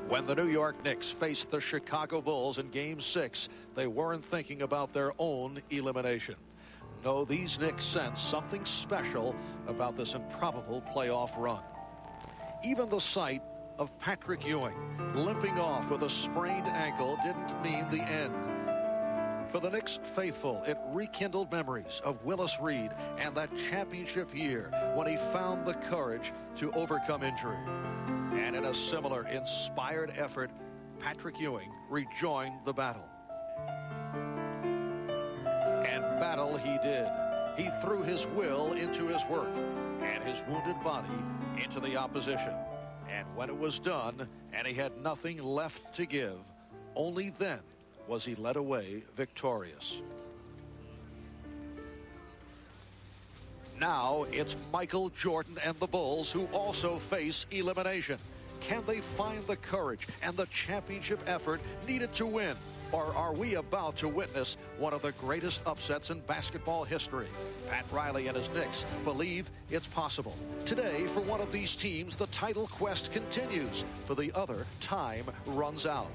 When the New York Knicks faced the Chicago Bulls in Game 6, they weren't thinking about their own elimination. No, these Knicks sensed something special about this improbable playoff run. Even the sight of Patrick Ewing limping off with a sprained ankle didn't mean the end. For the Knicks faithful, it rekindled memories of Willis Reed and that championship year when he found the courage to overcome injury. And in a similar inspired effort, Patrick Ewing rejoined the battle. And battle he did. He threw his will into his work and his wounded body into the opposition. And when it was done and he had nothing left to give, only then was he led away victorious. Now it's Michael Jordan and the Bulls who also face elimination. Can they find the courage and the championship effort needed to win? Or are we about to witness one of the greatest upsets in basketball history? Pat Riley and his Knicks believe it's possible. Today, for one of these teams, the title quest continues. For the other, time runs out.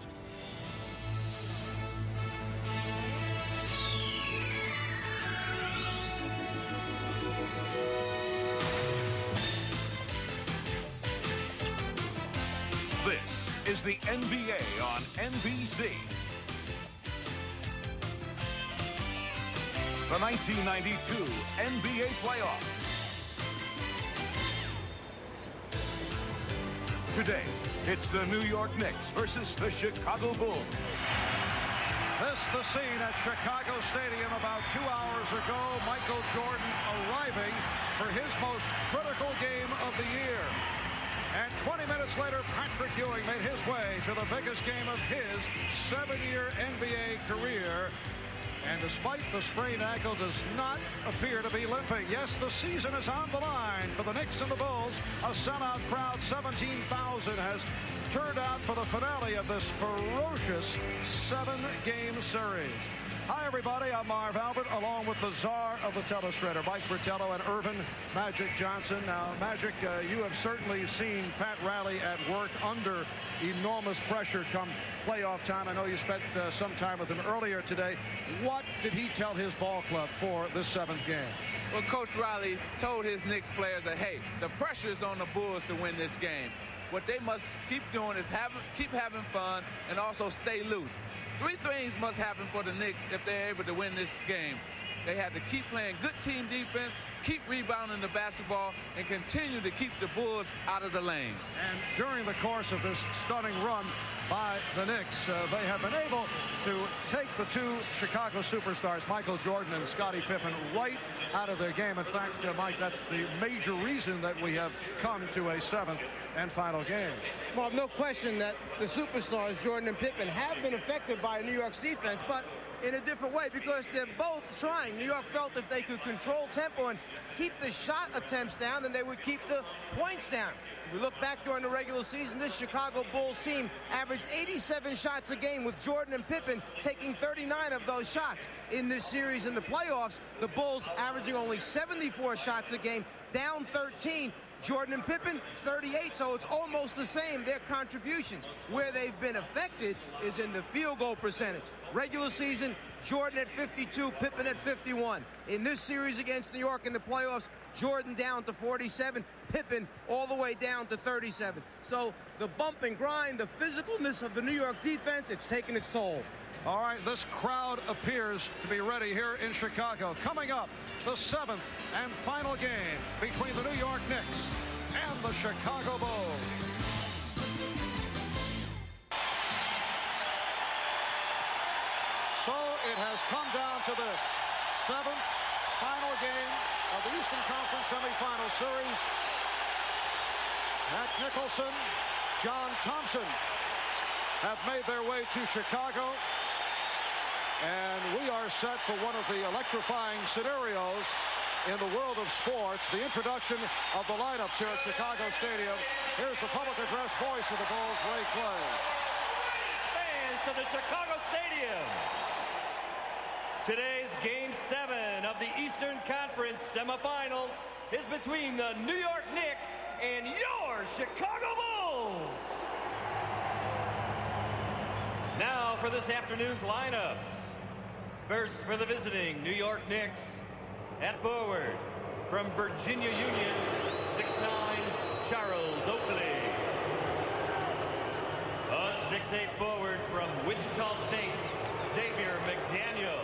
This is the NBA on NBC. The 1992 NBA playoffs. Today, it's the New York Knicks versus the Chicago Bulls. This the scene at Chicago Stadium about 2 hours ago. Michael Jordan arriving for his most critical game of the year. And 20 minutes later, Patrick Ewing made his way to the biggest game of his 7-year NBA career. And despite the sprained ankle, does not appear to be limping. Yes, the season is on the line for the Knicks and the Bulls. A sellout crowd, 17,000, has turned out for the finale of this ferocious 7-game series. Hi, everybody. I'm Marv Albert, along with the czar of the telestrator, Mike Fratello, and Earvin Magic Johnson. Now, Magic, you have certainly seen Pat Riley at work under enormous pressure come playoff time. I know you spent some time with him earlier today. What did he tell his ball club for this 7th game? Well, Coach Riley told his Knicks players that, hey, the pressure is on the Bulls to win this game. What they must keep doing is keep having fun and also stay loose. 3 things must happen for the Knicks if they're able to win this game. They have to keep playing good team defense, keep rebounding the basketball, and continue to keep the Bulls out of the lane. And during the course of this stunning run by the Knicks, they have been able to take the 2 Chicago superstars, Michael Jordan and Scottie Pippen, right out of their game. In fact, Mike, that's the major reason that we have come to a 7th and final game. Well, no question that the superstars, Jordan and Pippen, have been affected by New York's defense, but in a different way because they're both trying. New York felt if they could control tempo and keep the shot attempts down, then they would keep the points down. If we look back during the regular season, this Chicago Bulls team averaged 87 shots a game, with Jordan and Pippen taking 39 of those shots. In this series in the playoffs, the Bulls averaging only 74 shots a game, down 13. Jordan and Pippen, 38, so it's almost the same, their contributions. Where they've been affected is in the field goal percentage. Regular season, Jordan at 52, Pippen at 51. In this series against New York in the playoffs, Jordan down to 47, Pippen all the way down to 37. So the bump and grind, the physicalness of the New York defense, it's taken its toll. All right, this crowd appears to be ready here in Chicago. Coming up, the 7th and final game between the New York Knicks and the Chicago Bulls. So it has come down to this 7th final game of the Eastern Conference semifinal series. Matt Nicholson, John Thompson have made their way to Chicago. And we are set for one of the electrifying scenarios in the world of sports, the introduction of the lineups here at Chicago Stadium. Here's the public address voice of the Bulls, Ray Clay. Fans to the Chicago Stadium. Today's Game 7 of the Eastern Conference semifinals is between the New York Knicks and your Chicago Bulls. Now for this afternoon's lineups. First for the visiting New York Knicks. At forward, from Virginia Union, 6'9", Charles Oakley. A 6'8" forward from Wichita State, Xavier McDaniel.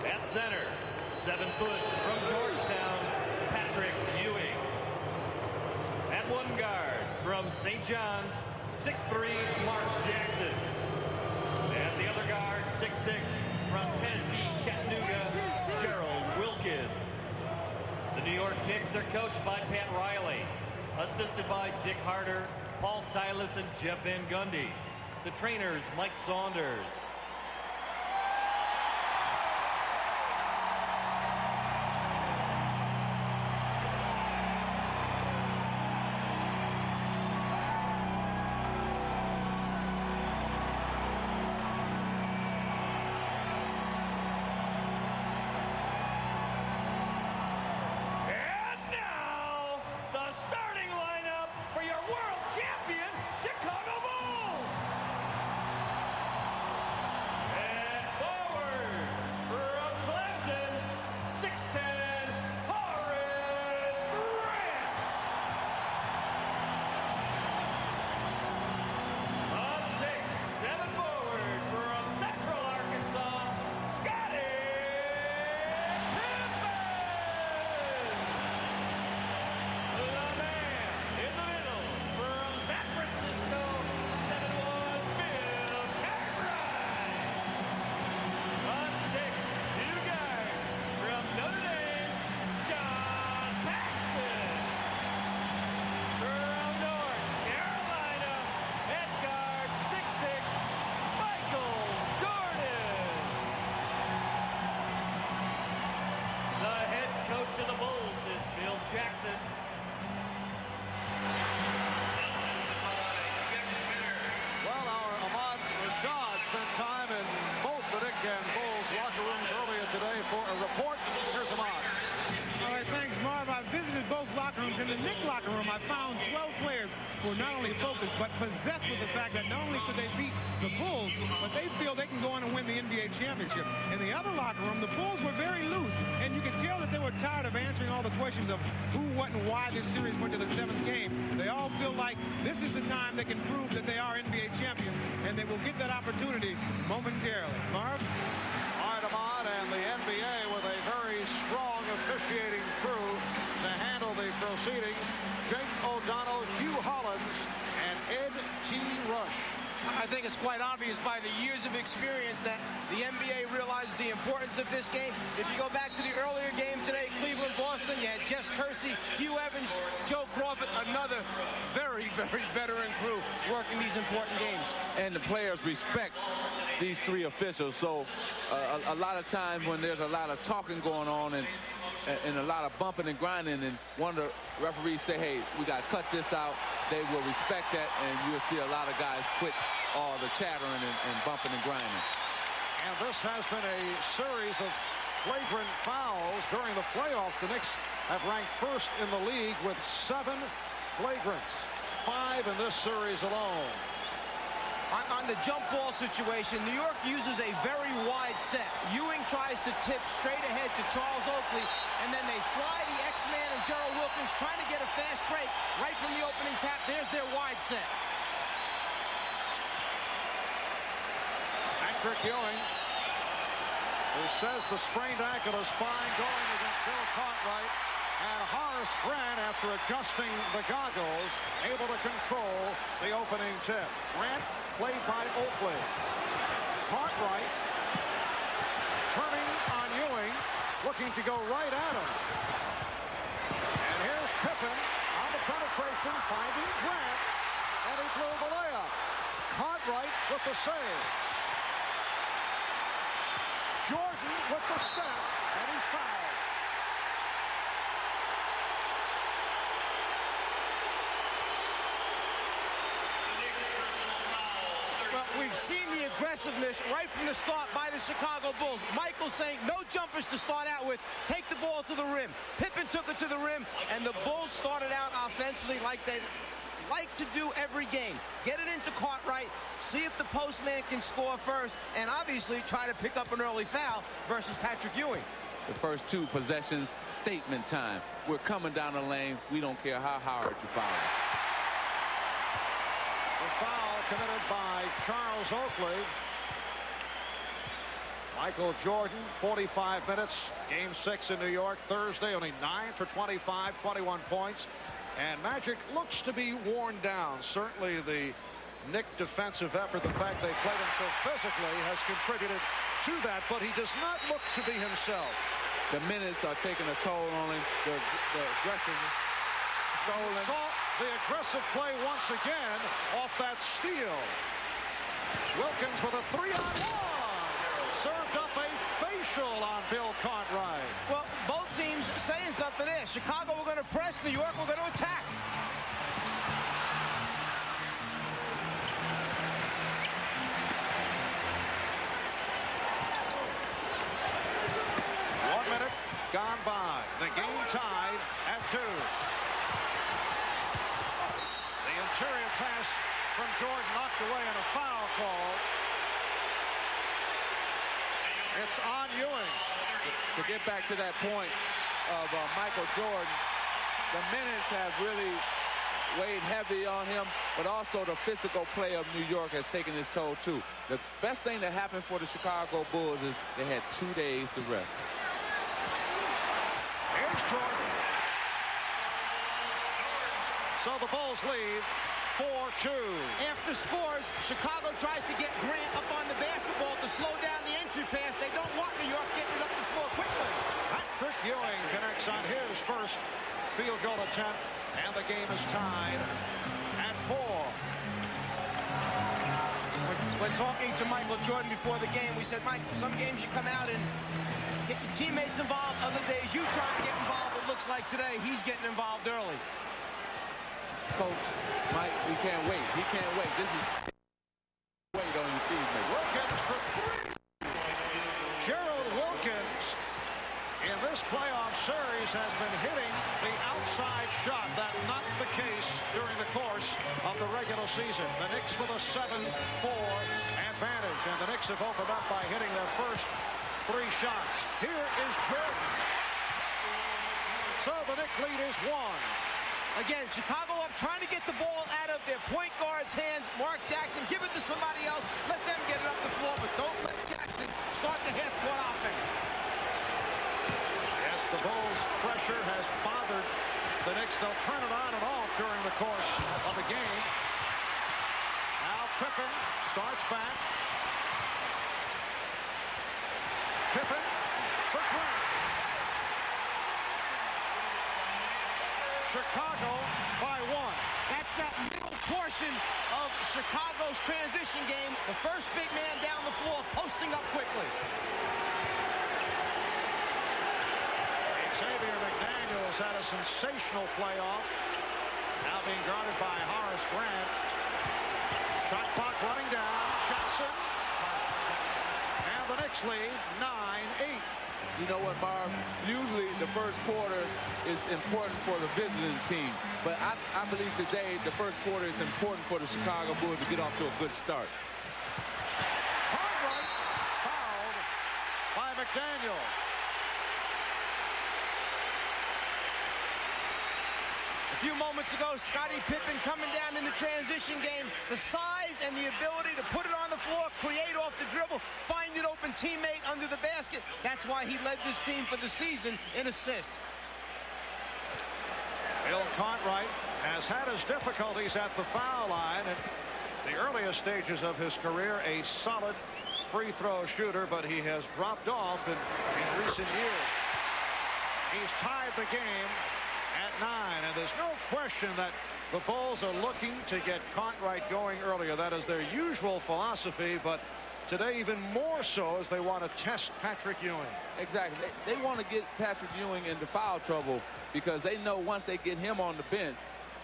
At center, 7 foot from Georgetown, Patrick Ewing. At one guard from St. John's, 6'3", Mark Jackson. At the other guard, 6'6", from Tennessee Chattanooga, Gerald Wilkins. The New York Knicks are coached by Pat Riley, assisted by Dick Harder, Paul Silas, and Jeff Van Gundy. The trainers, Mike Saunders. To the Bulls is Phil Jackson. Well, our Ahmad Rashad spent time in both the Knick and Bulls locker rooms earlier today for a report. Here's Ahmad. All right, thanks, Marv. I visited both locker rooms. In the Knick locker room, I found 12 players who are not only focused, but possessed with the fact that not only could they beat the Bulls, but they feel they can go on and win the NBA championship. In the other locker room, the Bulls were very loose, and you can tell that they were tired of answering all the questions of who, what, and why this series went to the 7th game. They all feel like this is the time they can prove that they are NBA champions, and they will get that opportunity momentarily. Marv? All right, Ahmad, and the NBA with a very strong officiating crew to handle the proceedings. Jake O'Donnell, Hugh Hollins, and Ed T. Rush. I think it's quite obvious by the years of experience that the NBA realizes the importance of this game. If you go back to the earlier game today, Cleveland-Boston, you had Jess Kersey, Hugh Evans, Joe Crawford, another very, very veteran crew working these important games. And the players respect these 3 officials. So a lot of times when there's a lot of talking going on and a lot of bumping and grinding, and one of the referees say, hey, we got to cut this out, they will respect that, and you'll see a lot of guys quit all the chattering and bumping and grinding. And this has been a series of flagrant fouls during the playoffs. The Knicks have ranked first in the league with 7 flagrants, 5 in this series alone. On the jump ball situation, New York uses a very wide set. Ewing tries to tip straight ahead to Charles Oakley, and then they fly the X-Man and Gerald Wilkins trying to get a fast break right from the opening tap. There's their wide set. Patrick Ewing, who says the sprained ankle is fine, going against Bill Cartwright. And Horace Grant, after adjusting the goggles, able to control the opening tip. Grant played by Oakley. Cartwright turning on Ewing, looking to go right at him. And here's Pippen on the penetration, finding Grant, and he blew the layup. Cartwright with the save. Jordan with the step, and he's fouled. We've seen the aggressiveness right from the start by the Chicago Bulls. Michael saying no jumpers to start out with. Take the ball to the rim. Pippen took it to the rim, and the Bulls started out offensively like they like to do every game. Get it into Cartwright, see if the postman can score first, and obviously try to pick up an early foul versus Patrick Ewing. The first 2 possessions, statement time. We're coming down the lane. We don't care how hard you foul us. The foul committed by Charles Oakley. Michael Jordan, 45 minutes. Game 6 in New York Thursday. Only 9 for 25, 21 points. And Magic looks to be worn down. Certainly the Knick defensive effort, the fact they played him so physically, has contributed to that, but he does not look to be himself. The minutes are taking a toll on him. The aggression stolen. Saw the aggressive play once again off that steal. Wilkins with a 3-on-1. Served up a facial on Bill Cartwright. Well, both teams saying something there. Chicago, we're going to press. New York, we're going to attack. Gone by. The game tied at 2. The interior pass from Jordan knocked away and a foul call. It's on Ewing. To get back to that point of Michael Jordan, the minutes have really weighed heavy on him, but also the physical play of New York has taken its toll too. The best thing that happened for the Chicago Bulls is they had 2 days to rest. Here's Jordan. So the Bulls lead 4-2. After scores, Chicago tries to get Grant up on the basketball to slow down the entry pass. They don't want New York getting it up the floor quickly. Patrick Ewing connects on his first field goal attempt, and the game is tied at 4. When talking to Michael Jordan before the game, we said, Mike, some games you come out and get your teammates involved. Other days you try to get involved. It looks like today he's getting involved early. Coach, Mike, he can't wait. He can't wait. This is wait on your teammate. Wilkins for 3. Gerald Wilkins in this playoff series has been hitting the outside shot. That's not the case during the course of the regular season. The Knicks with a 7-4 advantage, and the Knicks have opened up by hitting their first 3 shots. Here is Jordan. So the Knicks lead is 1. Again, Chicago up trying to get the ball out of their point guard's hands. Mark Jackson, give it to somebody else. Let them get it up the floor, but don't let Jackson start the half-court offense. Yes, the Bulls' pressure has bothered the Knicks. They'll turn it on and off during the course of the game. Now Pippen starts back. Pippen for Grant. Chicago by 1. That's that middle portion of Chicago's transition game. The first big man down the floor posting up quickly. Xavier McDaniels had a sensational playoff. Now being guarded by Horace Grant. Shot clock running down. Jackson. And the Knicks lead 9-8. You know what, Marv? Usually the first quarter is important for the visiting team. But I believe today the first quarter is important for the Chicago Bulls to get off to a good start. Cartwright fouled by McDaniel. A few moments ago, Scottie Pippen coming down in the transition game. The size and the ability to put it on the floor, create off the dribble, find an open teammate under the basket. That's why he led this team for the season in assists. Bill Cartwright has had his difficulties at the foul line. At the earliest stages of his career, a solid free throw shooter, but he has dropped off in recent years. He's tied the game at 9, and there's no question that the Bulls are looking to get Cartwright going earlier. That is their usual philosophy, but today even more so as they want to test Patrick Ewing. Exactly. They want to get Patrick Ewing into foul trouble because they know once they get him on the bench,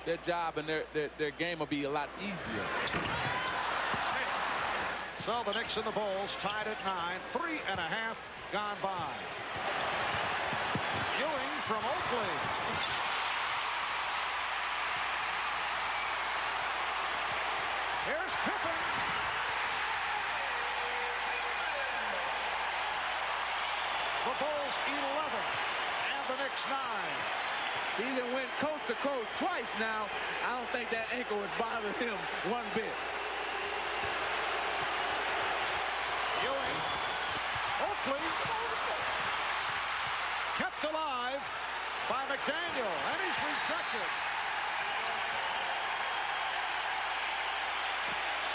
their job and their game will be a lot easier. So the Knicks and the Bulls tied at 9, 3.5 gone by. Ewing from Oakley. Here's Pippen. The Bulls 11 and the Knicks 9. He done went coast to coast twice now. I don't think that ankle has bothered him one bit. Ewing. Oakley. Kept alive by McDaniel, and he's rejected.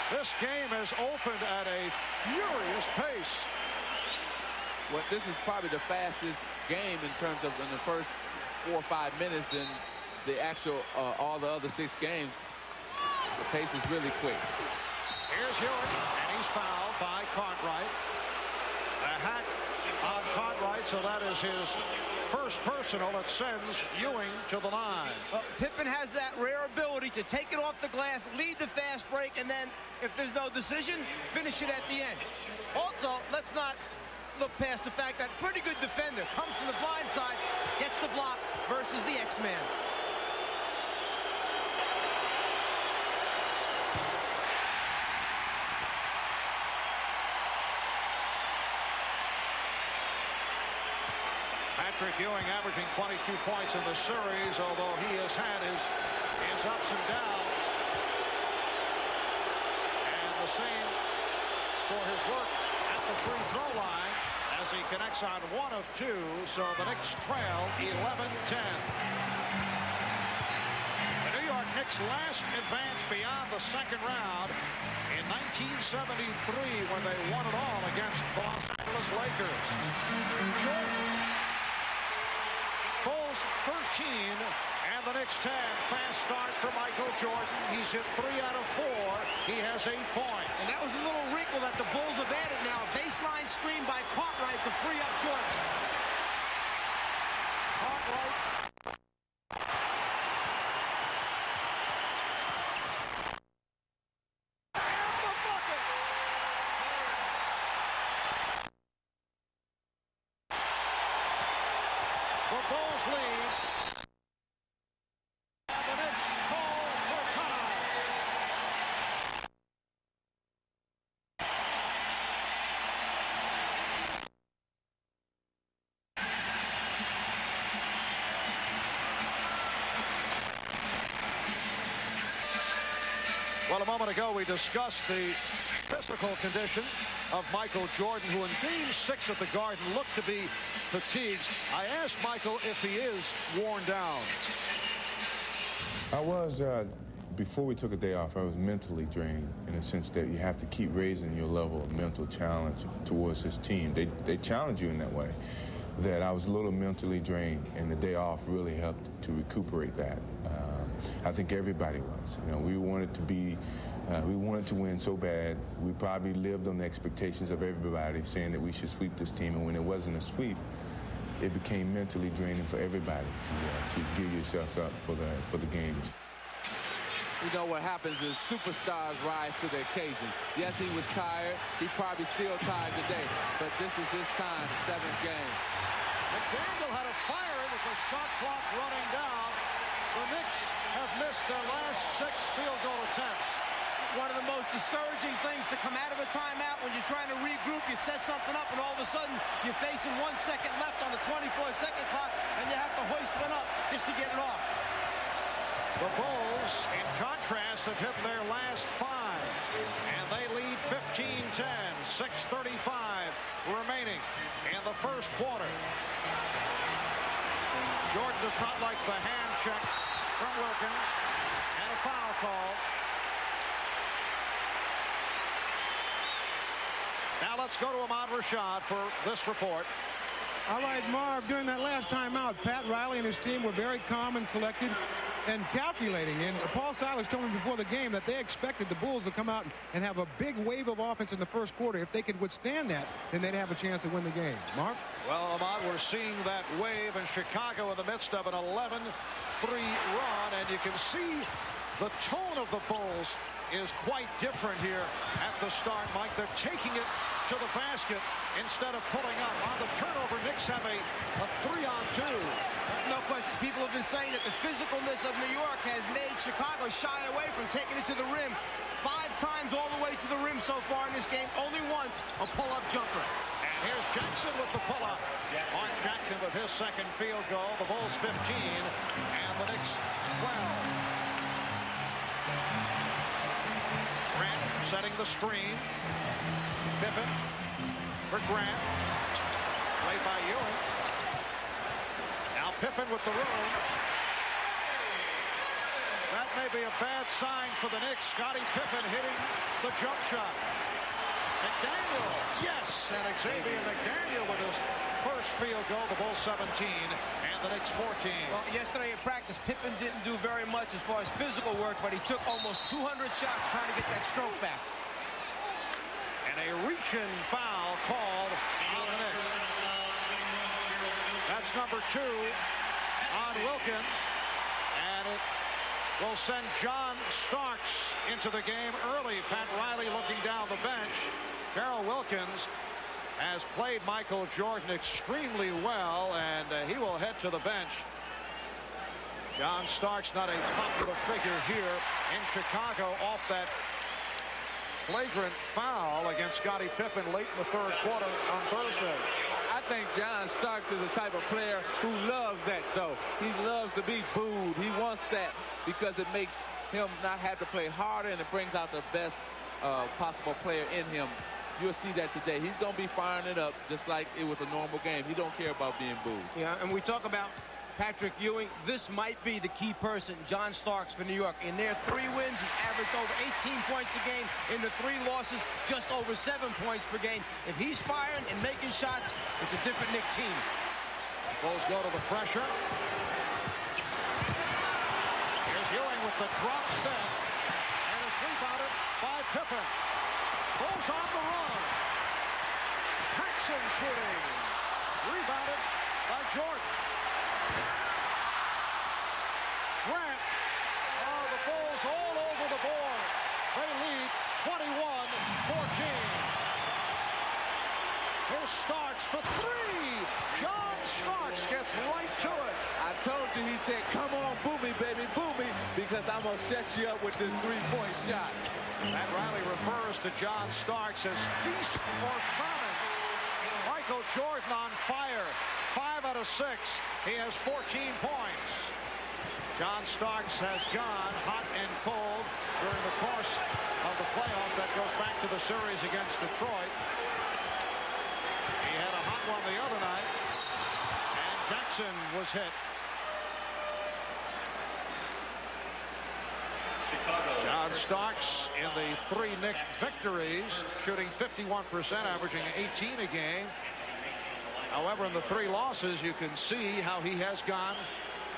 This game has opened at a furious pace. Well, this is probably the fastest game in terms of in the first 4 or 5 minutes in the actual all the other 6 games. The pace is really quick. Here's Ewing, and he's fouled by Cartwright. A hack on Cartwright, so that is his first personal that sends Ewing to the line. Pippen has that rare ability to take it off the glass, lead the fast break, and then if there's no decision, finish it at the end. Also, let's not look past the fact that pretty good defender comes from the blind side, gets the block versus the X-Man. Patrick Ewing averaging 22 points in the series, although he has had his ups and downs. And the same for his work at the free throw line as he connects on 1 of 2. So the Knicks trail 11-10. The New York Knicks last advanced beyond the second round in 1973 when they won it all against the Los Angeles Lakers. Jordan. Bulls 13 and the Knicks 10. Fast start for Michael Jordan. He's hit 3 out of 4. He has 8 points. And that was a little wrinkle that the Bulls have added now. Baseline screen by Cartwright to free up Jordan. Cartwright. And the bucket. The Bulls lead. And the Knicks call for time. Well, a moment ago, we discussed the physical condition of Michael Jordan, who in Game 6 at the Garden looked to be fatigued. I asked Michael if he is worn down. I was, before we took a day off, I was mentally drained in the sense that you have to keep raising your level of mental challenge towards this team. They challenge you in that way. That I was a little mentally drained, and the day off really helped to recuperate that. I think everybody was. You know, we wanted to win so bad. We probably lived on the expectations of everybody, saying that we should sweep this team, and when it wasn't a sweep, it became mentally draining for everybody to give yourselves up for the games. You know what happens is superstars rise to the occasion. Yes, he was tired. He probably still tired today, but this is his time, 7th game. McDaniel had a fire with the shot clock running down. The Knicks have missed their last 6 field goal attempts. One of the most discouraging things to come out of a timeout when you're trying to regroup, you set something up, and all of a sudden you're facing 1 second left on the 24-second clock, and you have to hoist one up just to get it off. The Bulls, in contrast, have hit their last 5, and they lead 15-10, 6:35 remaining in the first quarter. Jordan does not like the hand check from Wilkins, and a foul call. Now let's go to Ahmad Rashad for this report. All right, Marv, during that last timeout, Pat Riley and his team were very calm and collected and calculating. And Paul Silas told me before the game that they expected the Bulls to come out and have a big wave of offense in the first quarter. If they could withstand that, then they'd have a chance to win the game. Marv? Well, Ahmad, we're seeing that wave in Chicago in the midst of an 11-3 run, and you can see the tone of the Bulls is quite different here at the start, Mike. They're taking it to the basket instead of pulling up. On the turnover, Knicks have a 3-on-2. No question. People have been saying that the physicalness of New York has made Chicago shy away from taking it to the rim. 5 times all the way to the rim so far in this game. Only once a pull-up jumper. And here's Jackson with the pull-up. Mark Jackson with his second field goal. The Bulls 15 and the Knicks 12. Grant setting the screen. Pippen for Grant. Played by Ewing. Now Pippen with the room. That may be a bad sign for the Knicks. Scottie Pippen hitting the jump shot. McDaniel, yes, and Xavier McDaniel with his first field goal. The Bulls 17 and the Knicks 14. Well, yesterday in practice, Pippen didn't do very much as far as physical work, but he took almost 200 shots trying to get that stroke back. And a reach-in foul called on the Knicks. That's number 2 on Wilkins, and it will send John Starks into the game early. Pat Riley looking down the bench. Darrell Wilkins has played Michael Jordan extremely well, and he will head to the bench. John Starks, not a popular figure here in Chicago, off that flagrant foul against Scottie Pippen late in the third quarter on Thursday. I think John Starks is the type of player who loves that, though. He loves to be booed. He wants that because it makes him not have to play harder, and it brings out the best possible player in him. You'll see that today. He's going to be firing it up just like it was a normal game. He don't care about being booed. Yeah, and we talk about Patrick Ewing. This might be the key person, John Starks, for New York. In their 3 wins, he averaged over 18 points a game. In the 3 losses, just over 7 points per game. If he's firing and making shots, it's a different Knick team. Bulls go to the pressure. Here's Ewing with the drop step, and it's rebounded by Pippen. Bulls on the run. Paxson shooting. Rebounded by Jordan. Grant. Oh, the Bulls all over the board. They lead 21-14. Here's Starks for 3. John Starks gets right to it. I told you, he said, come on, boo me, baby, boo me, because I'm going to set you up with this 3-point shot. Pat Riley refers to John Starks as feast or famine. Michael Jordan on fire. 5 out of 6. He has 14 points. John Starks has gone hot and cold during the course of the playoffs. That goes back to the series against Detroit. He had a hot one the other night, and Jackson was hit. John Starks in the 3 Knicks victories, shooting 51%, averaging 18 a game. However, in the 3 losses, you can see how he has gone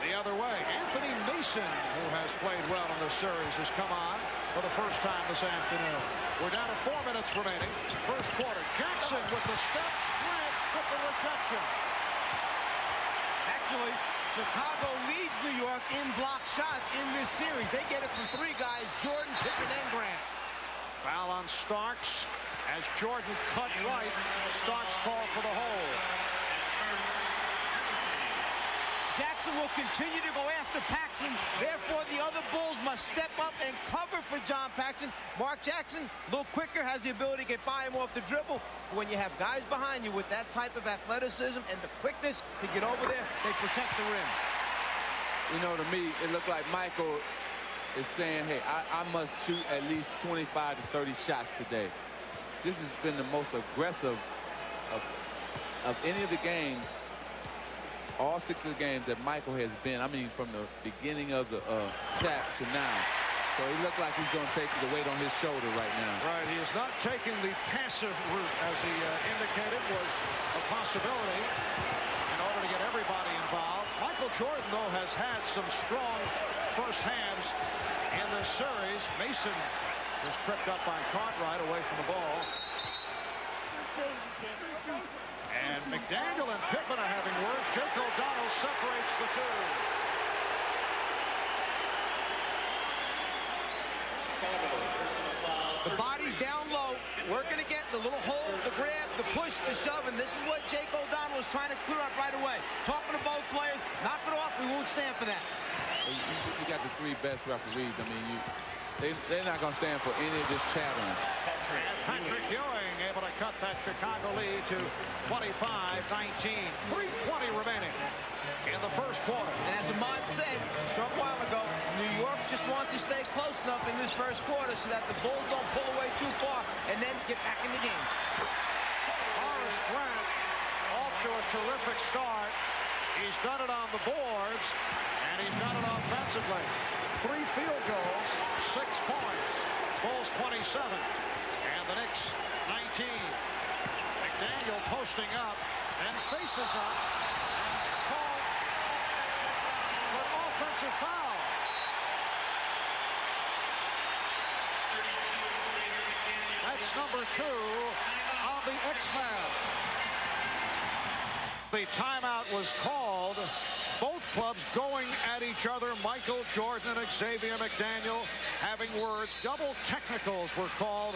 the other way. Anthony Mason, who has played well in this series, has come on for the first time this afternoon. We're down to 4 minutes remaining. First quarter. Jackson with the step. Grant with the rejection. Actually, Chicago leads New York in block shots in this series. They get it from 3 guys, Jordan, Pippen, and Grant. Foul on Starks as Jordan cut right. Starks called for the hold. Jackson will continue to go after Paxson. Therefore, the other Bulls must step up and cover for John Paxson. Mark Jackson, a little quicker, has the ability to get by him off the dribble. When you have guys behind you with that type of athleticism and the quickness to get over there, they protect the rim. You know, to me, it looked like Michael is saying, hey, I must shoot at least 25 to 30 shots today. This has been the most aggressive of any of the games, all 6 of the games that Michael has been. I mean, from the beginning of the tap to now. So he looked like he's going to take the weight on his shoulder right now. Right, he is not taking the passive route, as he indicated was a possibility in order to get everybody involved. Michael Jordan, though, has had some strong first hands in this series. Mason was tripped up by Cartwright away from the ball. And McDaniel and Pippen are having words. Jake O'Donnell separates the 2. The body's down low, working to get the little hole, the grab, the push, the shove, and this is what Jake O'Donnell was trying to clear up right away. Talking to both players, knock it off, we won't stand for that. You got the 3 best referees. I mean, they're not going to stand for any of this chattering. Patrick Ewing able to cut that Chicago lead to 25-19. 3:20 remaining in the first quarter. And as Ahmad said a short while ago, New York just wants to stay close enough in this first quarter so that the Bulls don't pull away too far and then get back in the game. Horace Grant off to a terrific start. He's done it on the boards, and he's done it offensively. 3 field goals, 6 points. Bulls 27, and the Knicks 19. McDaniel posting up and faces up. Called for an offensive foul. That's number 2 on the X-Man. The timeout was called. Both clubs going at each other. Michael Jordan and Xavier McDaniel having words. Double technicals were called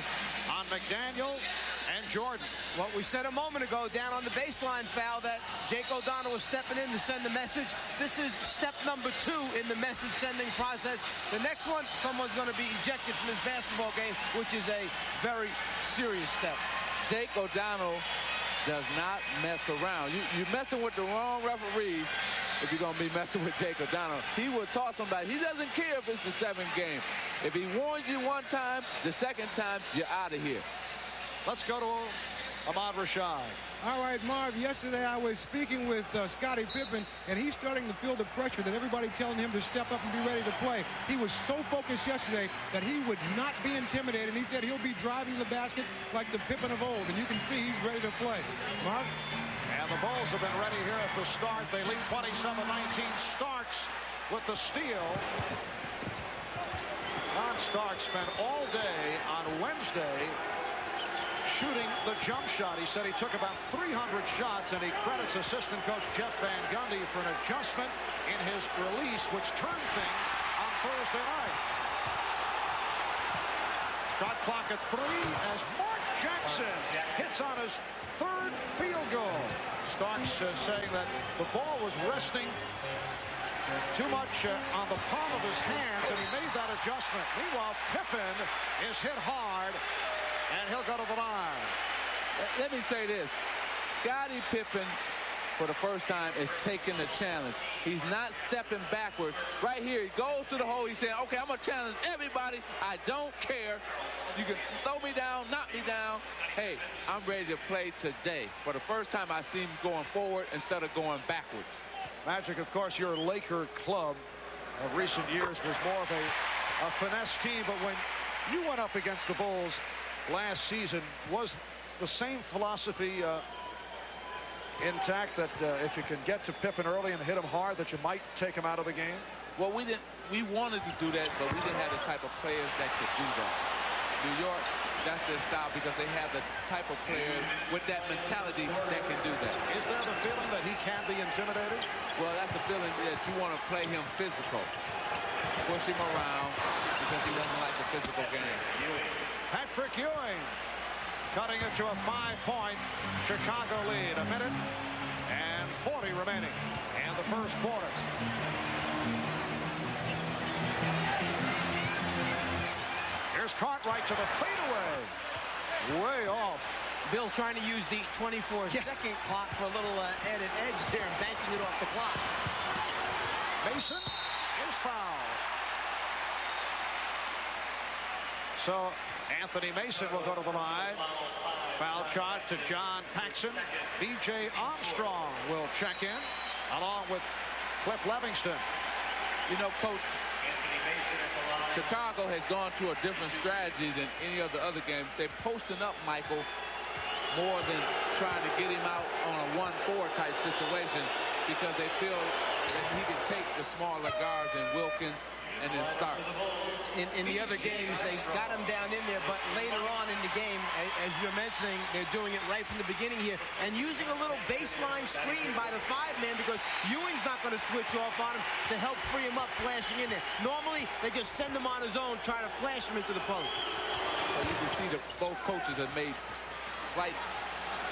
on McDaniel and Jordan. What we said a moment ago down on the baseline foul that Jake O'Donnell was stepping in to send the message. This is step number 2 in the message sending process. The next one, someone's going to be ejected from this basketball game, which is a very serious step. Jake O'Donnell does not mess around. You're messing with the wrong referee if you're going to be messing with Jake O'Donnell. He will toss somebody. He doesn't care if it's the 7th game. If he warns you one time, the second time, you're out of here. Let's go to Ahmad Rashad. All right, Marv, yesterday I was speaking with Scottie Pippen, and he's starting to feel the pressure that everybody telling him to step up and be ready to play. He was so focused yesterday that he would not be intimidated. He said he'll be driving the basket like the Pippen of old, and you can see he's ready to play. Marv? And the Bulls have been ready here at the start. They lead 27-19. Starks with the steal. Ron Starks spent all day on Wednesday shooting the jump shot. He said he took about 300 shots, and he credits assistant coach Jeff Van Gundy for an adjustment in his release, which turned things on Thursday night. Shot clock at 3 as Mark Jackson hits on his 3rd field goal. Starks saying that the ball was resting too much on the palm of his hands, and he made that adjustment. Meanwhile, Pippen is hit hard, and he'll go to the line. Let me say this. Scottie Pippen, for the first time, is taking the challenge. He's not stepping backward. Right here, he goes to the hole. He's saying, okay, I'm going to challenge everybody. I don't care. You can throw me down, knock me down. Hey, I'm ready to play today. For the first time, I see him going forward instead of going backwards. Magic, of course, your Laker club of recent years was more of a finesse team, but when you went up against the Bulls last season, was the same philosophy intact, that if you can get to Pippen early and hit him hard, that you might take him out of the game? Well, we wanted to do that, but we didn't have the type of players that could do that. New York, that's their style, because they have the type of players with that mentality that can do that. Is there the feeling that he can be intimidated? Well, that's the feeling that you want to play him physical. Push him around because he doesn't like the physical game. Patrick Ewing cutting it to a 5-point Chicago lead. 1 minute and 40 remaining in the first quarter. Here's Cartwright to the fadeaway. Way off. Bill trying to use the 24-second clock for a little added edge there and banking it off the clock. Mason is fouled. So Anthony Mason will go to the line. Foul charge to John Paxson. B.J. Armstrong will check in, along with Cliff Levingston. You know, Coach, Chicago has gone to a different strategy than any of the other games. They're posting up Michael more than trying to get him out on a 1-4 type situation, because they feel that he can take the smaller guards and Wilkins and then Starks. In the other games, they got him down in there, but later on in the game, as you're mentioning, they're doing it right from the beginning here and using a little baseline screen by the 5-man, because Ewing's not going to switch off on him to help free him up, flashing in there. Normally, they just send him on his own, try to flash him into the post. So you can see that both coaches have made slight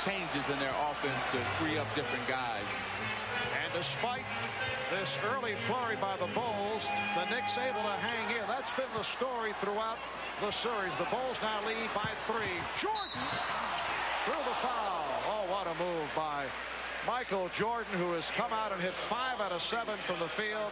changes in their offense to free up different guys. And despite this early flurry by the Bulls, the Knicks able to hang here. That's been the story throughout the series. The Bulls now lead by 3. Jordan through the foul. Oh, what a move by Michael Jordan, who has come out and hit 5 out of 7 from the field,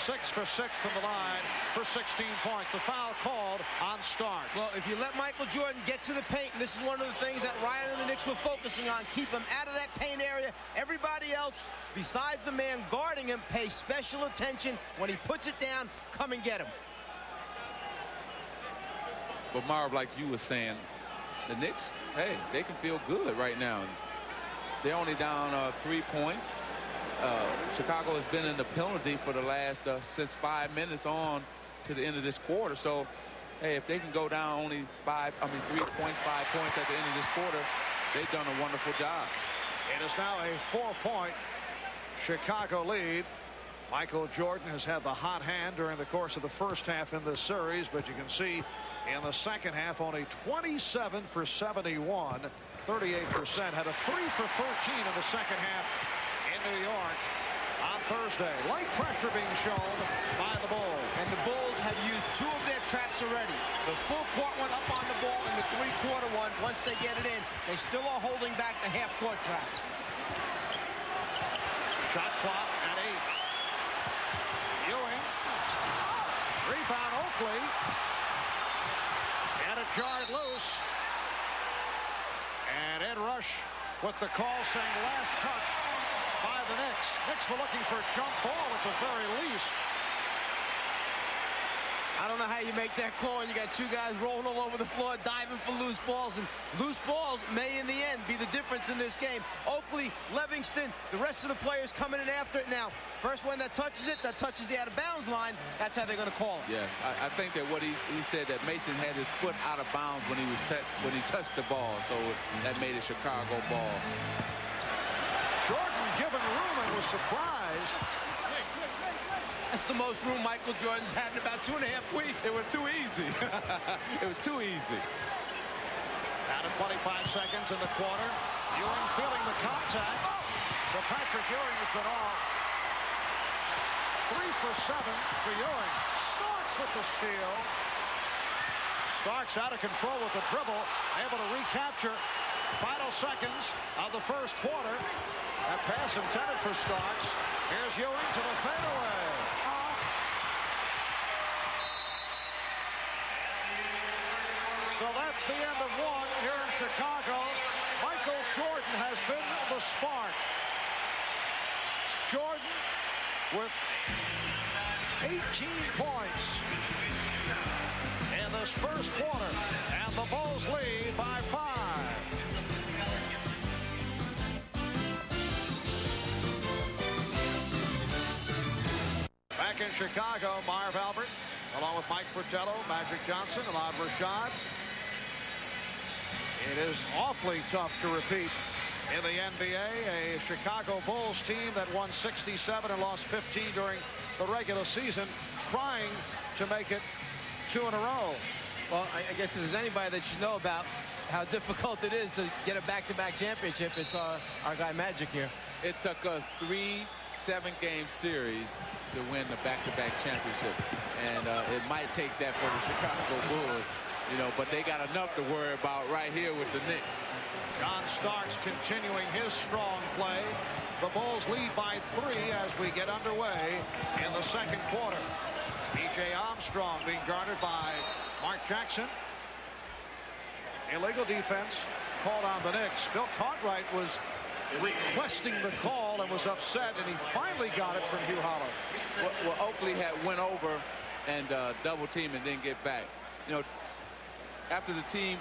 6 for 6 from the line for 16 points. The foul called on Starks. Well, if you let Michael Jordan get to the paint, and this is one of the things that Ryan and the Knicks were focusing on, keep him out of that paint area. Everybody else, besides the man guarding him, pay special attention. When he puts it down, come and get him. But Marv, like you were saying, the Knicks, hey, they can feel good right now. They're only down 3 points. Chicago has been in the penalty for the last since 5 minutes on to the end of this quarter. So, hey, if they can go down only 3.5 points at the end of this quarter, they've done a wonderful job. It is now a 4-point Chicago lead. Michael Jordan has had the hot hand during the course of the first half in this series, but you can see in the second half only 27 for 71. 38%, had a 3 for 13 in the second half in New York on Thursday. Light pressure being shown by the Bulls. And the Bulls have used 2 of their traps already. The full court one up on the ball and the 3-quarter one. Once they get it in, they still are holding back the half-court trap. Shot clock at 8. Ewing. Rebound Oakley. And it jarred loose. And Ed Rush with the call saying last touch by the Knicks. Knicks were looking for a jump ball at the very least. I don't know how you make that call. You got 2 guys rolling all over the floor, diving for loose balls, and loose balls may in the end be the difference in this game. Oakley, Livingston, the rest of the players coming in after it now. First one that touches it, that touches the out-of-bounds line, that's how they're going to call it. Yes, I think that what he said that Mason had his foot out of bounds when he touched the ball, so that made a Chicago ball. Jordan given room and was surprised. That's the most room Michael Jordan's had in about 2.5 weeks. It was too easy. It was too easy. Down to 25 seconds in the quarter. Ewing feeling the contact. But Patrick Ewing has been off. 3 for 7 for Ewing. Starks with the steal. Starks out of control with the dribble. Able to recapture. Final seconds of the first quarter. That pass intended for Starks. Here's Ewing to the fadeaway. So that's the end of one here in Chicago. Michael Jordan has been the spark. Jordan with 18 points in this first quarter. And the Bulls lead by 5. Back in Chicago, Marv Albert, along with Mike Fratello, Magic Johnson, Ahmad Rashad. It is awfully tough to repeat in the NBA. A Chicago Bulls team that won 67 and lost 15 during the regular season, trying to make it 2 in a row. Well, I guess if there's anybody that should know about how difficult it is to get a back-to-back championship, it's our guy Magic here. It took us 3 7-game series to win the back-to-back championship, and it might take that for the Chicago Bulls, you know, but they got enough to worry about right here with the Knicks. John Starks continuing his strong play. The Bulls lead by 3 as we get underway in the second quarter. B.J. Armstrong being guarded by Mark Jackson. Illegal defense called on the Knicks. Bill Cartwright was requesting the call and was upset, and he finally got it from Hugh Hollis. Well, Oakley had went over and double team and then get back. You know, after the team,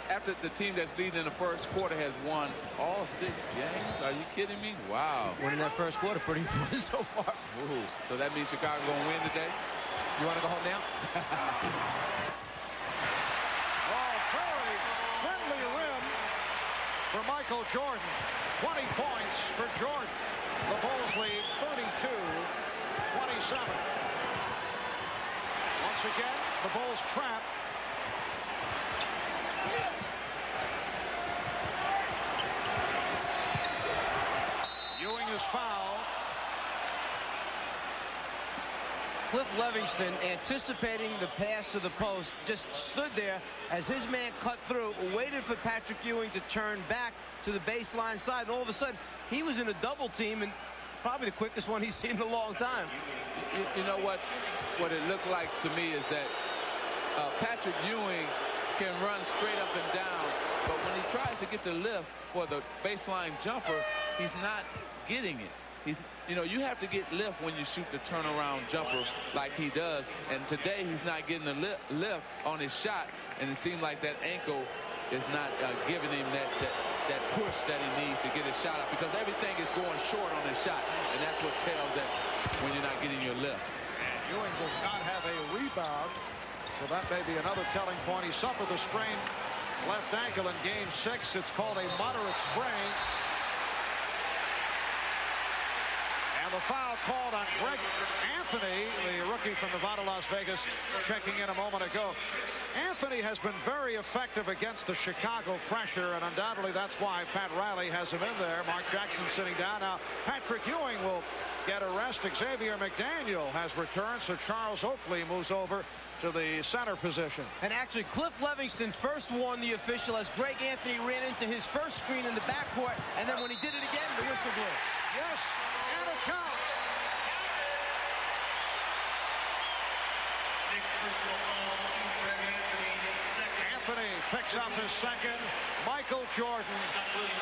after the team that's leading in the first quarter has won all 6 games. Are you kidding me? Wow. Winning that first quarter, pretty important so far. Ooh. So that means Chicago gonna win today? You want to go home now? Oh, very friendly rim for Michael Jordan. 20 points for Jordan. The Bulls lead 32-27. Once again, the Bulls trap. fouled. Cliff Levingston, anticipating the pass to the post, just stood there as his man cut through, waited for Patrick Ewing to turn back to the baseline side, and all of a sudden he was in a double team, and probably the quickest one he's seen in a long time. You know what it looked like to me is that Patrick Ewing can run straight up and down, but when he tries to get the lift for the baseline jumper, he's not getting it. You have to get lift when you shoot the turnaround jumper like he does, and today he's not getting the lift on his shot, and it seemed like that ankle is not giving him that push that he needs to get his shot up, because everything is going short on his shot, and that's what tells that when you're not getting your lift. And Ewing does not have a rebound, so that may be another telling point. He suffered the sprained left ankle in Game 6. It's called a moderate sprain. The foul called on Greg Anthony, the rookie from Nevada, Las Vegas, checking in a moment ago. Anthony has been very effective against the Chicago pressure, and undoubtedly that's why Pat Riley has him in there. Mark Jackson sitting down. Now Patrick Ewing will get a rest. Xavier McDaniel has returned, so Charles Oakley moves over to the center position. And actually, Cliff Levingston first warned the official as Greg Anthony ran into his first screen in the backcourt, and then when he did it again, the whistle blew. Yes, and it counts. Anthony picks up his second. Michael Jordan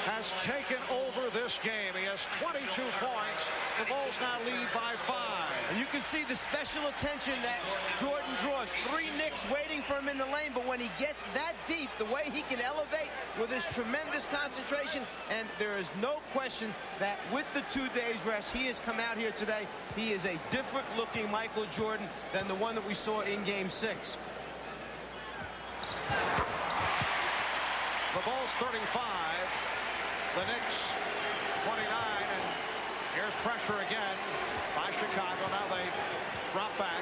has taken over this game. He has 22 points. The Bulls now lead by 5. And you can see the special attention that Jordan draws. 3 Knicks waiting for him in the lane, but when he gets that deep, the way he can elevate with his tremendous concentration, and there is no question that with the 2 days rest, he has come out here today. He is a different looking Michael Jordan than the one that we saw in Game 6. The Bulls 35, the Knicks 29, and here's pressure again by Chicago. Now they drop back.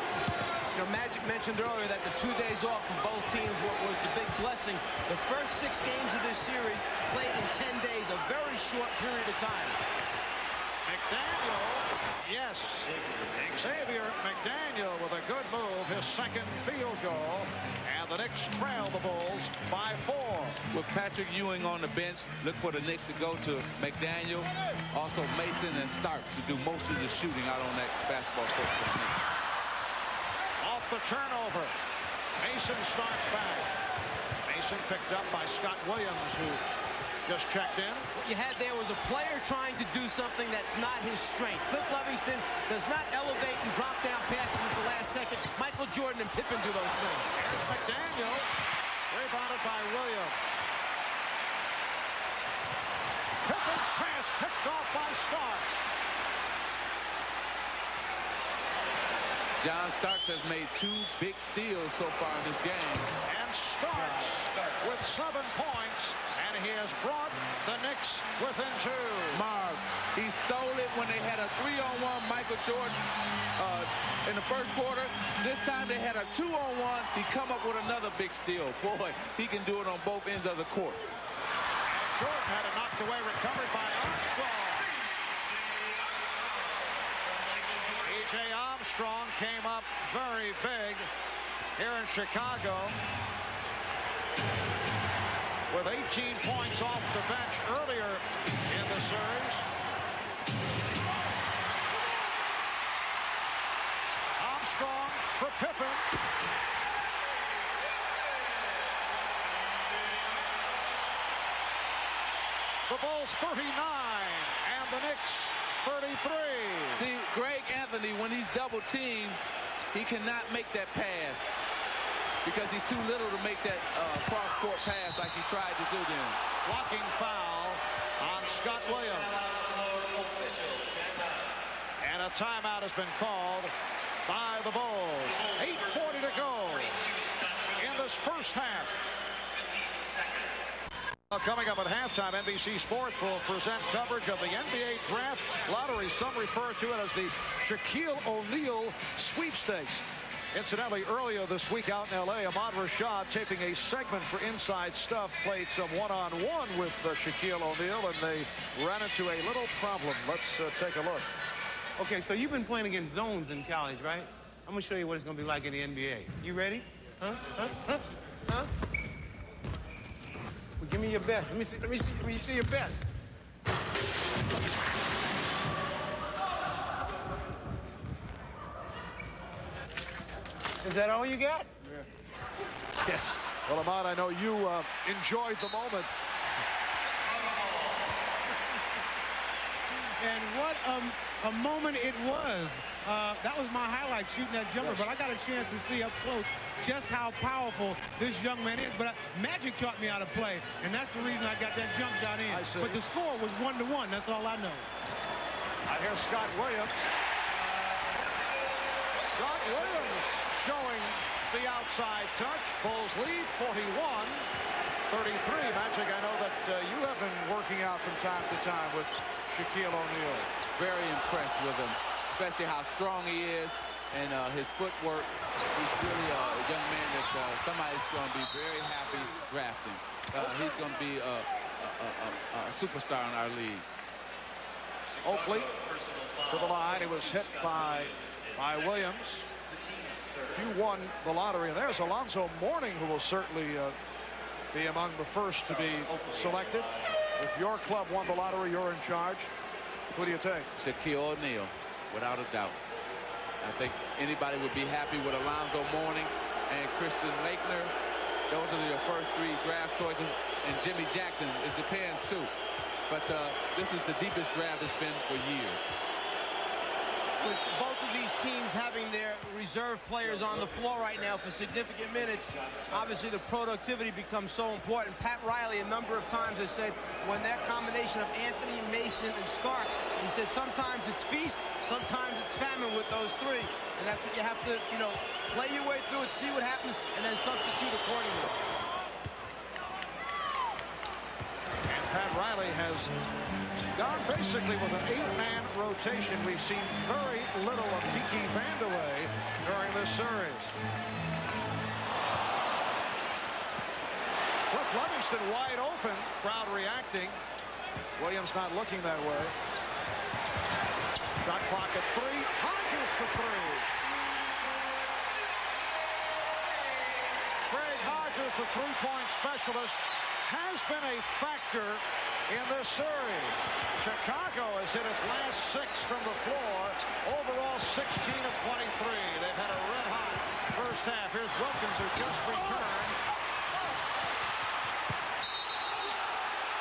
Magic mentioned earlier that the 2 days off for both teams was the big blessing. The first 6 games of this series played in 10 days, a very short period of time. McDaniel, yes, Xavier McDaniel with a good move, his second field goal, and the Knicks trail the Bulls by 4. With Patrick Ewing on the bench, look for the Knicks to go to McDaniel, also Mason and Starks, who do most of the shooting out on that basketball court. Off the turnover, Mason starts back. Mason picked up by Scott Williams, who just checked in. What you had there was a player trying to do something that's not his strength. Cliff Levingston does not elevate and drop down passes at the last second. Michael Jordan and Pippen do those things. Here's McDaniel, rebounded by Williams. Pippen's pass picked off by Starks. John Starks has made 2 big steals so far in this game. And Starks with 7 points, and he has brought the Knicks within 2. Marv, he stole it when they had a 3-on-1 Michael Jordan in the first quarter. This time they had a 2-on-1. He come up with another big steal. Boy, he can do it on both ends of the court. And Jordan had it knocked away, recovered by Armstrong. E.J. Armstrong came up very big here in Chicago with 18 points off the bench earlier in the series. Armstrong for Pippen. The Bulls 39 and the Knicks 33. See, Greg Anthony, when he's double teamed, he cannot make that pass because he's too little to make that cross-court pass like he tried to do then. Blocking foul on Scott Williams. And a timeout has been called by the Bulls. 8:40 to go in this first half. Coming up at halftime, NBC Sports will present coverage of the NBA Draft Lottery. Some refer to it as the Shaquille O'Neal Sweepstakes. Incidentally, earlier this week out in L.A., Ahmad Rashad, taping a segment for Inside Stuff, played some one-on-one with Shaquille O'Neal, and they ran into a little problem. Let's take a look. Okay, so you've been playing against zones in college, right? I'm going to show you what it's going to be like in the NBA. You ready? Huh? Well, give me your best. Let me see your best. Is that all you got? Yeah. Yes. Well, Ahmad, I know you enjoyed the moment. And what a moment it was. That was my highlight, shooting that jumper. Yes. But I got a chance to see up close just how powerful this young man is. But Magic taught me how to play, and that's the reason I got that jump shot in. But the score was 1-1. That's all I know. I hear Scott Williams. Scott Williams showing the outside touch. Bulls lead 41-33. Magic, I know that you have been working out from time to time with Shaquille O'Neal. Very impressed with him, especially how strong he is and his footwork. He's really a young man that somebody's going to be very happy drafting. He's going to be a superstar in our league. Oakley to the line. He was hit by Williams. You won the lottery. And there's Alonzo Mourning, who will certainly be among the first to be selected. If your club won the lottery, you're in charge. Who do you take? Shaquille O'Neal, without a doubt. I think anybody would be happy with Alonzo Mourning and Christian Laettner. Those are your first 3 draft choices. And Jimmy Jackson, it depends too. But this is the deepest draft it's been for years. With both of these teams having their reserve players on the floor right now for significant minutes, obviously the productivity becomes so important. Pat Riley a number of times has said when that combination of Anthony, Mason, and Starks, he said sometimes it's feast, sometimes it's famine with those 3. And that's what you have to, play your way through it, see what happens, and then substitute accordingly. And Pat Riley has gone basically with an 8-man rotation. We've seen very little of Kiki Vandeweghe during this series. Cliff Livingston wide open, crowd reacting. Williams not looking that way. Shot clock at 3. Hodges for 3. Greg Hodges, the three-point specialist, has been a factor in this series. Chicago has hit its last 6 from the floor. Overall, 16 of 23. They've had a red-hot first half. Here's Wilkins, who just returned.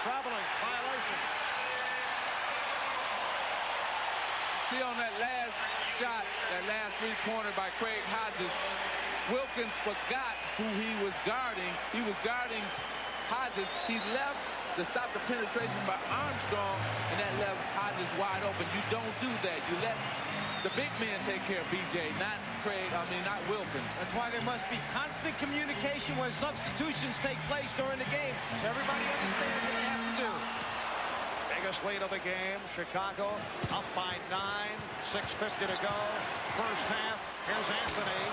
Traveling, violation. See, on that last shot, that last three-pointer by Craig Hodges, Wilkins forgot who he was guarding. He was guarding Hodges. He left to stop the penetration by Armstrong, and that left Hodges wide open. You don't do that. You let the big man take care of BJ, not Wilkins. That's why there must be constant communication when substitutions take place during the game, so everybody understands what they have to do. Biggest lead of the game. Chicago up by 9. 6:50 to go. First half. Here's Anthony.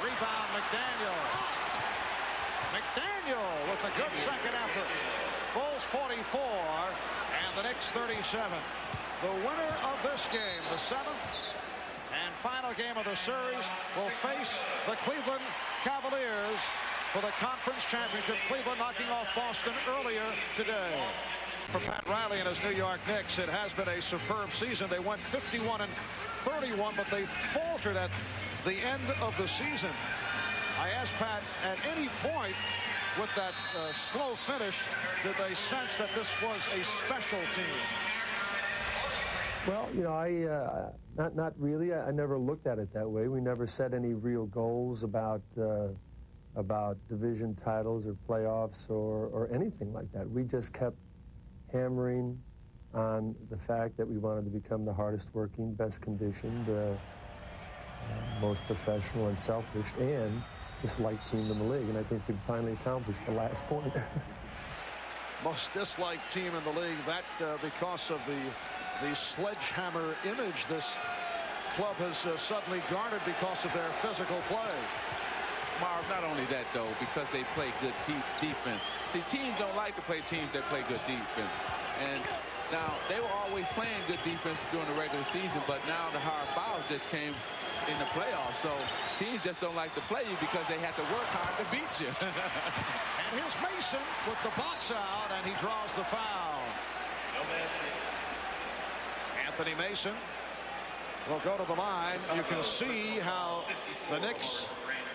Rebound, McDaniel. McDaniel with a good second effort. Bulls 44 and the Knicks 37. The winner of this game, the 7th and final game of the series, will face the Cleveland Cavaliers for the conference championship. Cleveland knocking off Boston earlier today. For Pat Riley and his New York Knicks, it has been a superb season. They went 51-31, but they faltered at the end of the season. I asked Pat, at any point with that slow finish, did they sense that this was a special team? Well, not really. I never looked at it that way. We never set any real goals about division titles or playoffs or anything like that. We just kept hammering on the fact that we wanted to become the hardest working, best conditioned, most professional and selfish, and disliked team in the league, and I think we finally accomplished the last point. Most disliked team in the league, that because of the sledgehammer image this club has suddenly garnered because of their physical play. Marv, not only that, though, because they play good defense. See, teams don't like to play teams that play good defense. And now, they were always playing good defense during the regular season, but now the hard fouls just came in the playoffs. So teams just don't like to play you because they have to work hard to beat you. And here's Mason with the box out, and he draws the foul. Anthony Mason will go to the line. You can see how the Knicks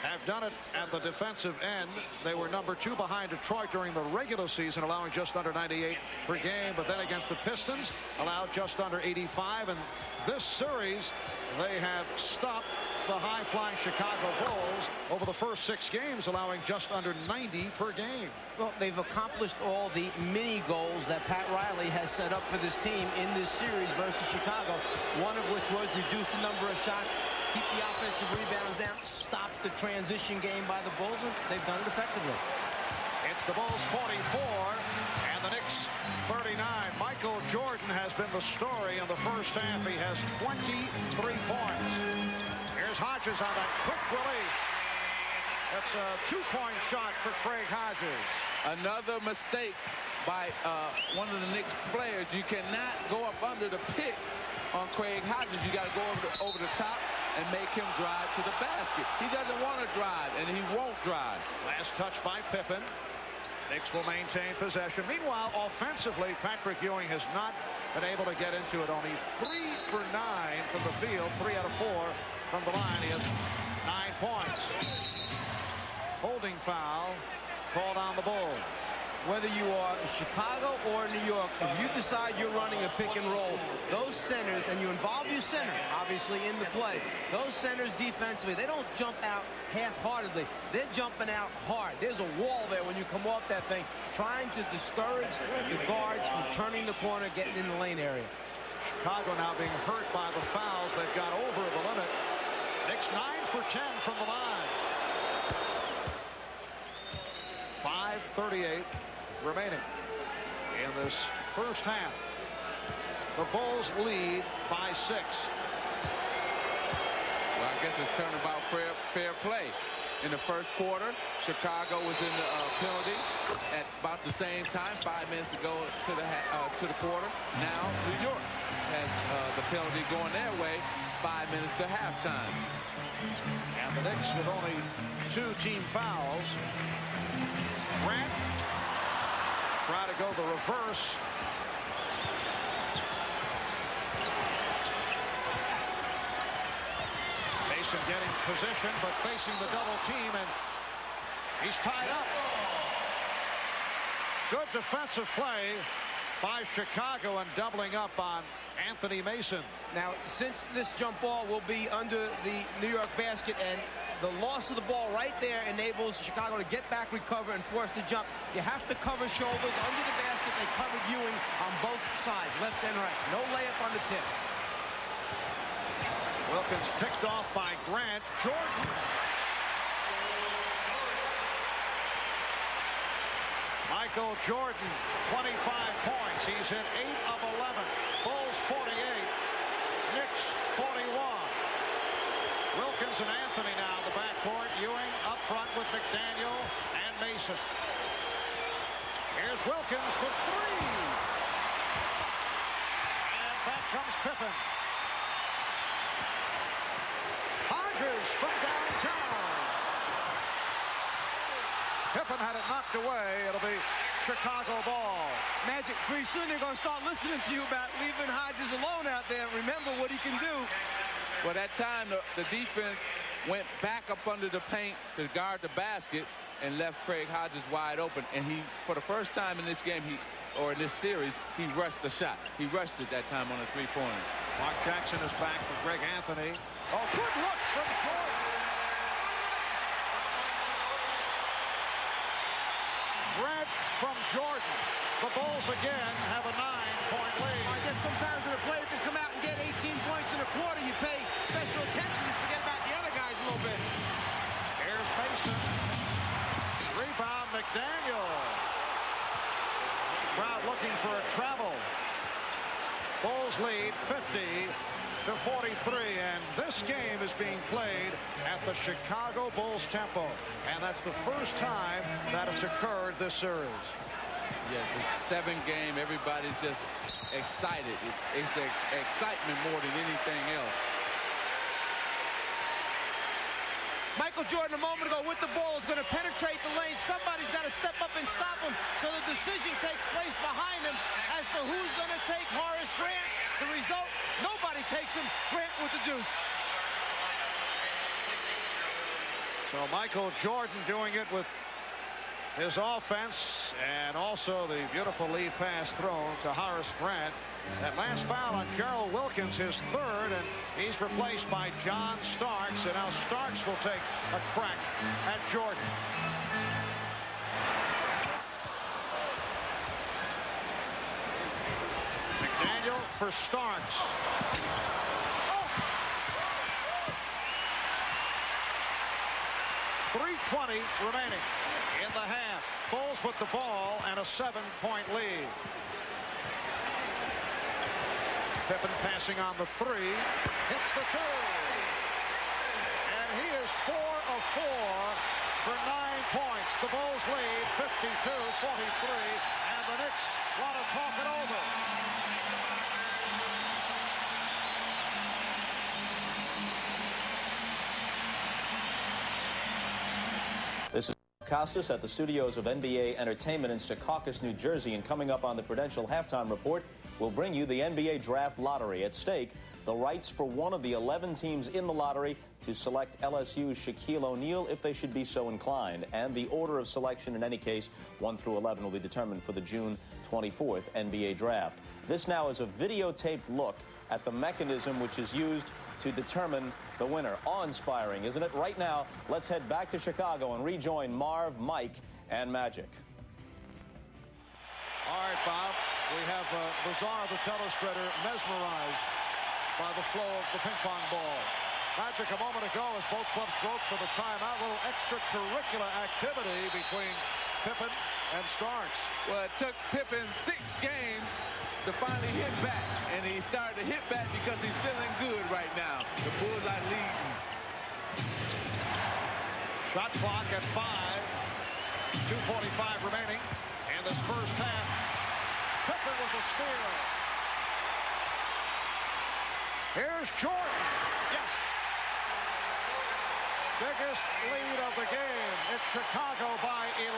have done it at the defensive end. They were number 2 behind Detroit during the regular season, allowing just under 98 per game. But then against the Pistons, allowed just under 85. And this series, they have stopped the high-flying Chicago Bulls over the first 6 games, allowing just under 90 per game. Well, they've accomplished all the mini goals that Pat Riley has set up for this team in this series versus Chicago, one of which was reduce the number of shots, keep the offensive rebounds down, stop the transition game by the Bulls, and they've done it effectively. It's the Bulls 44 and the Knicks 39. Michael Jordan has been the story in the first half. He has 23 points. Here's Hodges on that quick release. That's a 2-point shot for Craig Hodges. Another mistake by one of the Knicks players. You cannot go up under the pick on Craig Hodges. You got to go over the top and make him drive to the basket. He doesn't want to drive, and he won't drive. Last touch by Pippen. Knicks will maintain possession. Meanwhile, offensively, Patrick Ewing has not been able to get into it. Only 3 for 9 from the field, 3 out of 4 from the line. He has 9 points. Holding foul called on the Bulls. Whether you are Chicago or New York, if you decide you're running a pick and roll, those centers, and you involve your center, obviously, in the play, those centers defensively, they don't jump out half-heartedly. They're jumping out hard. There's a wall there when you come off that thing, trying to discourage the guards from turning the corner, getting in the lane area. Chicago now being hurt by the fouls. They've got over the limit. Knicks 9 for 10 from the line. 5:38 remaining in this first half. The Bulls lead by 6. Well, I guess it's turnabout fair play. In the first quarter, Chicago was in the penalty at about the same time, 5 minutes to go to the quarter. Now New York has the penalty going their way, 5 minutes to halftime. And the Knicks with only 2 team fouls. Grant try to go the reverse. Mason getting position, but facing the double team, and he's tied up. Good defensive play by Chicago and doubling up on Anthony Mason. Now, since this jump ball will be under the New York basket, and the loss of the ball right there enables Chicago to get back, recover, and force the jump. You have to cover shoulders under the basket. They covered Ewing on both sides, left and right. No layup on the tip. Wilkins picked off by Grant. Jordan. Michael Jordan, 25 points. He's hit 8 of 11. Bulls 48. Knicks 41. Wilkins and Anthony now in the backcourt. Ewing up front with McDaniel and Mason. Here's Wilkins for 3. And back comes Pippen. Hodges from downtown. Pippen had it knocked away. It'll be Chicago ball. Magic, pretty soon they're going to start listening to you about leaving Hodges alone out there. Remember what he can do. Well, that time the defense went back up under the paint to guard the basket and left Craig Hodges wide open. And he, for the first time in this game, in this series, he rushed the shot. He rushed it that time on a 3-pointer. Mark Jackson is back for Greg Anthony. Oh, good look from Jordan. Grant from Jordan. The Bulls again have a 9-point lead. I guess sometimes when a player can come out and get 18 points in a quarter, you pay special attention. You forget about the other guys a little bit. Here's Mason. Rebound, McDaniel. Crowd looking for a travel. Bulls lead 50-49. to 43, and this game is being played at the Chicago Bulls Tempo, and that's the first time that it's occurred this series. Yes, it's a 7-game. Everybody's just excited. It's the excitement more than anything else. Michael Jordan a moment ago with the ball is going to penetrate the lane. Somebody's got to step up and stop him. So the decision takes place behind him as to who's going to take Horace Grant. The result, nobody takes him. Grant with the deuce. So Michael Jordan doing it with his offense, and also the beautiful lead pass thrown to Horace Grant. That last foul on Gerald Wilkins, his third, and he's replaced by John Starks, and now Starks will take a crack at Jordan. McDaniel for Starks. Oh! 3:20 remaining in the half. Bulls with the ball and a 7-point lead. Pippen passing on the 3, hits the 2, and he is 4 of 4 for 9 points. The Bulls lead 52-43, and the Knicks want to talk it over. This is Costas at the studios of NBA Entertainment in Secaucus, New Jersey, and coming up on the Prudential Halftime Report, we'll bring you the NBA Draft Lottery. At stake, the rights for one of the 11 teams in the lottery to select LSU's Shaquille O'Neal if they should be so inclined. And the order of selection in any case, 1 through 11, will be determined for the June 24th NBA Draft. This now is a videotaped look at the mechanism which is used to determine the winner. Awe-inspiring, isn't it? Right now, let's head back to Chicago and rejoin Marv, Mike, and Magic. All right, Bob. We have Lazar, the telestrator, mesmerized by the flow of the ping pong ball. Magic a moment ago as both clubs broke for the timeout. A little extracurricular activity between Pippen and Starks. Well, it took Pippen 6 games to finally hit back, and he started to hit back because he's feeling good right now. The Bulls are leading. Shot clock at 5. 2:45 remaining in this first half. Pippen with a steal. Here's Jordan. Yes. Biggest lead of the game. It's Chicago by 11.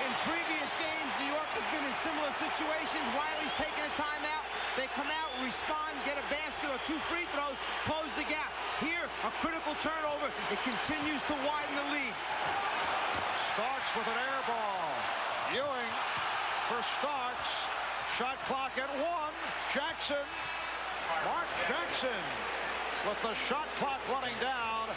In previous games, New York has been in similar situations. Riley's taking a timeout. They come out, respond, get a basket or 2 free throws, close the gap. Here, a critical turnover. It continues to widen the lead. Starks with an air ball. Ewing for Starks. Shot clock at 1. Jackson. Mark Jackson with the shot clock running down,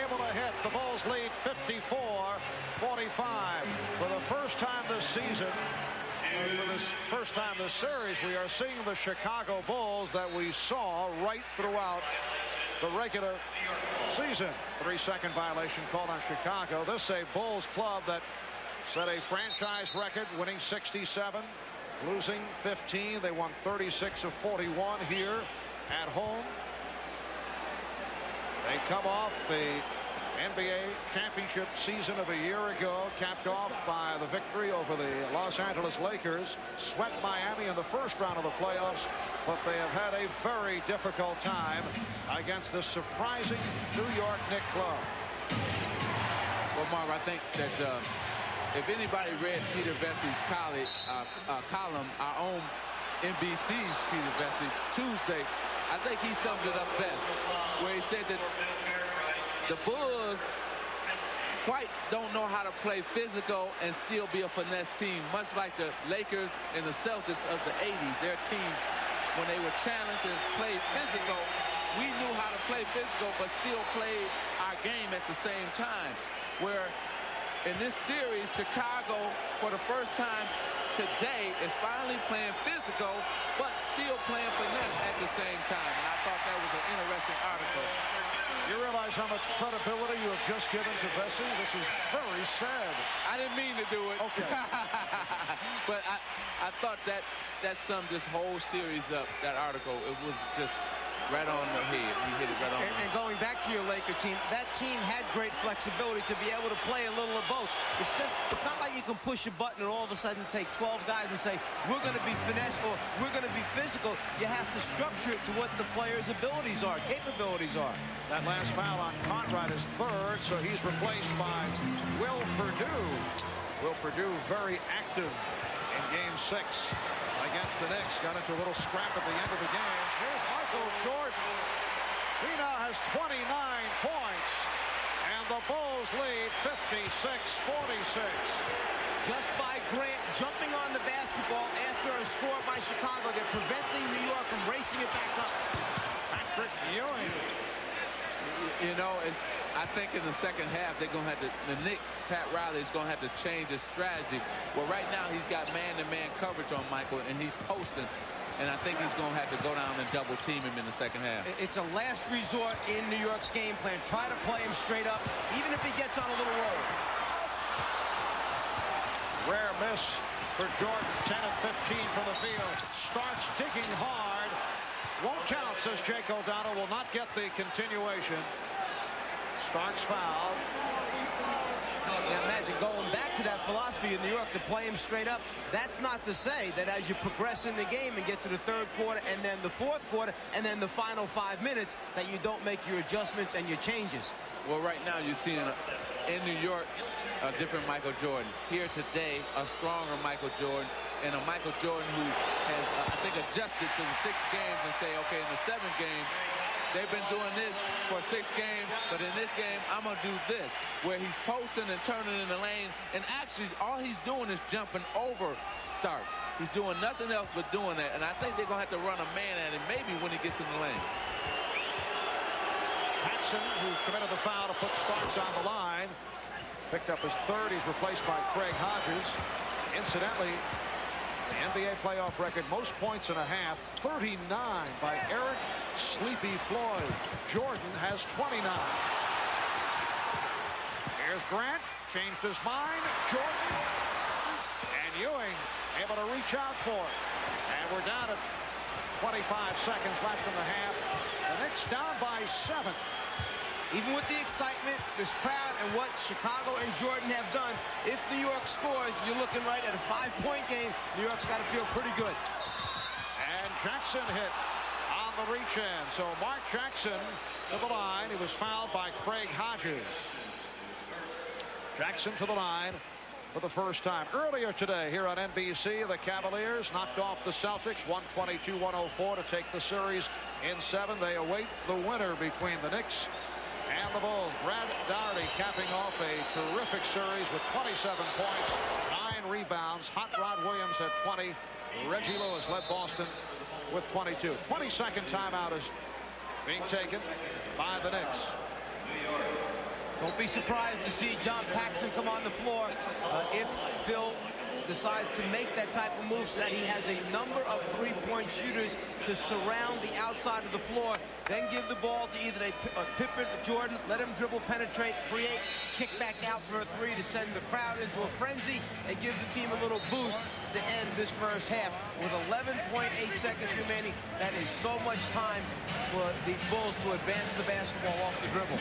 able to hit. The Bulls lead 54-45. For the first time this season, for this first time this series, we are seeing the Chicago Bulls that we saw right throughout the regular season. 3-second violation called on Chicago. This is a Bulls club that set a franchise record, winning 67, losing 15. They won 36 of 41 here at home. They come off the NBA championship season of a year ago, capped off by the victory over the Los Angeles Lakers. Swept Miami in the first round of the playoffs, but they have had a very difficult time against the surprising New York Knicks club. Well, Marv, I think that if anybody read Peter Vessey's column, our own NBC's Peter Vessey, Tuesday, I think he summed it up best, where he said that the Bulls quite don't know how to play physical and still be a finesse team, much like the Lakers and the Celtics of the 80s. Their teams, when they were challenged and played physical, we knew how to play physical but still played our game at the same time. Where in this series, Chicago, for the first time today, is finally playing physical but still playing finesse at the same time. And I thought that was an interesting article. You realize how much credibility you have just given to Vessey? This is very sad. I didn't mean to do it. Okay. But I thought that summed this whole series up, that article. It was just right on the head. He hit it right on the head. And going back to your Laker team, that team had great flexibility to be able to play a little of both. It's not like you can push a button and all of a sudden take 12 guys and say, we're going to be finesse or we're going to be physical. You have to structure it to what the players' abilities are, capabilities are. That last foul on Conrad is third, so he's replaced by Will Perdue. Will Perdue very active in Game 6 against the Knicks. Got into a little scrap at the end of the game. Here's Michael Jordan. He now has 29 points, and the Bulls lead 56-46. Just by Grant jumping on the basketball after a score by Chicago, they're preventing New York from racing it back up. Patrick Ewing. You know, I think in the second half, they're going to have to, the Knicks, Pat Riley is going to have to change his strategy. Well, right now, he's got man-to-man coverage on Michael, and he's posting. And I think he's going to have to go down and double-team him in the second half. It's a last resort in New York's game plan. Try to play him straight up, even if he gets on a little roll. Rare miss for Jordan. 10 of 15 from the field. Starks digging hard. Won't count, says Jake O'Donnell. Will not get the continuation. Starks fouled. Now imagine going back to that philosophy in New York to play him straight up. That's not to say that as you progress in the game and get to the third quarter and then the fourth quarter and then the final 5 minutes that you don't make your adjustments and your changes. Well, right now you're seeing in New York a different Michael Jordan. Here today, a stronger Michael Jordan, and a Michael Jordan who has, I think, adjusted to the 6 games and say, okay, in the 7th game, they've been doing this for 6 games, but in this game, I'm going to do this, where he's posting and turning in the lane, and actually all he's doing is jumping over Starks. He's doing nothing else but doing that, and I think they're going to have to run a man at him maybe when he gets in the lane. Paxson, who committed the foul to put Starks on the line, picked up his 3rd. He's replaced by Craig Hodges. Incidentally, the NBA playoff record, most points in a half, 39 by Eric Sleepy Floyd. Jordan has 29. Here's Grant, changed his mind. Jordan and Ewing able to reach out for it. And we're down at 25 seconds left in the half. The Knicks down by 7. Even with the excitement, this crowd, and what Chicago and Jordan have done, if New York scores, you're looking right at a 5-point game. New York's got to feel pretty good. And Jackson hit on the reach-in. So Mark Jackson to the line. He was fouled by Craig Hodges. Jackson to the line for the first time. Earlier today here on NBC, the Cavaliers knocked off the Celtics 122-104 to take the series in 7. They await the winner between the Knicks and the Bulls. Brad Daugherty capping off a terrific series with 27 points, 9 rebounds. Hot Rod Williams had 20. Reggie Lewis led Boston with 22. 22nd timeout is being taken by the Knicks. Don't be surprised to see John Paxson come on the floor if Phil decides to make that type of move so that he has a number of 3-point shooters to surround the outside of the floor. Then give the ball to either Pippen or Jordan, let him dribble, penetrate, create, kick back out for a 3 to send the crowd into a frenzy and give the team a little boost to end this first half. With 11.8 seconds remaining, that is so much time for the Bulls to advance the basketball off the dribble.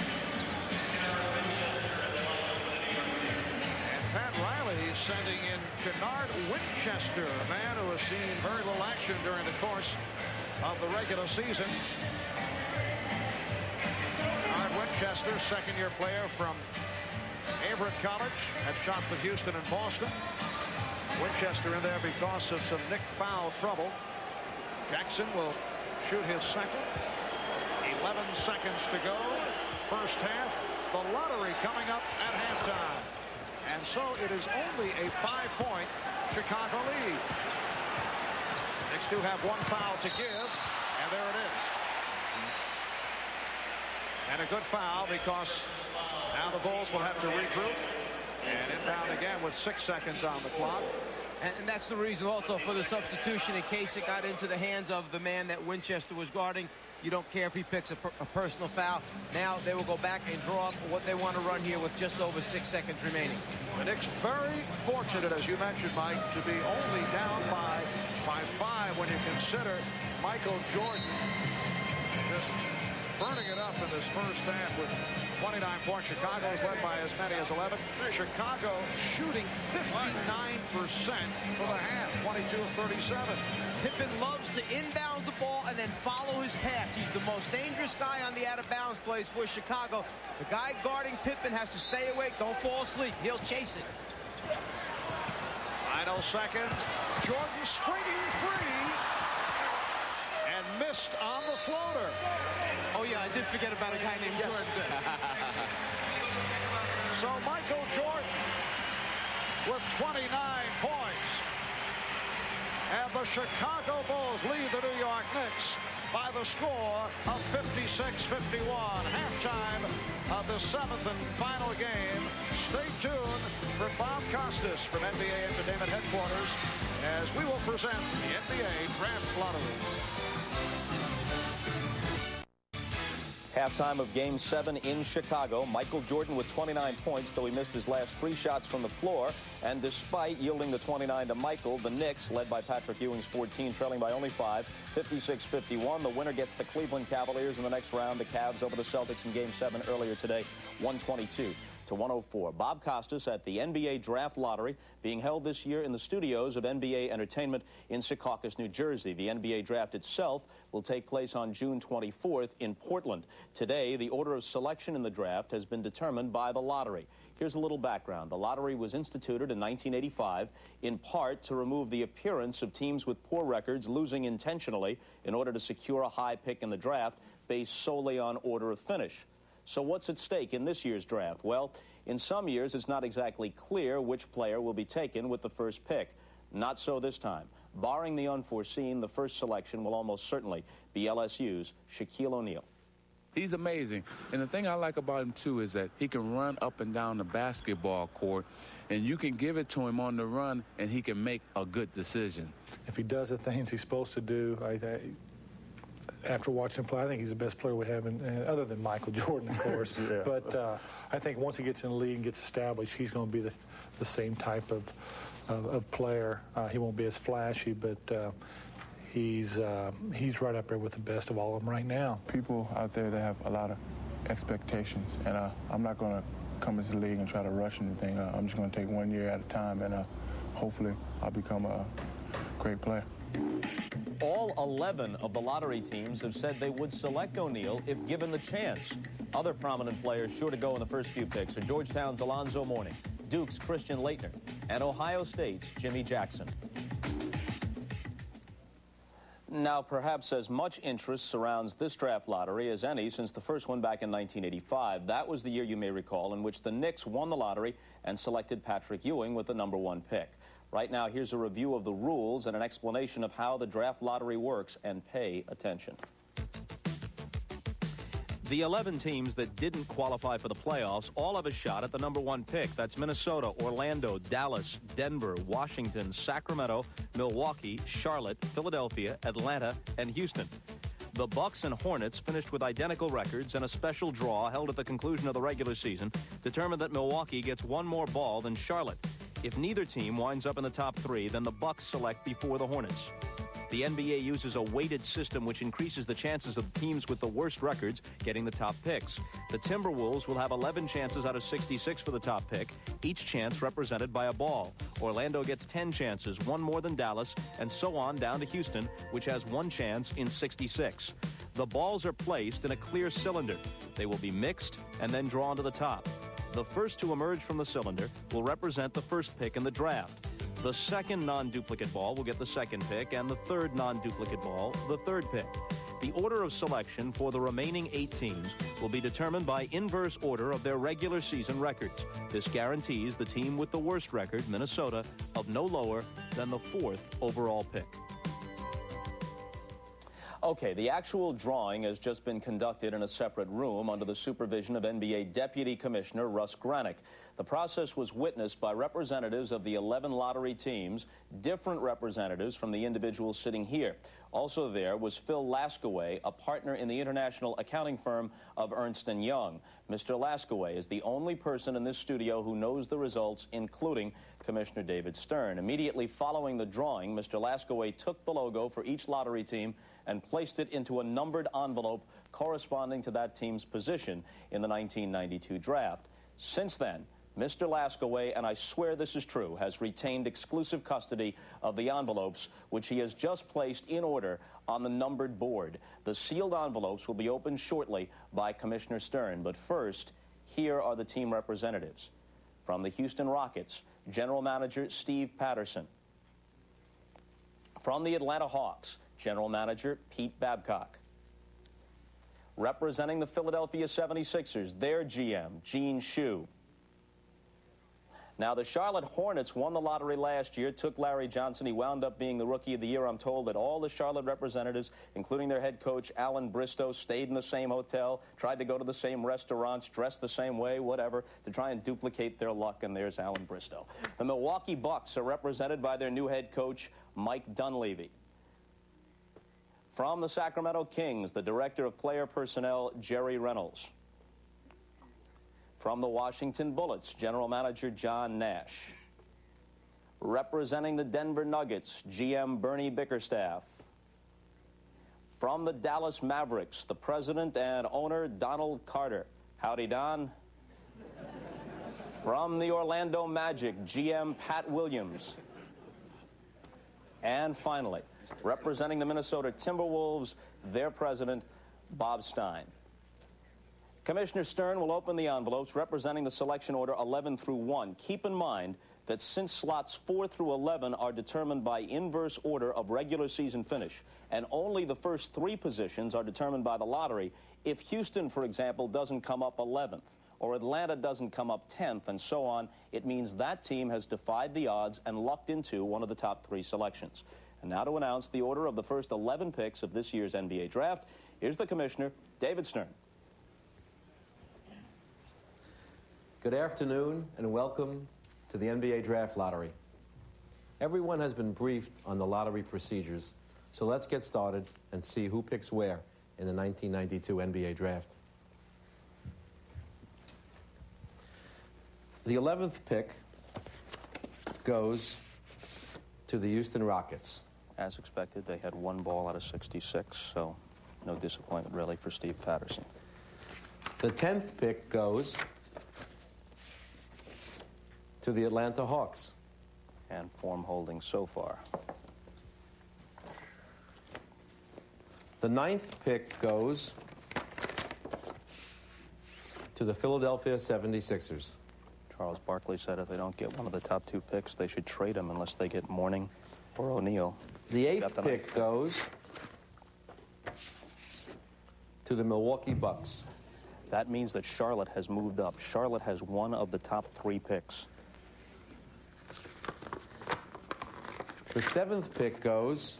Pat Riley sending in Kennard Winchester, a man who has seen very little action during the course of the regular season. Kennard Winchester, second-year player from Averett College, had shots with Houston and Boston. Winchester in there because of some Knick foul trouble. Jackson will shoot his second. 11 seconds to go. First half. The lottery coming up at halftime. And so it is only a 5-point Chicago lead. Knicks do have 1 foul to give, and there it is. And a good foul because now the Bulls will have to regroup and inbound again with 6 seconds on the clock. And that's the reason also for the substitution in case it got into the hands of the man that Winchester was guarding. You don't care if he picks a personal foul. Now they will go back and draw up what they want to run here with just over 6 seconds remaining. The Knicks very fortunate, as you mentioned, Mike, to be only down by 5 when you consider Michael Jordan just burning it up in this first half with 29 points. Chicago is led by as many as 11. Chicago shooting 59% for the half, 22 of 37. Pippen loves to inbound the ball and then follow his pass. He's the most dangerous guy on the out-of-bounds plays for Chicago. The guy guarding Pippen has to stay awake. Don't fall asleep. He'll chase it. Final seconds. Jordan swinging free and missed on the floater. Oh, yeah, I did forget about a guy named Jordan. So Michael Jordan with 29 points. And the Chicago Bulls lead the New York Knicks by the score of 56-51. Halftime of the 7th and final game. Stay tuned for Bob Costas from NBA Entertainment Headquarters as we will present the NBA Draft Lottery. Halftime of Game 7 in Chicago. Michael Jordan with 29 points, though he missed his last 3 shots from the floor. And despite yielding the 29 to Michael, the Knicks, led by Patrick Ewing's 14, trailing by only 5, 56-51. The winner gets the Cleveland Cavaliers in the next round. The Cavs over the Celtics in Game 7 earlier today, 122 to 104. Bob Costas at the NBA Draft Lottery, being held this year in the studios of NBA Entertainment in Secaucus, New Jersey. The NBA Draft itself will take place on June 24th in Portland. Today, the order of selection in the draft has been determined by the lottery. Here's a little background. The lottery was instituted in 1985 in part to remove the appearance of teams with poor records losing intentionally in order to secure a high pick in the draft based solely on order of finish. So what's at stake in this year's draft? Well, in some years, it's not exactly clear which player will be taken with the first pick. Not so this time. Barring the unforeseen, the first selection will almost certainly be LSU's Shaquille O'Neal. He's amazing. And the thing I like about him, too, is that he can run up and down the basketball court, and you can give it to him on the run, and he can make a good decision. If he does the things he's supposed to do, after watching him play, I think he's the best player we have, other than Michael Jordan, of course. Yeah. But I think once he gets in the league and gets established, he's going to be the same type of player. He won't be as flashy, but he's right up there with the best of all of them right now. People out there that have a lot of expectations, and I'm not going to come into the league and try to rush anything. I'm just going to take 1 year at a time, and hopefully I'll become a great player. All 11 of the lottery teams have said they would select O'Neal if given the chance. Other prominent players sure to go in the first few picks are Georgetown's Alonzo Mourning, Duke's Christian Laettner, and Ohio State's Jimmy Jackson. Now, perhaps as much interest surrounds this draft lottery as any since the first one back in 1985. That was the year, you may recall, in which the Knicks won the lottery and selected Patrick Ewing with the #1 pick. Right now, here's a review of the rules and an explanation of how the draft lottery works, and pay attention. The 11 teams that didn't qualify for the playoffs all have a shot at the #1 pick. That's Minnesota, Orlando, Dallas, Denver, Washington, Sacramento, Milwaukee, Charlotte, Philadelphia, Atlanta, and Houston. The Bucks and Hornets finished with identical records, and a special draw held at the conclusion of the regular season determined that Milwaukee gets one more ball than Charlotte. If neither team winds up in the top 3, then the Bucks select before the Hornets. The NBA uses a weighted system which increases the chances of teams with the worst records getting the top picks. The Timberwolves will have 11 chances out of 66 for the top pick, each chance represented by a ball. Orlando gets 10 chances, one more than Dallas, and so on down to Houston, which has 1 chance in 66. The balls are placed in a clear cylinder. They will be mixed and then drawn to the top. The first to emerge from the cylinder will represent the first pick in the draft. The second non-duplicate ball will get the second pick, and the third non-duplicate ball, the third pick. The order of selection for the remaining 8 teams will be determined by inverse order of their regular season records. This guarantees the team with the worst record, Minnesota, of no lower than the 4th overall pick. Okay, the actual drawing has just been conducted in a separate room under the supervision of NBA Deputy Commissioner Russ Granick. The process was witnessed by representatives of the 11 lottery teams, different representatives from the individuals sitting here. Also there was Phil Laskaway, a partner in the international accounting firm of Ernst & Young. Mr. Laskaway is the only person in this studio who knows the results, including Commissioner David Stern. Immediately following the drawing, Mr. Laskaway took the logo for each lottery team and placed it into a numbered envelope corresponding to that team's position in the 1992 draft. Since then, Mr. Laskaway, and I swear this is true, has retained exclusive custody of the envelopes, which he has just placed in order on the numbered board. The sealed envelopes will be opened shortly by Commissioner Stern. But first, here are the team representatives. From the Houston Rockets, General Manager Steve Patterson. From the Atlanta Hawks, General Manager Pete Babcock. Representing the Philadelphia 76ers, their GM, Gene Shue. Now, the Charlotte Hornets won the lottery last year, took Larry Johnson. He wound up being the Rookie of the Year. I'm told that all the Charlotte representatives, including their head coach, Alan Bristow, stayed in the same hotel, tried to go to the same restaurants, dressed the same way, whatever, to try and duplicate their luck, and there's Alan Bristow. The Milwaukee Bucks are represented by their new head coach, Mike Dunleavy. From the Sacramento Kings, the Director of Player Personnel, Jerry Reynolds. From the Washington Bullets, General Manager John Nash. Representing the Denver Nuggets, GM Bernie Bickerstaff. From the Dallas Mavericks, the President and owner, Donald Carter. Howdy, Don. From the Orlando Magic, GM Pat Williams. And finally, representing the Minnesota Timberwolves, their President, Bob Stein. Commissioner Stern will open the envelopes representing the selection order 11 through 1. Keep in mind that since slots 4 through 11 are determined by inverse order of regular season finish, and only the first 3 positions are determined by the lottery, if Houston, for example, doesn't come up 11th, or Atlanta doesn't come up 10th, and so on, it means that team has defied the odds and lucked into one of the top 3 selections. And now to announce the order of the first 11 picks of this year's NBA draft, here's the Commissioner, David Stern. Good afternoon and welcome to the NBA Draft Lottery. Everyone has been briefed on the lottery procedures, so let's get started and see who picks where in the 1992 NBA Draft. The 11th pick goes to the Houston Rockets. As expected, they had 1 ball out of 66, so no disappointment really for Steve Patterson. The 10th pick goes to the Atlanta Hawks. And form holding so far. The 9th pick goes to the Philadelphia 76ers. Charles Barkley said if they don't get one of the top 2 picks, they should trade him unless they get Mourning or O'Neal. The 8th pick goes to the Milwaukee Bucks. That means that Charlotte has moved up. Charlotte has one of the top 3 picks. The 7th pick goes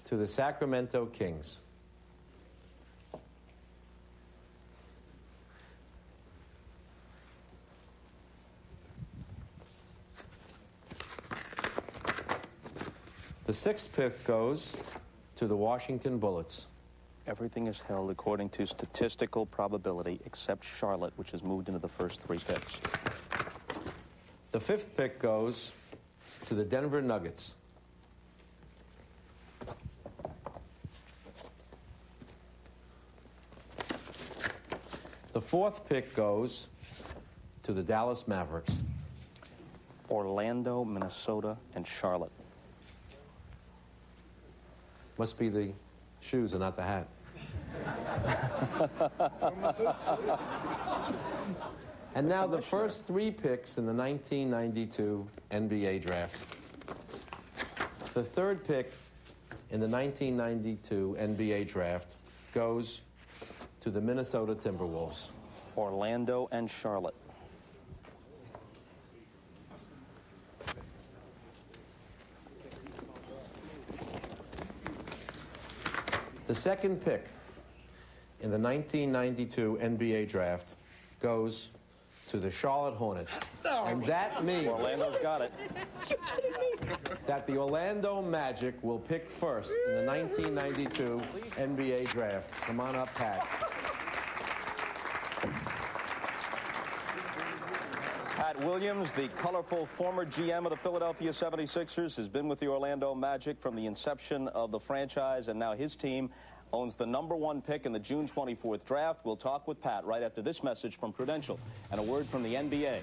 to the Sacramento Kings. The 6th pick goes to the Washington Bullets. Everything is held according to statistical probability except Charlotte, which has moved into the first 3 picks. The 5th pick goes to the Denver Nuggets. The 4th pick goes to the Dallas Mavericks. Orlando, Minnesota, and Charlotte. Must be the shoes and not the hat. And now the first 3 picks in the 1992 NBA Draft. The 3rd pick in the 1992 NBA Draft goes to the Minnesota Timberwolves. Orlando and Charlotte. The 2nd pick in the 1992 NBA Draft goes to the Charlotte Hornets. And that means Orlando's got it. that the Orlando Magic will pick first in the 1992 NBA Draft. Come on up, Pat. Pat Williams, the colorful former GM of the Philadelphia 76ers, has been with the Orlando Magic from the inception of the franchise, and now his team owns the #1 pick in the June 24th draft. We'll talk with Pat right after this message from Prudential and a word from the NBA.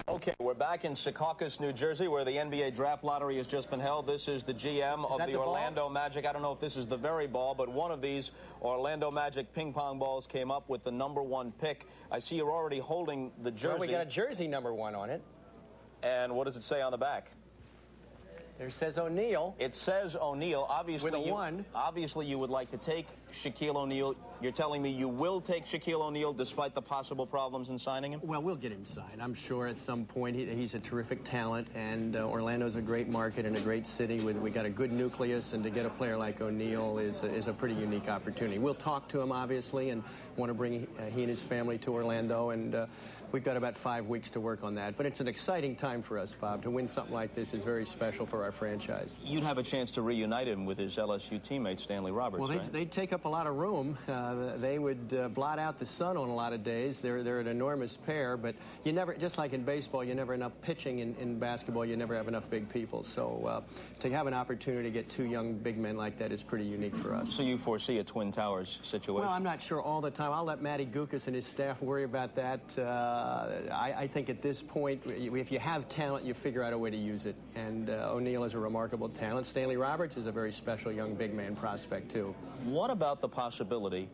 Okay, we're back in Secaucus, New Jersey, where the NBA draft lottery has just been held. This is the GM of the Orlando Magic. I don't know if this is the very ball, but one of these Orlando Magic ping pong balls came up with the #1 pick. I see you're already holding the jersey. Well, we got a jersey #1 on it. And what does it say on the back? There says O'Neal. It says O'Neal. Obviously, with a 1. Obviously, you would like to take Shaquille O'Neal. You're telling me you will take Shaquille O'Neal despite the possible problems in signing him? Well, we'll get him signed. I'm sure at some point he's a terrific talent, and Orlando's a great market and a great city. We got a good nucleus, and to get a player like O'Neal is a pretty unique opportunity. We'll talk to him, obviously, and want to bring he and his family to Orlando, and we've got about 5 weeks to work on that. But it's an exciting time for us, Bob. To win something like this is very special for our franchise. You'd have a chance to reunite him with his LSU teammate, Stanley Roberts, well, right? they'd take up a lot of room. They would blot out the sun on a lot of days. They're an enormous pair, but you never, just like in baseball, you never have enough pitching. In basketball, you never have enough big people. So to have an opportunity to get 2 young big men like that is pretty unique for us. So you foresee a Twin Towers situation? Well, I'm not sure all the time. I'll let Matty Gukas and his staff worry about that. I think at this point, if you have talent, you figure out a way to use it. And O'Neal is a remarkable talent. Stanley Roberts is a very special young big man prospect, too. What about the possibility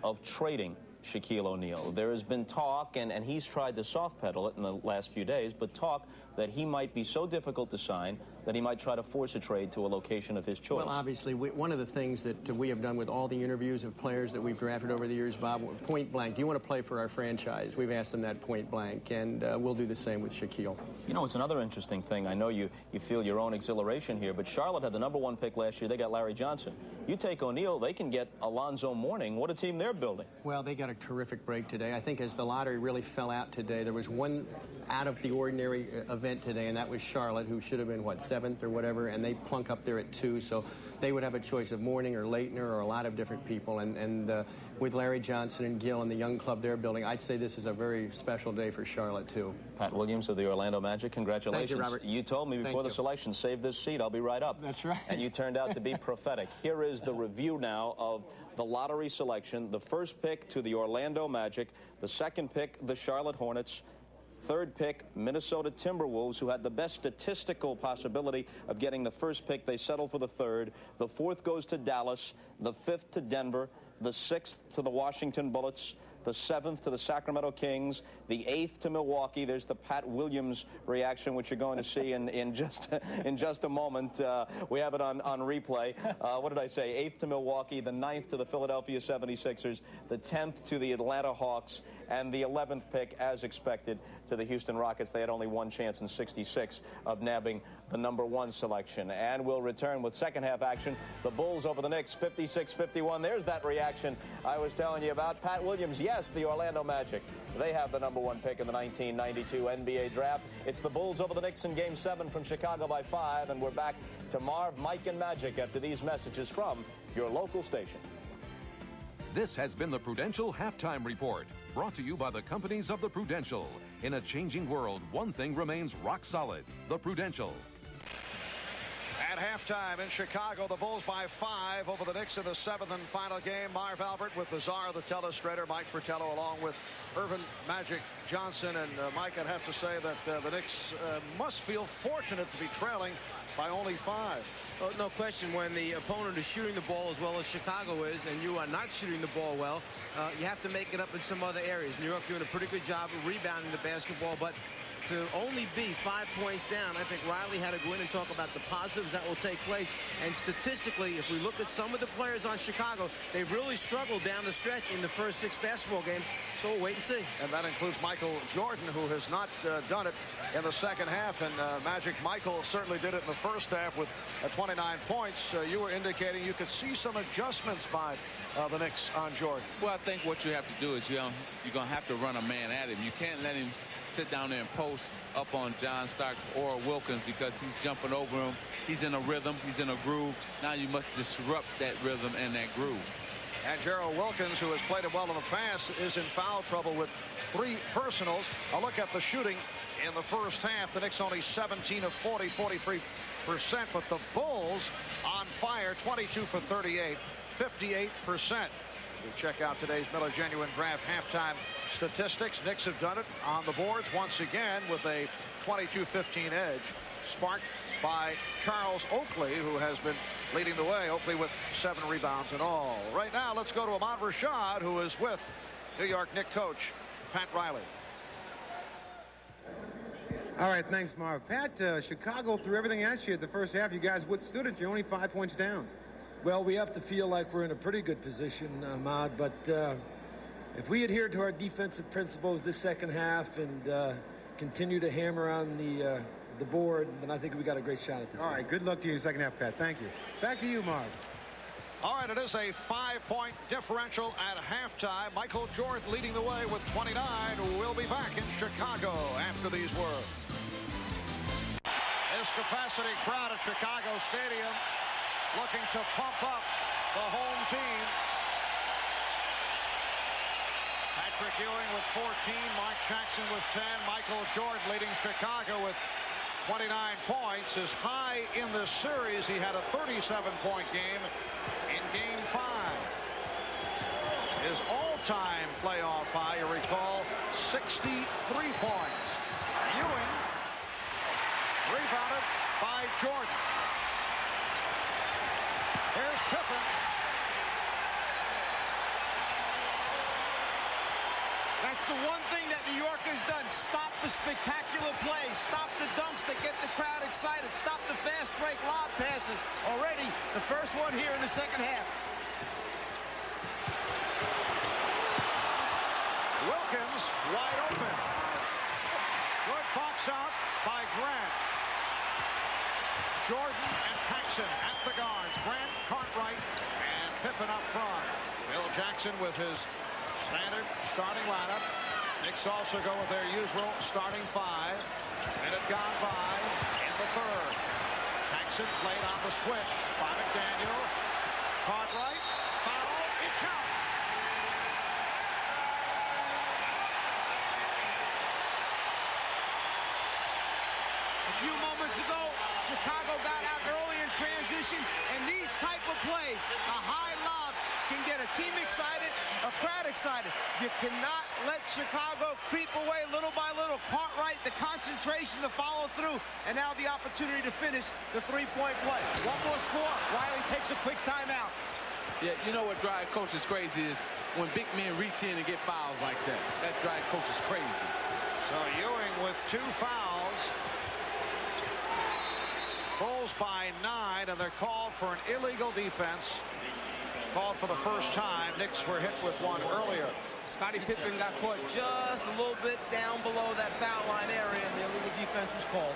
of trading Shaquille O'Neal? There has been talk, and he's tried to soft pedal it in the last few days, but talk that he might be so difficult to sign that he might try to force a trade to a location of his choice. Well, obviously, one of the things that we have done with all the interviews of players that we've drafted over the years, Bob, point blank, do you want to play for our franchise? We've asked them that point blank, and we'll do the same with Shaquille. You know, it's another interesting thing. I know you feel your own exhilaration here, but Charlotte had the #1 pick last year. They got Larry Johnson. You take O'Neal, they can get Alonzo Mourning. What a team they're building. Well, they got a terrific break today. I think as the lottery really fell out today, there was one out-of-the-ordinary event today, and that was Charlotte, who should have been, what, 7th or whatever, and they plunk up there at 2, so they would have a choice of Mourning or Leitner or a lot of different people, and with Larry Johnson and Gill and the young club they're building, I'd say this is a very special day for Charlotte, too. Pat Williams of the Orlando Magic, congratulations. Thank you, Robert. You told me before the selection, save this seat, I'll be right up. That's right. And you turned out to be prophetic. Here is the review now of the lottery selection. The first pick to the Orlando Magic, the second pick, the Charlotte Hornets, third pick, Minnesota Timberwolves, who had the best statistical possibility of getting the first pick. They settled for the third. The fourth goes to Dallas, the fifth to Denver, the sixth to the Washington Bullets, the 7th to the Sacramento Kings, the 8th to Milwaukee. There's the Pat Williams reaction, which you're going to see in just a moment. We have it on replay. What did I say? 8th to Milwaukee, the 9th to the Philadelphia 76ers, the 10th to the Atlanta Hawks, and the 11th pick, as expected, to the Houston Rockets. They had only one chance in 66 of nabbing the #1 selection. And we'll return with second half action. The Bulls over the Knicks, 56-51. There's that reaction I was telling you about. Pat Williams, yes, the Orlando Magic. They have the #1 pick in the 1992 NBA draft. It's the Bulls over the Knicks in Game 7 from Chicago by 5. And we're back to Marv, Mike, and Magic after these messages from your local station. This has been the Prudential Halftime Report, brought to you by the companies of the Prudential. In a changing world, one thing remains rock solid: the Prudential. At halftime in Chicago, the Bulls by 5 over the Knicks in the 7th and final game. Marv Albert with the czar of the telestrator, Mike Fratello, along with Irvin Magic Johnson. And Mike, I'd have to say that the Knicks must feel fortunate to be trailing by only 5. Oh, no question. When the opponent is shooting the ball as well as Chicago is, and you are not shooting the ball well, you have to make it up in some other areas. New York doing a pretty good job of rebounding the basketball, but to only be 5 points down. I think Riley had to go in and talk about the positives that will take place. And statistically, if we look at some of the players on Chicago, they've really struggled down the stretch in the first 6 basketball games. So we'll wait and see. And that includes Michael Jordan, who has not done it in the second half. And Magic Michael certainly did it in the first half with 29 points. You were indicating you could see some adjustments by the Knicks on Jordan. Well, I think what you have to do is you're going to have to run a man at him. You can't let him sit down there and post up on John Starks or Wilkins because he's jumping over him. He's in a rhythm. He's in a groove. Now you must disrupt that rhythm and that groove. And Gerald Wilkins, who has played it well in the past, is in foul trouble with 3 personals. A look at the shooting in the first half. The Knicks only 17 of 40, 43%. But the Bulls on fire, 22 for 38, 58%. We'll check out today's Miller Genuine Draft halftime statistics. Knicks have done it on the boards once again with a 22-15 edge, sparked by Charles Oakley, who has been leading the way. Oakley with 7 rebounds in all. Right now, let's go to Ahmad Rashad, who is with New York Knicks coach Pat Riley. All right, thanks, Marv. Pat, Chicago threw everything at you at the first half. You guys withstood it. You're only 5 points down. Well, we have to feel like we're in a pretty good position, Ahmad, but if we adhere to our defensive principles this second half and continue to hammer on the board, then I think we got a great shot at this. All right, good luck to you in the second half, Pat. Thank you. Back to you, Marv. All right, it is a 5-point differential at halftime. Michael Jordan leading the way with 29. We'll be back in Chicago after these words. This capacity crowd at Chicago Stadium looking to pump up the home team. Patrick Ewing with 14, Mark Jackson with 10, Michael Jordan leading Chicago with 29 points. His high in this series, he had a 37-point game in Game 5. His all-time playoff high, you recall, 63 points. Ewing rebounded by Jordan. Here's Pippen. That's the one thing that New York has done. Stop the spectacular plays. Stop the dunks that get the crowd excited. Stop the fast break lob passes. Already the first one here in the second half. Wilkins wide open. Good box out by Grant. Jordan and Paxson at the guards. Grant, Cartwright, and Pippen up front. Bill Jackson with his standard starting lineup. Knicks also go with their usual starting 5. Minute gone by in the third. Paxson played on the switch by McDaniel. Cartwright, foul, it counts. A few moments ago, Chicago got out early in transition, and these type of plays, a high lob, can get a team excited, a crowd excited. You cannot let Chicago creep away little by little. Cartwright, the concentration, the follow through, and now the opportunity to finish the 3-point play. One more score. Riley takes a quick timeout. Yeah, you know what drive coaches crazy is when big men reach in and get fouls like that. That drive coach is crazy. So Ewing with 2 fouls. Bulls by 9, and they're called for an illegal defense. Called for the first time. Knicks were hit with one earlier. Scottie Pippen got caught just a little bit down below that foul line area, and the illegal defense was called.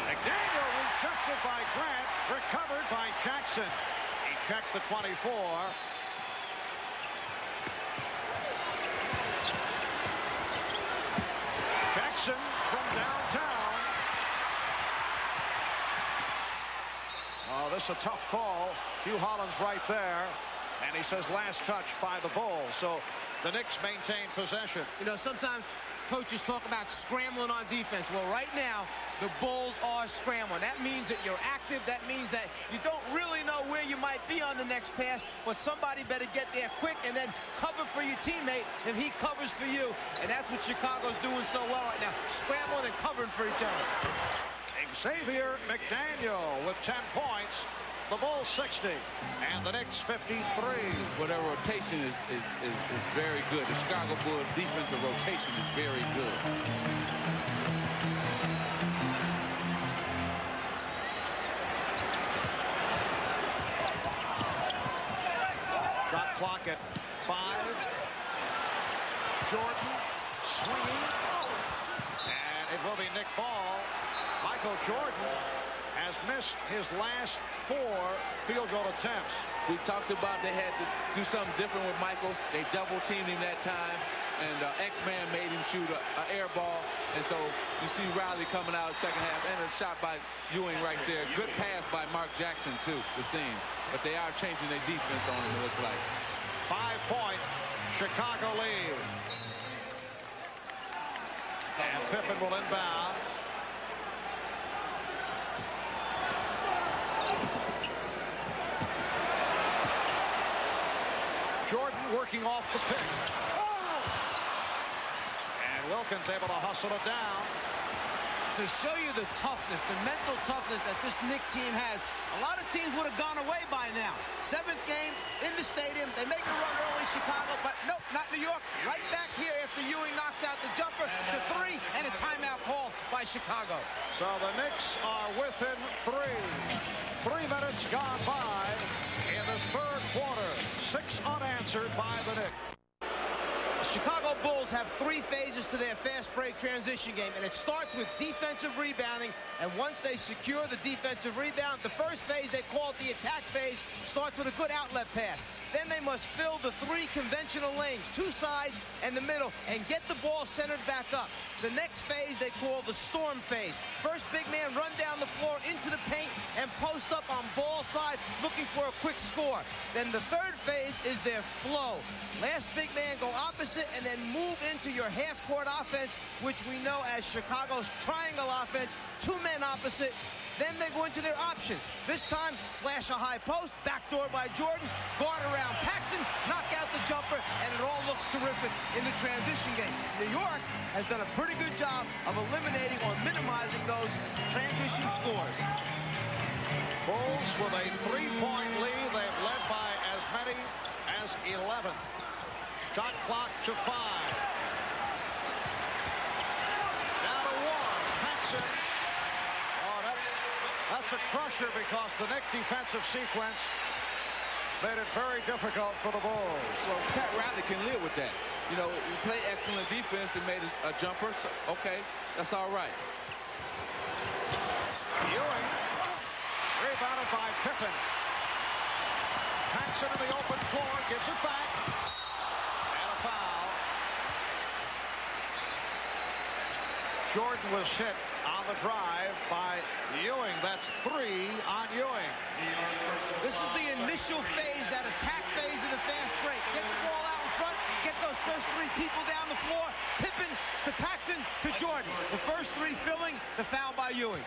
McDaniel rejected by Grant, recovered by Jackson. He checked the 24. Jackson from downtown. Oh, this is a tough call. Hugh Holland's right there. And he says last touch by the Bulls. So the Knicks maintain possession. You know, sometimes coaches talk about scrambling on defense. Well, right now, the Bulls are scrambling. That means that you're active. That means that you don't really know where you might be on the next pass, but somebody better get there quick and then cover for your teammate if he covers for you. And that's what Chicago's doing so well right now, scrambling and covering for each other. Xavier McDaniel with 10 points. The Bulls 60 and the Knicks 53. Well, their rotation is very good. The Chicago Bulls defensive rotation is very good. Shot clock at 5. Jordan swinging, and it will be Nick Ball. Michael Jordan has missed his last 4 field goal attempts. We talked about they had to do something different with Michael. They double-teamed him that time, and X-Man made him shoot an air ball. And so you see Riley coming out second half, and a shot by Ewing right there. Good pass by Mark Jackson, too, the seams. But they are changing their defense on him, it looks like. 5-point Chicago lead. And Pippen will inbound. Jordan working off the pick. And Wilkins able to hustle it down. To show you the toughness, the mental toughness that this Knicks team has, a lot of teams would have gone away by now. 7th game in the stadium. They make a run early, Chicago, but nope, not New York. Right back here after Ewing knocks out the jumper to 3, and a timeout call by Chicago. So the Knicks are within 3. 3 minutes gone by in this 3rd quarter. 6 unanswered by the Knicks. The Chicago Bulls have 3 phases to their fast break transition game, and it starts with defensive rebounding. And once they secure the defensive rebound, the first phase, they call it the attack phase, starts with a good outlet pass. Then they must fill the 3 conventional lanes, 2 sides and the middle, and get the ball centered back up. The next phase they call the storm phase. First big man run down the floor into the paint and post up on ball side looking for a quick score. Then the 3rd phase is their flow. Last big man go opposite and then move into your half-court offense, which we know as Chicago's triangle offense, 2 men opposite. Then they go into their options. This time, flash a high post, backdoor by Jordan, guard around Paxson, knock out the jumper, and it all looks terrific in the transition game. New York has done a pretty good job of eliminating or minimizing those transition scores. Bulls with a 3-point lead. They've led by as many as 11. Shot clock to 5. Down to 1. Paxson. That's a crusher because the Knicks defensive sequence made it very difficult for the Bulls. Well, Pat Riley can live with that. You know, you play excellent defense and made a jumper, so okay, that's all right. Ewing, rebounded by Pippen. Paxson in the open floor, gives it back. And a foul. Jordan was hit on the drive by Ewing. That's 3 on Ewing. This is the initial phase, that attack phase of the fast break. Get the ball out in front, get those first 3 people down the floor. Pippen to Paxson to Jordan. The first 3 filling, the foul by Ewing.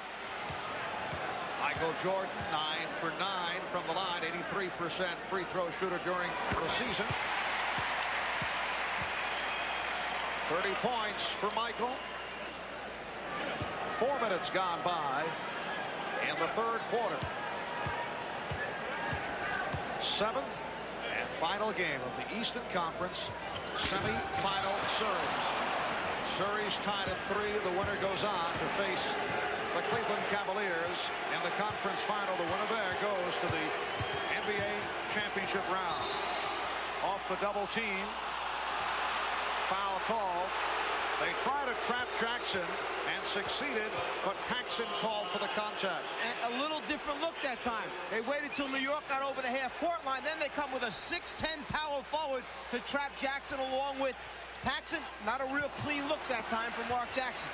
Michael Jordan, 9 for 9 from the line, 83% free throw shooter during the season. 30 points for Michael. 4 minutes gone by in the 3rd quarter. 7th and final game of the Eastern Conference semi-final series. Series tied at 3. The winner goes on to face the Cleveland Cavaliers in the conference final. The winner there goes to the NBA championship round. Off the double team. Foul call. They tried to trap Jackson and succeeded, but Paxson called for the contact. And a little different look that time. They waited till New York got over the half-court line. Then they come with a 6'10" power forward to trap Jackson along with Paxson. Not a real clean look that time for Mark Jackson.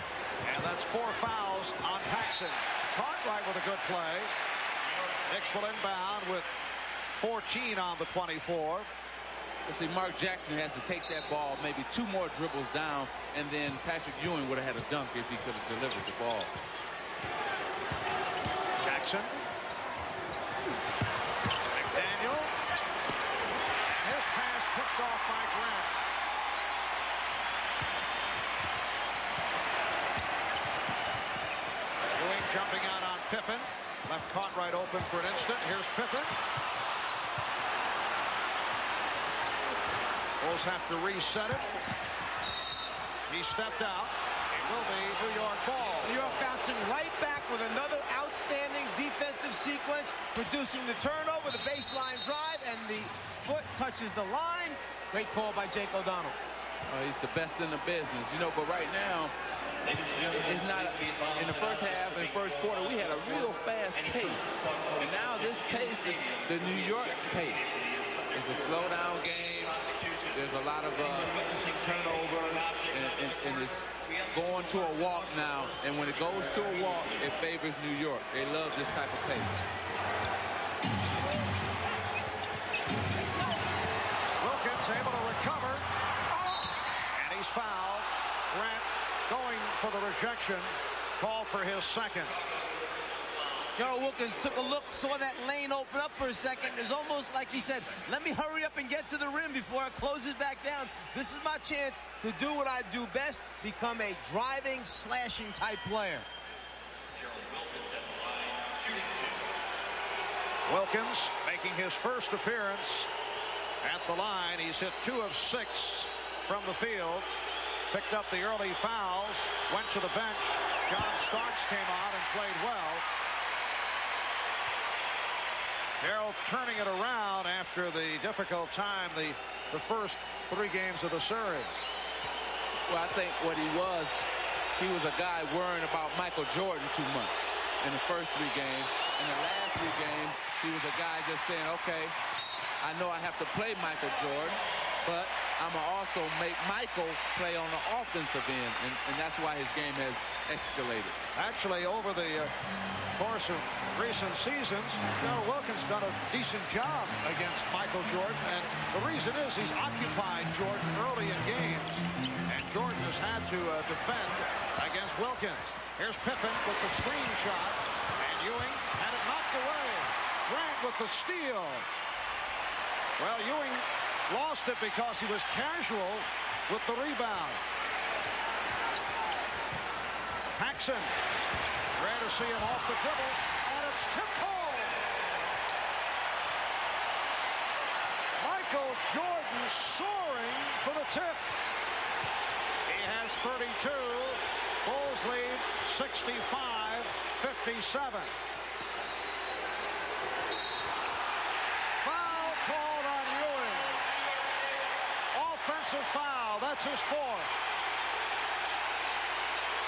And that's 4 fouls on Paxson. Cartwright with a good play. Knicks will inbound with 14 on the 24. Let's see, Mark Jackson has to take that ball maybe 2 more dribbles down, and then Patrick Ewing would have had a dunk if he could have delivered the ball. Jackson. McDaniel. And his pass picked off by Grant. Ewing jumping Pippen. Left caught right open for an instant. Here's Pippen. Bulls have to reset it. He stepped out. It will be New York ball. New York bouncing right back with another outstanding defensive sequence, producing the turnover, the baseline drive, and the foot touches the line. Great call by Jake O'Donnell. He's the best in the business, you know, but right now, it's not in the first half and first quarter we had a real fast pace, and now this pace is the New York pace. It's a slow down game. There's a lot of turnovers, and it's going to a walk now, and when it goes to a walk, it favors New York. They love this type of pace. Wilkins able to recover, and he's fouled. Grant going for the rejection, call for his second. Gerald Wilkins took a look, saw that lane open up for a second. It's almost like he said, let me hurry up and get to the rim before it closes back down. This is my chance to do what I do best, become a driving, slashing type player. Wilkins making his first appearance at the line. He's hit 2 of 6 from the field. Picked up the early fouls, went to the bench. John Starks came on and played well. Harold turning it around after the difficult time the first 3 games of the series. Well, I think what he was a guy worrying about Michael Jordan too much in the first 3 games. In the last 3 games, he was a guy just saying, okay, I know I have to play Michael Jordan, but I'm going to also make Michael play on the offensive end, and that's why his game has escalated. Actually, over the course of recent seasons, Gerald Wilkins done a decent job against Michael Jordan, and the reason is he's occupied Jordan early in games, and Jordan has had to defend against Wilkins. Here's Pippen with the screen shot, and Ewing had it knocked away. Grant with the steal. Well, Ewing lost it because he was casual with the rebound. Paxson, rare to see him off the dribble, and it's tipped home. Michael Jordan soaring for the tip. He has 32. Bulls lead 65-57. Foul called on Ewing. Offensive foul. That's his 4th.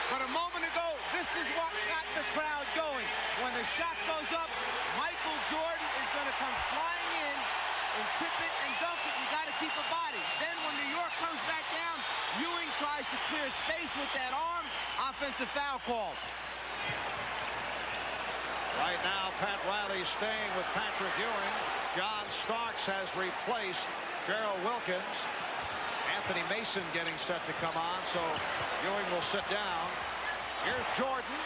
But a moment ago, this is what got the crowd going. When the shot goes up, Michael Jordan is going to come flying in and tip it and dunk it. You got to keep a body. Then when New York comes back down, Ewing tries to clear space with that arm. Offensive foul call. Right now, Pat Riley staying with Patrick Ewing. John Starks has replaced Gerald Wilkins. Anthony Mason getting set to come on, so Ewing will sit down. Here's Jordan.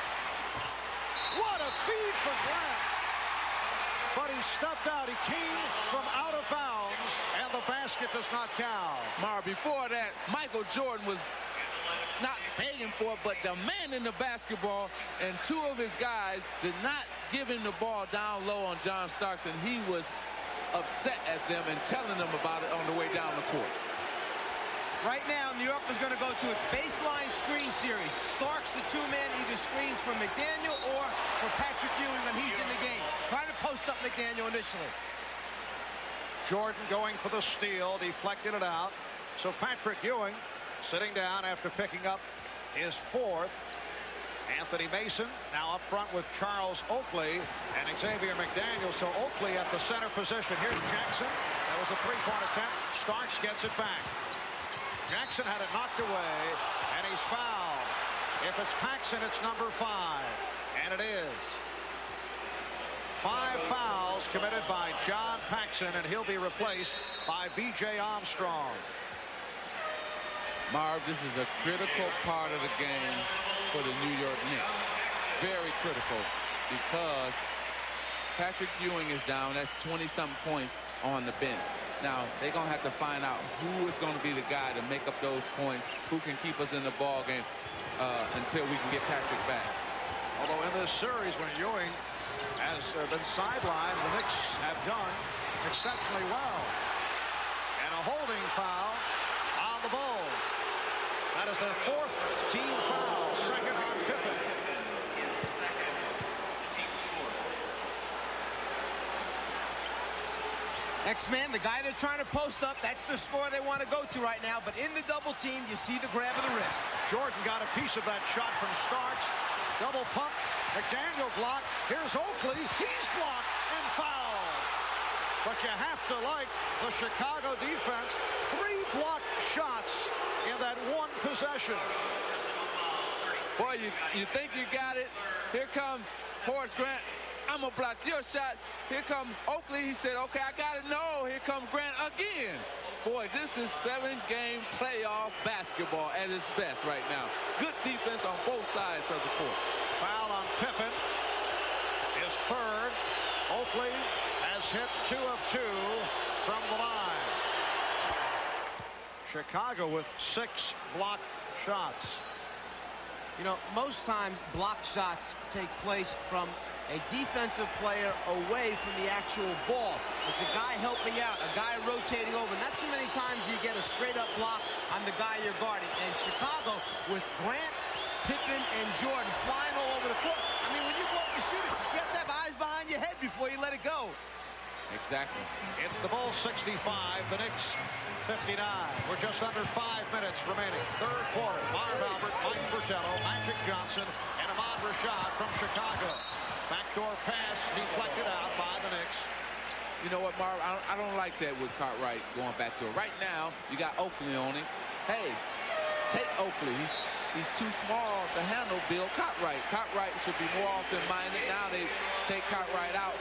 What a feed for Grant. But he stepped out. He came from out of bounds, and the basket does not count. Mar, before that, Michael Jordan was not begging for it, but demanding the basketball, and 2 of his guys did not give him the ball down low on John Starks, and he was upset at them and telling them about it on the way down the court. Right now, New York is going to go to its baseline screen series. Starks, the 2-man, either screens for McDaniel or for Patrick Ewing when he's in the game. Trying to post up McDaniel initially. Jordan going for the steal, deflected it out. So Patrick Ewing sitting down after picking up his 4th. Anthony Mason now up front with Charles Oakley and Xavier McDaniel. So Oakley at the center position. Here's Jackson. That was a 3-point attempt. Starks gets it back. Jackson had it knocked away, and he's fouled. If it's Paxson, it's number 5, and it is. 5 fouls committed by John Paxson, and he'll be replaced by B.J. Armstrong. Marv, this is a critical part of the game for the New York Knicks. Very critical, because Patrick Ewing is down. That's 20-something points on the bench. Now, they're going to have to find out who is going to be the guy to make up those points, who can keep us in the ball game until we can get Patrick back. Although in this series when Ewing has been sidelined. The Knicks have done exceptionally well. And a holding foul on the Bulls. That is their 4th team foul, 2nd on Pippen. X-Man, the guy they're trying to post up, that's the score they want to go to right now. But in the double team, you see the grab of the wrist. Jordan got a piece of that shot from Starks. Double pump. McDaniel blocked. Here's Oakley. He's blocked and fouled. But you have to like the Chicago defense. 3 blocked shots in that one possession. Boy, you think you got it. Here comes Horace Grant. I'm going to block your shot. Here comes Oakley. He said, okay, I got it. No, here comes Grant again. Boy, this is 7-game playoff basketball at its best right now. Good defense on both sides of the court. Foul on Pippen. His 3rd. Oakley has hit 2 of 2 from the line. Chicago with 6 blocked shots. You know, most times blocked shots take place from a defensive player away from the actual ball. It's a guy helping out, a guy rotating over. Not too many times you get a straight-up block on the guy you're guarding. And Chicago, with Grant, Pippen, and Jordan flying all over the court. I mean, when you go up to shoot it, you have to have eyes behind your head before you let it go. Exactly. It's the Bulls 65, the Knicks 59. We're just under 5 minutes remaining. 3rd quarter. Marv Albert, Mike Fratello, Magic Johnson, and Ahmad Rashad from Chicago. Backdoor pass deflected out by the Knicks. You know what, Marv? I don't like that with Cartwright going backdoor. Right now, you got Oakley on him. Hey, take Oakley. He's too small to handle Bill Cartwright. Cartwright should be more often-minded. Now they take Cartwright out.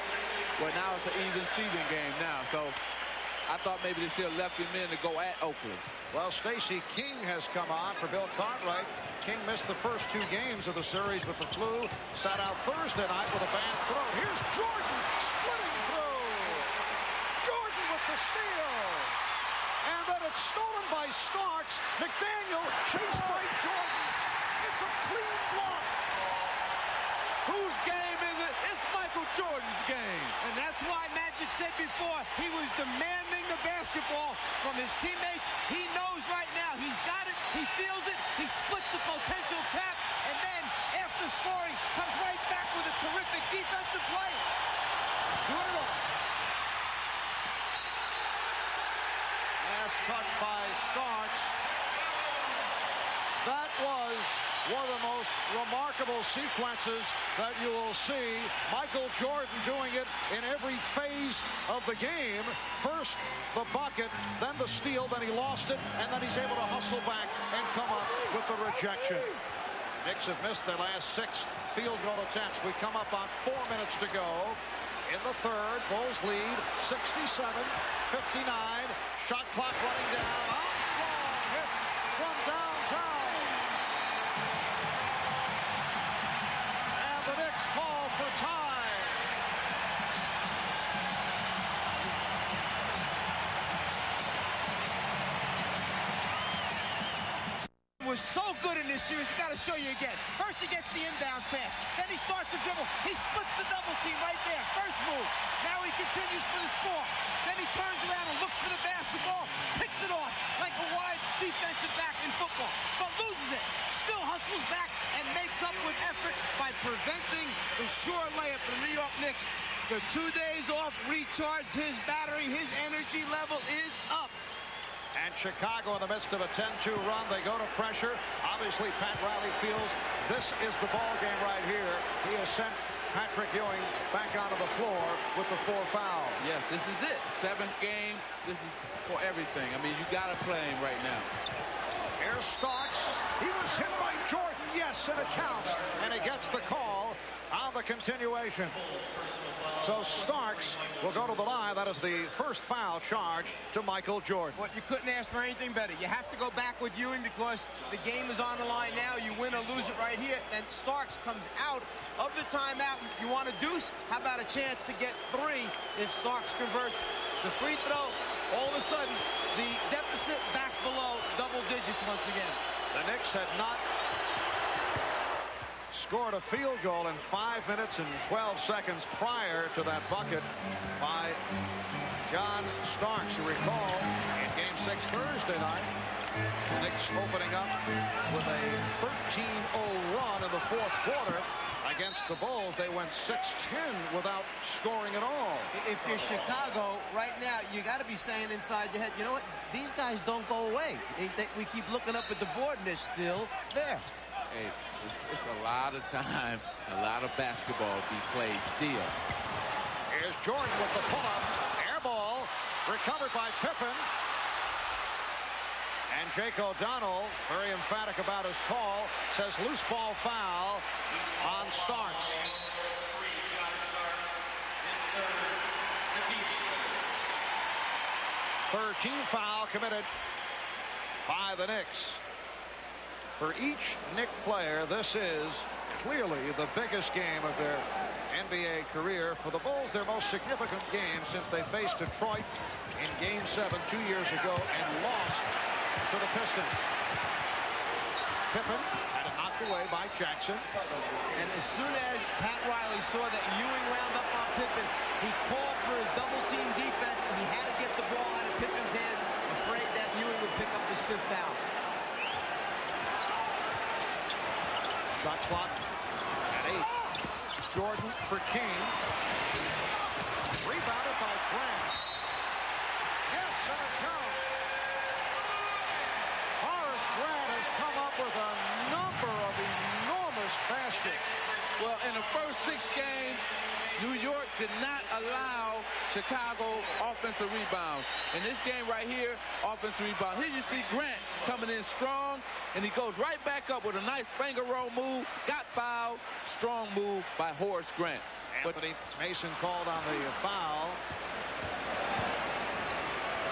Well, now it's an even-Steven game now. So I thought maybe they should have left him in to go at Oakley. Well, Stacey King has come on for Bill Cartwright. King missed the first 2 games of the series with the flu. Sat out Thursday night with a bad throat. Here's Jordan splitting through. Jordan with the steal. And then it's stolen by Starks. McDaniel chased by Jordan. It's a clean block. Whose game is it? It's Michael Jordan's game. And that's why Magic said before he was demanding the basketball from his teammates. He knows right now he's got it. He feels it. He splits the potential trap. And then after scoring, comes right back with a terrific defensive play. Doing it all. Last touch by Starks. That was one of the most remarkable sequences that you will see. Michael Jordan doing it in every phase of the game. First the bucket, then the steal, then he lost it, and then he's able to hustle back and come up with the rejection. Knicks have missed their last 6 field goal attempts. We come up on 4 minutes to go. In the 3rd, Bulls lead 67-59. Shot clock running down. Armstrong hits from downtown. And the Knicks call for time. Was so good in this series, we got to show you again. First he gets the inbounds pass, then he starts to dribble. He splits the double team right there. First move. Now he continues for the score. Then he turns around and looks for the basketball, picks it off like a wide defensive back in football, but loses it. Still hustles back and makes up with effort by preventing the sure layup for the New York Knicks. The 2 days off recharged his battery. His energy level is up. And Chicago in the midst of a 10-2 run. They go to pressure. Obviously, Pat Riley feels this is the ball game right here. He has sent Patrick Ewing back onto the floor with the 4 fouls. Yes, this is it. 7th game. This is for everything. I mean, you got to play him right now. Here's Starks. He was hit by Jordan. Yes, and it counts. And he gets the call on the continuation. So Starks will go to the line. That is the first foul charge to Michael Jordan. Well, you couldn't ask for anything better. You have to go back with Ewing because the game is on the line now. You win or lose it right here. Then Starks comes out of the timeout. You want a deuce? How about a chance to get 3 if Starks converts the free throw? All of a sudden, the deficit back below double digits once again. The Knicks had not scored a field goal in 5 minutes and 12 seconds prior to that bucket by John Starks. You recall in Game 6 Thursday night, Knicks opening up with a 13-0 run in the fourth quarter against the Bulls. They went 6-10 without scoring at all. If you're Chicago right now, you got to be saying inside your head, you know what? These guys don't go away. We keep looking up at the board, and they're still there. Hey, it's a lot of time, a lot of basketball to be played still. Here's Jordan with the pull-up. Air ball recovered by Pippen. And Jake O'Donnell, very emphatic about his call, says loose ball foul on Starks. 13th foul committed by the Knicks. For each Knick player, this is clearly the biggest game of their NBA career. For the Bulls, their most significant game since they faced Detroit in Game 7 2 years ago and lost to the Pistons. Pippen had it knocked away by Jackson. And as soon as Pat Riley saw that Ewing wound up on Pippen, he called for his double-team defense. He had to get the ball out of Pippen's hands, afraid that Ewing would pick up his 5th foul. Shot clock at 8. Jordan for King. Rebounded by Grant. Yes, and it counts. Horace Grant has come up with a number of enormous baskets. Well, in the first 6 games, New York did not allow Chicago offensive rebounds. In this game right here, offensive rebound. Here you see Grant coming in strong, and he goes right back up with a nice finger roll move. Got fouled. Strong move by Horace Grant. Anthony Mason called on the foul.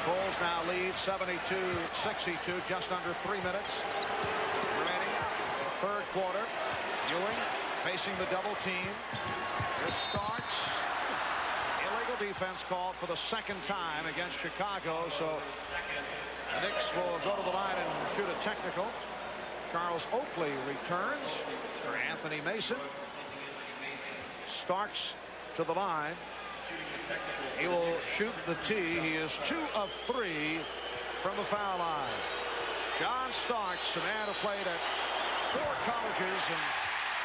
Bulls now lead 72-62, just under 3 minutes remaining. Third quarter. Ewing facing the double team. This starts. Illegal defense called for the 2nd time against Chicago, so the Knicks will go to the line and shoot a technical. Charles Oakley returns for Anthony Mason. Starks to the line. He will shoot the tee. He is 2 of 3 from the foul line. John Starks, a man who played at 4 colleges in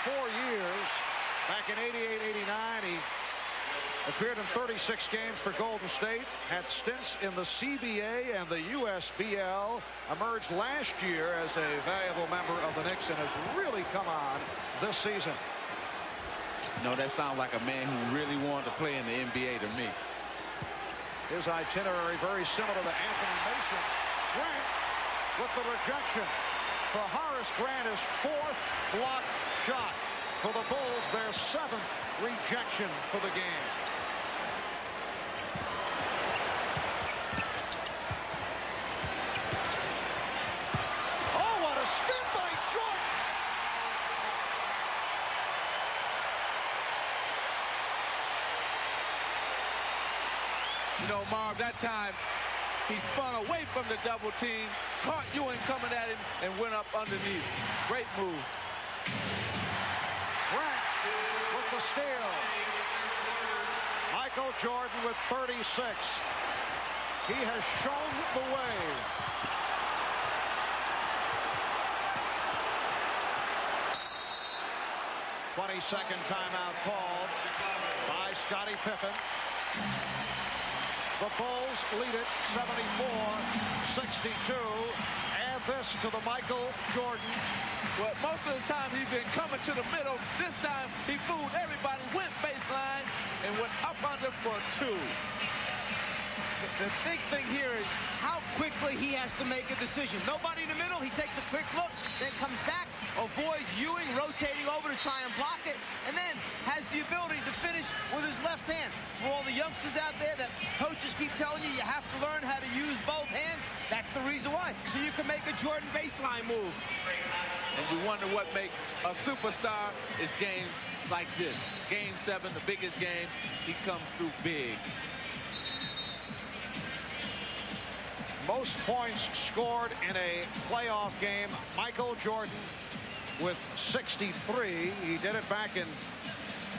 4 years. Back in 88-89, he appeared in 36 games for Golden State, had stints in the CBA and the USBL, emerged last year as a valuable member of the Knicks, and has really come on this season. No, that sounds like a man who really wanted to play in the NBA to me. His itinerary very similar to Anthony Mason. Grant with the rejection. For Horace Grant, his 4th block shot. For the Bulls, their 7th rejection for the game. Oh, what a spin by Jordan! You know, Marv, that time he spun away from the double team, caught Ewing coming at him, and went up underneath. Great move. Grant with the steal. Michael Jordan with 36. He has shown the way. "20-second timeout called by Scottie Pippen. The Bulls lead it 74-62. Add this to the Michael Jordan. Well, most of the time he's been coming to the middle. This time he fooled everybody, went baseline, and went up under for 2. The big thing here is how quickly he has to make a decision. Nobody in the middle. He takes a quick look, then comes back, avoids Ewing rotating over to try and block it, and then has the ability to finish with his left hand. For all the youngsters out there that coaches keep telling you have to learn how to use both hands, that's the reason why. So you can make a Jordan baseline move. And you wonder what makes a superstar is games like this. Game 7, the biggest game, he comes through big. Most points scored in a playoff game, Michael Jordan, with 63. He did it back in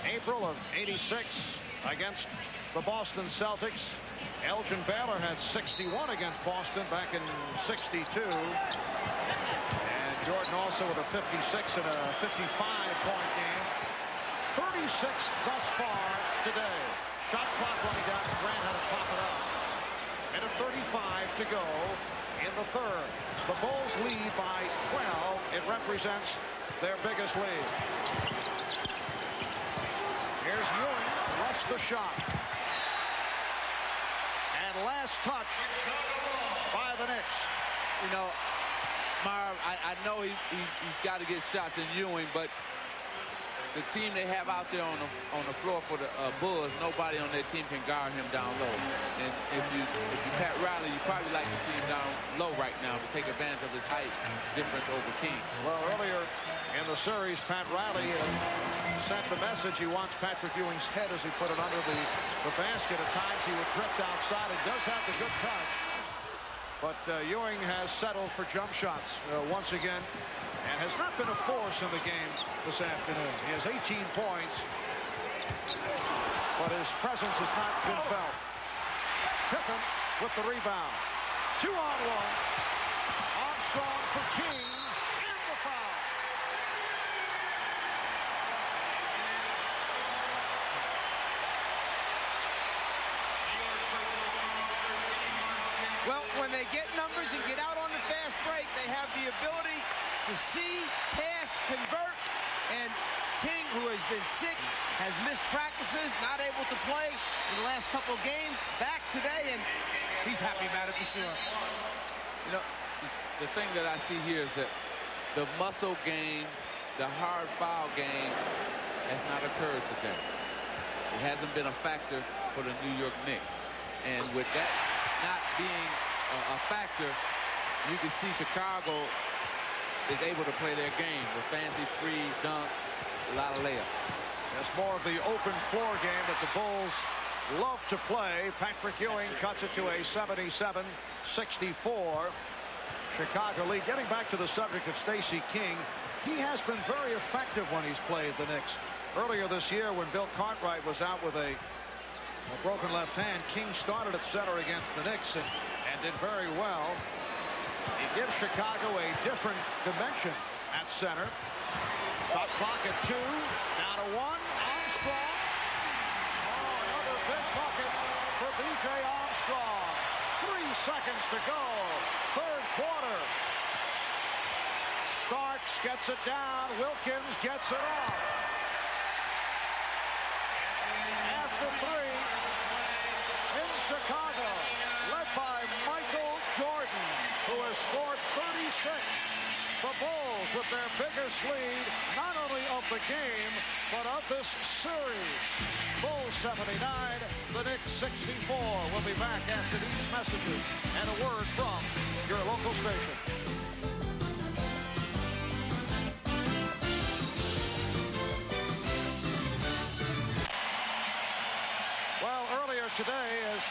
April of '86 against the Boston Celtics. Elgin Baylor had 61 against Boston back in '62. And Jordan also with a 56 and a 55-point game. 36 thus far today. Shot clock running down. Grant had to pop it up. Minute 35 to go in the third. The Bulls lead by 12. It represents their biggest lead. Here's Ewing. Rush the shot. And last touch by the Knicks. You know, Marv, I know he's got to get shots in Ewing, but the team they have out there on the floor for the Bulls, nobody on their team can guard him down low. And if you Pat Riley, you probably like to see him down low right now to take advantage of his height difference over King. Well, earlier in the series, Pat Riley sent the message he wants Patrick Ewing's head as he put it under the basket. At times he would drift outside. He does have the good touch. But Ewing has settled for jump shots once again and has not been a force in the game this afternoon. He has 18 points, but his presence has not been felt. Pippen with the rebound. 2-on-1. Armstrong for King. And the foul. Well, when they get numbers and get out on the fast break, they have the ability to see, pass, convert, and King, who has been sick, has missed practices, not able to play in the last couple of games, back today, and he's happy about it for sure. You know, the thing that I see here is that the muscle game, the hard foul game has not occurred today. It hasn't been a factor for the New York Knicks. And with that not being a factor, you can see Chicago is able to play their game with fancy free dunk, a lot of layups. That's more of the open floor game that the Bulls love to play. Patrick Ewing cuts it to a 77-64 Chicago lead. Getting back to the subject of Stacey King, he has been very effective when he's played the Knicks. Earlier this year, when Bill Cartwright was out with a broken left hand, King started at center against the Knicks and did very well. He gives Chicago a different dimension at center. Shot clock at 2, down to 1. Armstrong. Oh, another big bucket for B.J. Armstrong. 3 seconds to go. Third quarter. Starks gets it down. Wilkins gets it off. After 3 in Chicago, led by Michael Jordan, who has scored 36. The Bulls with their biggest lead, not only of the game, but of this series. Bulls 79, the Knicks 64. We'll be back after these messages and a word from your local station. Well, earlier today, as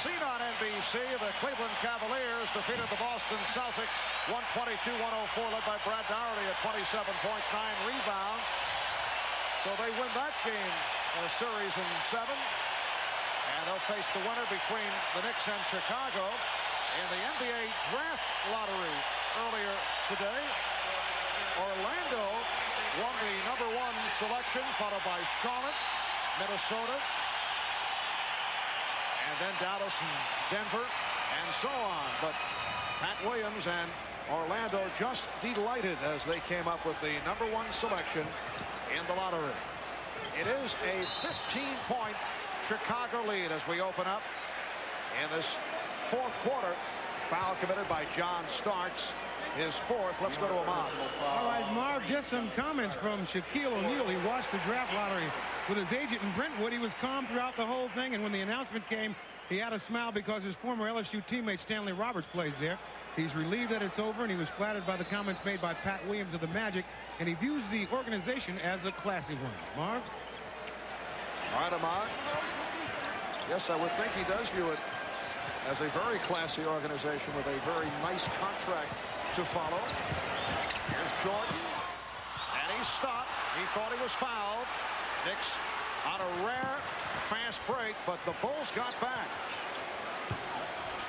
seen on NBC, the Cleveland Cavaliers defeated the Boston Celtics 122-104, led by Brad Daugherty at 27 points, 9 rebounds. So they win that game, series in 7. And they'll face the winner between the Knicks and Chicago in the NBA draft lottery earlier today. Orlando won the #1 selection, followed by Charlotte, Minnesota, and then Dallas and Denver, and so on. But Pat Williams and Orlando just delighted as they came up with the #1 selection in the lottery. It is a 15-point Chicago lead as we open up in this fourth quarter. Foul committed by John Starks, his 4th. Let's go to Ahmad. All right, Marv, just some comments from Shaquille O'Neal. He watched the draft lottery with his agent in Brentwood. He was calm throughout the whole thing, and when the announcement came, he had a smile because his former LSU teammate Stanley Roberts plays there. He's relieved that it's over, and he was flattered by the comments made by Pat Williams of the Magic, and he views the organization as a classy one. Marv? All right, Ahmad. Yes, I would think he does view it as a very classy organization with a very nice contract to follow. Here's Jordan. stopped. He thought he was fouled. Knicks on a rare fast break, but the Bulls got back.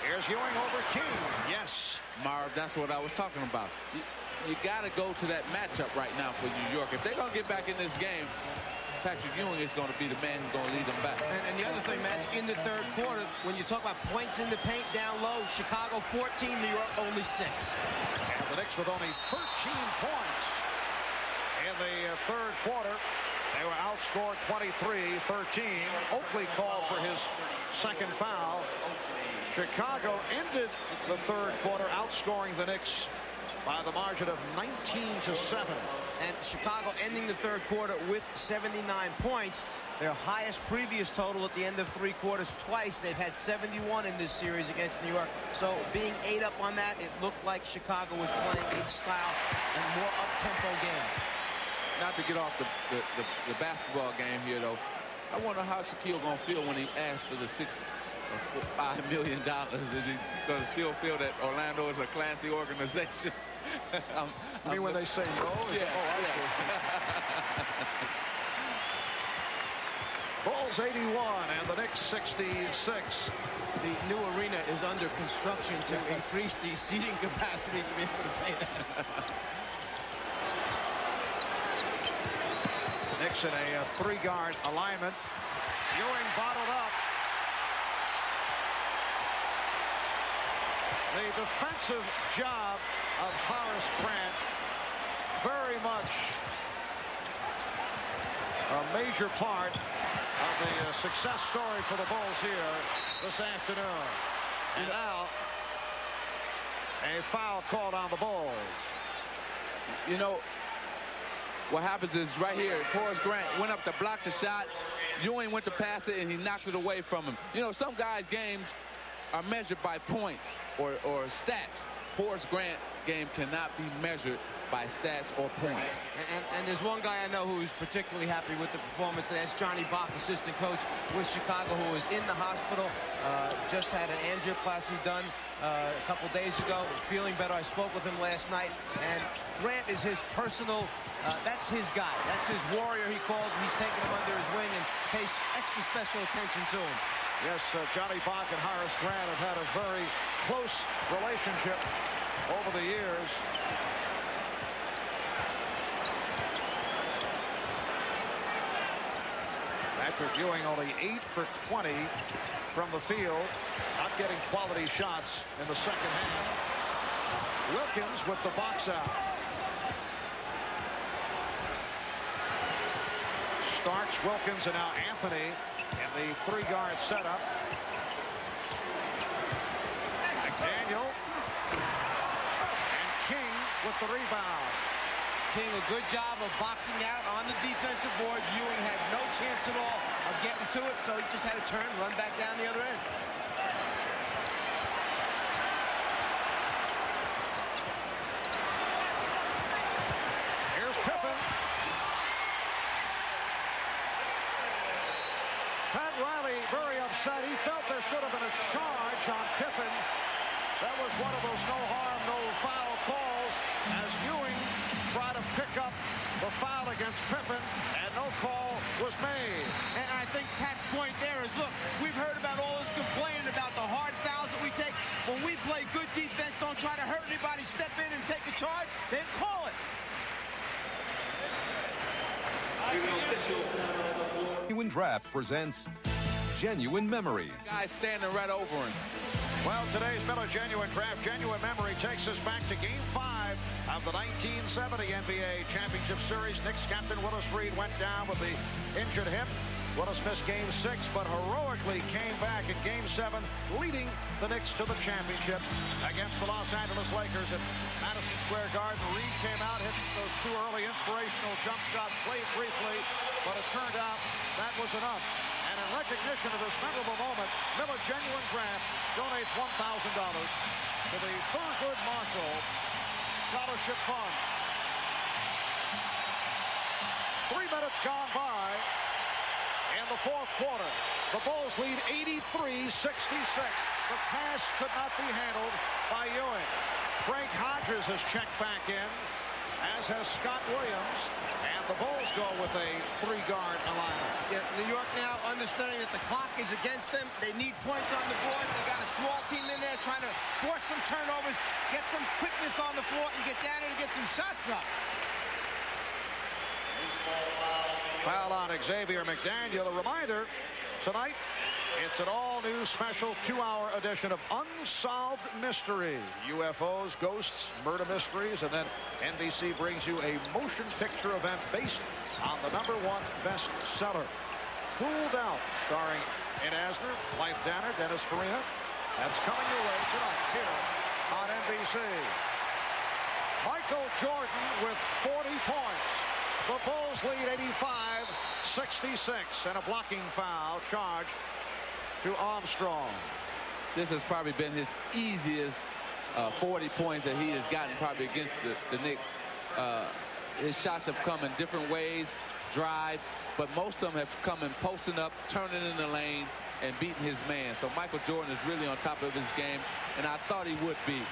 Here's Ewing over King. Yes. Marv, that's what I was talking about. You got to go to that matchup right now for New York. If they're going to get back in this game, Patrick Ewing is going to be the man who's going to lead them back. And the other thing, Matt, in the third quarter, when you talk about points in the paint down low, Chicago 14, New York only 6. And the Knicks with only 13 points in the third quarter. They were outscored 23-13. Oakley called for his second foul. Chicago ended the third quarter outscoring the Knicks by the margin of 19-7. And Chicago ending the third quarter with 79 points, their highest previous total at the end of three quarters twice. They've had 71 in this series against New York. So being 8 up on that, it looked like Chicago was playing its style and more up-tempo game. Not to get off the basketball game here, though, I wonder how Shaquille going to feel when he asked for the $5 million. Is he going to still feel that Orlando is a classy organization? I mean, when they say no? Yeah. Bulls 81 and the Knicks 66. The new arena is under construction to increase the seating capacity to be able to pay that. Knicks in a three-guard alignment. Ewing bottled up. The defensive job of Horace Grant, very much a major part of the success story for the Bulls here this afternoon. And now a foul called on the Bulls. You know, what happens is right here, Horace Grant went up to block the shot. Ewing went to pass it, and he knocked it away from him. You know, some guys' games are measured by points or stats. Horace Grant game cannot be measured by stats or points. And there's one guy I know who's particularly happy with the performance. That's Johnny Bach, assistant coach with Chicago, who was in the hospital, just had an angioplasty done a couple days ago, feeling better. I spoke with him last night, and Grant is his personal, that's his guy. That's his warrior, he calls him. He's taking him under his wing and pays extra special attention to him. Yes, Johnny Bach and Horace Grant have had a very close relationship over the years. Patrick Ewing only 8 for 20 from the field, not getting quality shots in the second half. Wilkins with the box out. Starks, Wilkins, and now Anthony in the three-guard setup. McDaniel and King with the rebound. King, a good job of boxing out on the defensive board. Ewing had no chance at all of getting to it, so he just had to turn, run back down the other end. Here's Pippen. Pat Riley very upset. He felt there should have been a charge on Pippen. That was one of those no harm, no foul calls as Ewing tried to pick up the foul against Pippen, and no call was made. And I think Pat's point there is, look, we've heard about all this complaining about the hard fouls that we take. When we play good defense, don't try to hurt anybody, step in and take a charge, then call it. Genuine Draft presents Genuine Memories. Guy standing right over him. Well, today's Miller Genuine Draft Genuine Memory takes us back to Game 5 of the 1970 NBA Championship Series. Knicks captain Willis Reed went down with the injured hip. Willis missed Game 6, but heroically came back in Game 7, leading the Knicks to the championship against the Los Angeles Lakers at Madison Square Garden. Reed came out, hit those two early inspirational jump shots, played briefly, but it turned out that was enough. And in recognition of this memorable moment, Miller Genuine Draft donates $1,000 to the Thurgood Marshall Scholarship Fund. 3 minutes gone by in the fourth quarter. The Bulls lead 83-66. The pass could not be handled by Ewing. Frank Hodges has checked back in. as has Scott Williams. And the Bulls go with a 3-guard alignment. Yeah, New York now understanding that the clock is against them. They need points on the board. They got a small team in there trying to force some turnovers, get some quickness on the floor, and get down there and get some shots up. Foul on Xavier McDaniel. A reminder, tonight, it's an all-new special 2-hour edition of Unsolved Mystery. UFOs, ghosts, murder mysteries, and then NBC brings you a motion picture event based on the #1 bestseller, Cooled Out, starring Ed Asner, Blythe Danner, Dennis Farina. That's coming your way tonight here on NBC. Michael Jordan with 40 points. The Bulls lead 85-66, and a blocking foul charge to Armstrong. This has probably been his easiest 40 points that he has gotten probably against the Knicks. His shots have come in different ways, drive, but most of them have come in posting up, turning in the lane, and beating his man. So Michael Jordan is really on top of his game, and I thought he would be.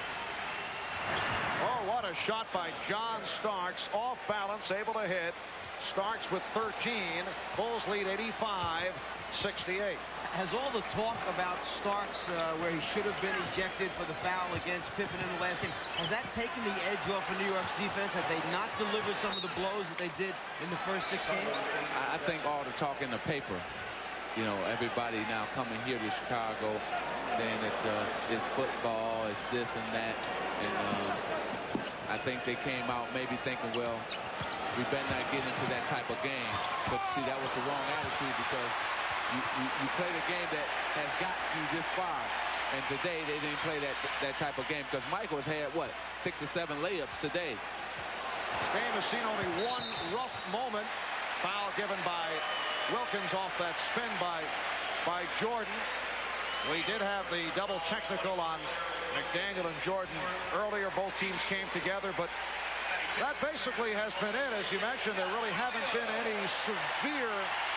Oh, what a shot by John Starks. Off balance, able to hit. Starks with 13. Bulls lead 85-68. Has all the talk about Starks, where he should have been ejected for the foul against Pippen in the last game, has that taken the edge off of New York's defense? Have they not delivered some of the blows that they did in the first 6 games? I think all the talk in the paper, you know, everybody now coming here to Chicago saying that it's football, it's this and that. And I think they came out maybe thinking, well, we better not get into that type of game. But see, that was the wrong attitude, because you play the game that has got you this far. And today they didn't play that type of game, because Michael has had, what, 6 or 7 layups today. This game has seen only one rough moment. Foul given by Wilkins off that spin by Jordan. We did have the double technical on McDaniel and Jordan earlier. Both teams came together, but that basically has been it. As you mentioned, there really haven't been any severe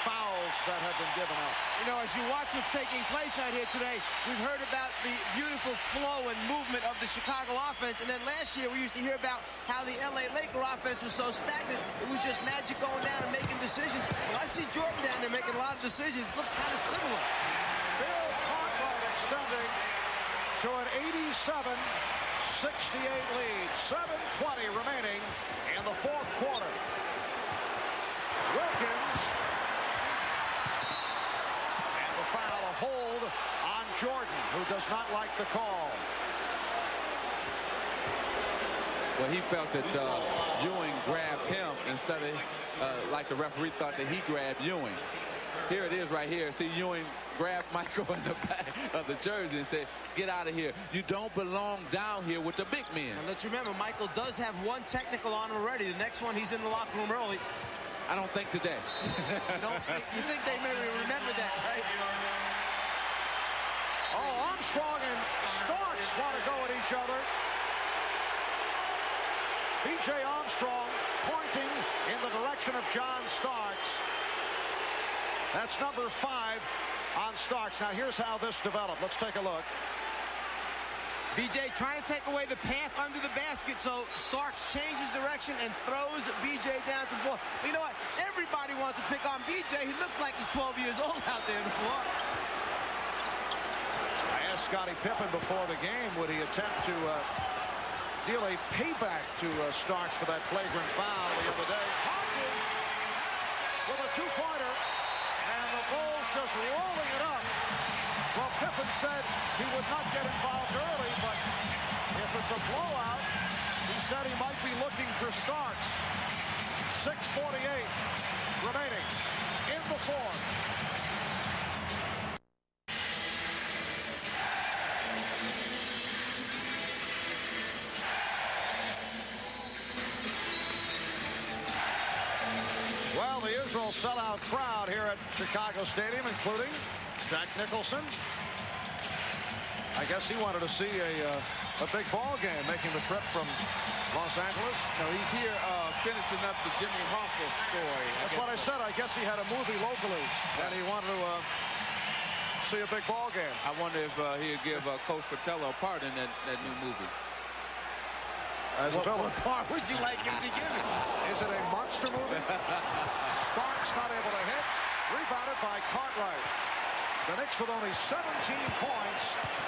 fouls that have been given up. You know, as you watch what's taking place out here today, we've heard about the beautiful flow and movement of the Chicago offense. And then last year, we used to hear about how the LA Laker offense was so stagnant. It was just Magic going down and making decisions. Well, I see Jordan down there making a lot of decisions. It looks kind of similar. Bill Cartwright extending to an 87-68 lead. 7:20 remaining in the 4th quarter. Wilkins. And the foul, a hold on Jordan, who does not like the call. Well, he felt that Ewing grabbed him instead of like the referee thought that he grabbed Ewing. Here it is right here. See, Ewing grabbed Michael in the back of the jersey and said, get out of here. You don't belong down here with the big men. And let's remember, Michael does have 1 technical on him already. The next one, he's in the locker room early. I don't think today. You think they maybe remember that, right? Oh, Armstrong and Starks want to go at each other. B.J. Armstrong pointing in the direction of John Starks. That's number 5 on Starks. Now, here's how this developed. Let's take a look. B.J. trying to take away the path under the basket, so Starks changes direction and throws B.J. down to the floor. But you know what? Everybody wants to pick on B.J. He looks like he's 12 years old out there on the floor. I asked Scottie Pippen before the game, would he attempt to deal a payback to Starks for that flagrant foul the other day. Hopkins with a 2-pointer, and the Bulls just rolling it up. Well, Pippen said he would not get involved early, but if it's a blowout, he said he might be looking for Starks. 6:48 remaining in the 4th. Well, the Israel sellout crowd here at Chicago Stadium, including Jack Nicholson. I guess he wanted to see a big ball game, making the trip from Los Angeles. No, he's here finishing up the Jimmy Hoffa story. That's what I said. I guess he had a movie locally, and he wanted to see a big ball game. I wonder if he'll give Coach Fratello a part in that new movie. as a villain. What part would you like him to give me? Is it a monster movie? Sparks not able to hit. Rebounded by Cartwright. The Knicks with only 17 points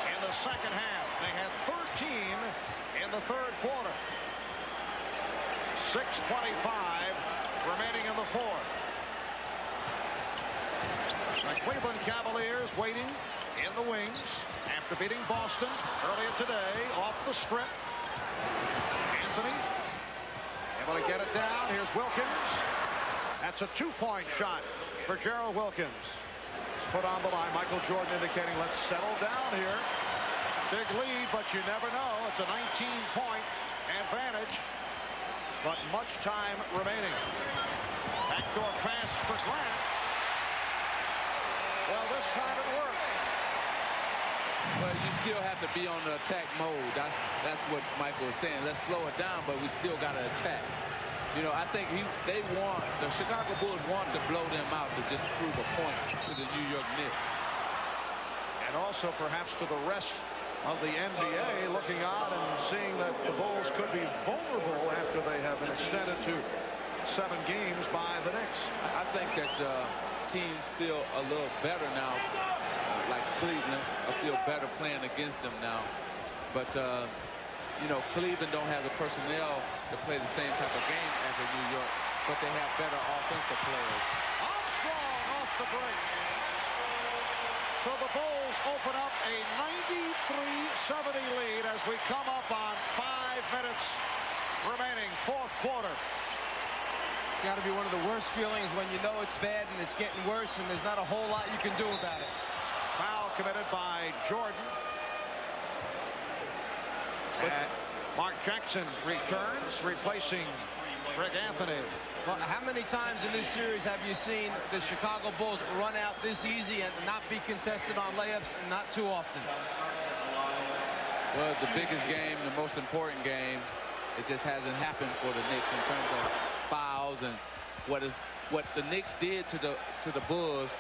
in the second half. They had 13 in the third quarter. 6:25 remaining in the fourth. The Cleveland Cavaliers waiting in the wings after beating Boston earlier today off the strip. Anthony able to get it down. Here's Wilkins. That's a two-point shot for Gerald Wilkins. It's put on the line. Michael Jordan indicating, let's settle down here. Big lead, but you never know. It's a 19-point advantage, but much time remaining. Backdoor pass for Grant. Well, this time it worked. Well, you still have to be on the attack mode. That's what Michael was saying. Let's slow it down, but we still got to attack. You know, I think the Chicago Bulls want to blow them out to just prove a point to the New York Knicks. And also perhaps to the rest of the NBA looking on and seeing that the Bulls could be vulnerable after they have been extended to 7 games by the Knicks. I think that teams feel a little better now, like Cleveland. I feel better playing against them now. But, you know, Cleveland don't have the personnel to play the same type of game as the New York, but they have better offensive players. Armstrong off the break. So the Bulls open up a 93-70 lead as we come up on 5 minutes remaining, fourth quarter. It's got to be one of the worst feelings when you know it's bad and it's getting worse and there's not a whole lot you can do about it. Foul committed by Jordan. And Mark Jackson returns, replacing Greg Anthony. Well, how many times in this series have you seen the Chicago Bulls run out this easy and not be contested on layups, and not too often? Well, the biggest game, the most important game, it just hasn't happened for the Knicks in terms of fouls and what the Knicks did to the Bulls